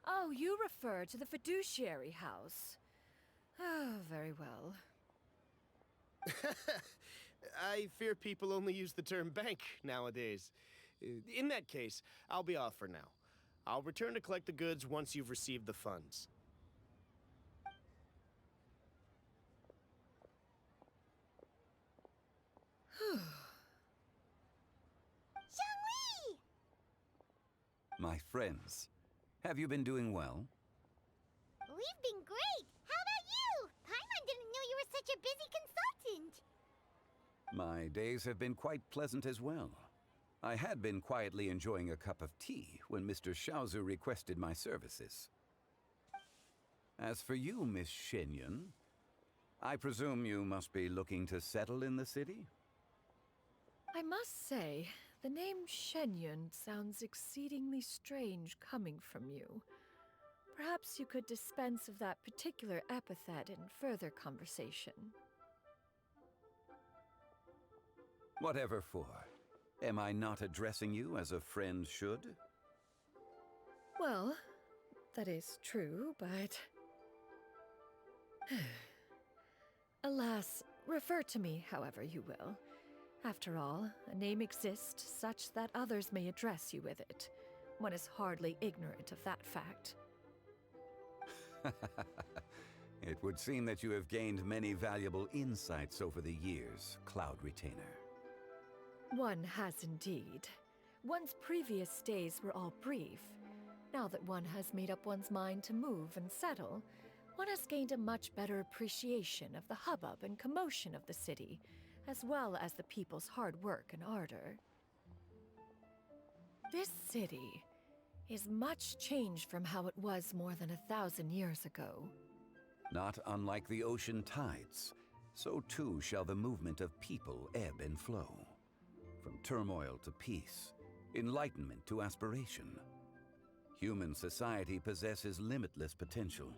Oh, you refer to the fiduciary house. Oh, very well. I fear people only use the term bank nowadays. In that case, I'll be off for now. I'll return to collect the goods once you've received the funds. Zhongli! My friends, have you been doing well? We've been great! How about you? Paimon didn't know you were such a busy consultant! My days have been quite pleasant as well. I had been quietly enjoying a cup of tea when Mr. Xiaozu requested my services. As for you, Miss Shen Yun, I presume you must be looking to settle in the city? I must say, the name Shen Yun sounds exceedingly strange coming from you. Perhaps you could dispense of that particular epithet in further conversation. Whatever for. Am I not addressing you as a friend should? Well, that is true, but... Alas, refer to me however you will. After all, a name exists such that others may address you with it. One is hardly ignorant of that fact. It would seem that you have gained many valuable insights over the years, Cloud Retainer. One has indeed. One's previous stays were all brief. Now that one has made up one's mind to move and settle, one has gained a much better appreciation of the hubbub and commotion of the city, as well as the people's hard work and ardor. This city is much changed from how it was more than 1,000 years ago. Not unlike the ocean tides, so too shall the movement of people ebb and flow. From turmoil to peace, enlightenment to aspiration. Human society possesses limitless potential.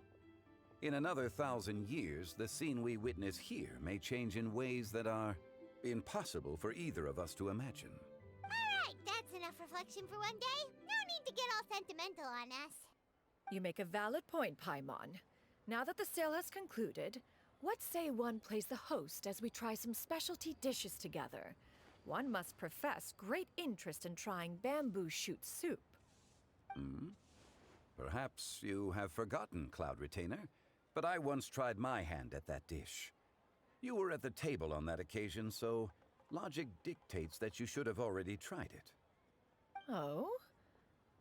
In another 1,000 years, the scene we witness here may change in ways that are impossible for either of us to imagine. Alright, that's enough reflection for one day. No need to get all sentimental on us. You make a valid point, Paimon. Now that the sale has concluded, what say one plays the host as we try some specialty dishes together? One must profess great interest in trying bamboo shoot soup. Perhaps you have forgotten, Cloud Retainer, but I once tried my hand at that dish. You were at the table on that occasion, so logic dictates that you should have already tried it. Oh?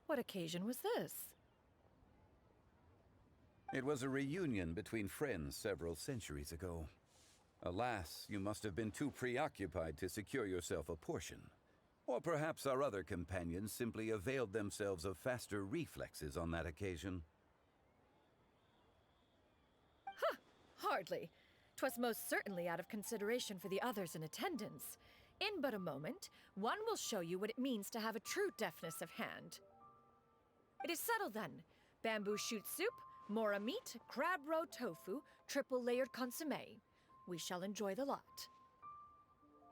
What occasion was this? It was a reunion between friends several centuries ago. Alas, you must have been too preoccupied to secure yourself a portion. Or perhaps our other companions simply availed themselves of faster reflexes on that occasion. Huh! Hardly. 'Twas most certainly out of consideration for the others in attendance. In but a moment, one will show you what it means to have a true deftness of hand. It is settled then. Bamboo shoot soup, mora meat, crab roe tofu, triple-layered consommé. We shall enjoy the lot.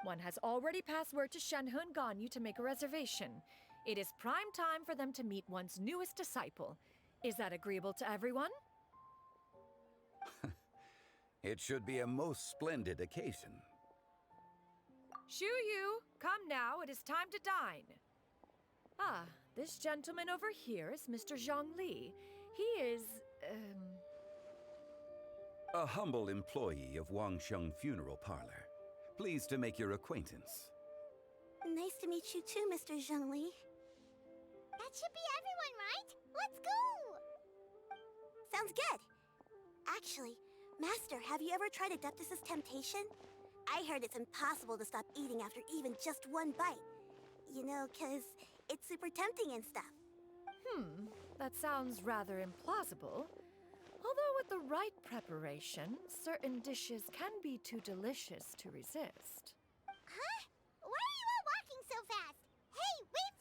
One has already passed word to Shenhe and Ganyu to make a reservation. It is prime time for them to meet one's newest disciple. Is that agreeable to everyone? It should be a most splendid occasion. Shu Yu, come now, it is time to dine. Ah, this gentleman over here is Mr. Zhongli. He is, A humble employee of Wangsheng Funeral Parlor. Pleased to make your acquaintance. Nice to meet you too, Mr. Zhengli. That should be everyone, right? Let's go! Sounds good. Actually, Master, have you ever tried Adeptus' temptation? I heard it's impossible to stop eating after even just one bite. You know, 'cause it's super tempting and stuff. That sounds rather implausible. Although with the right preparation, certain dishes can be too delicious to resist. Huh? Why are you all walking so fast? Hey, wait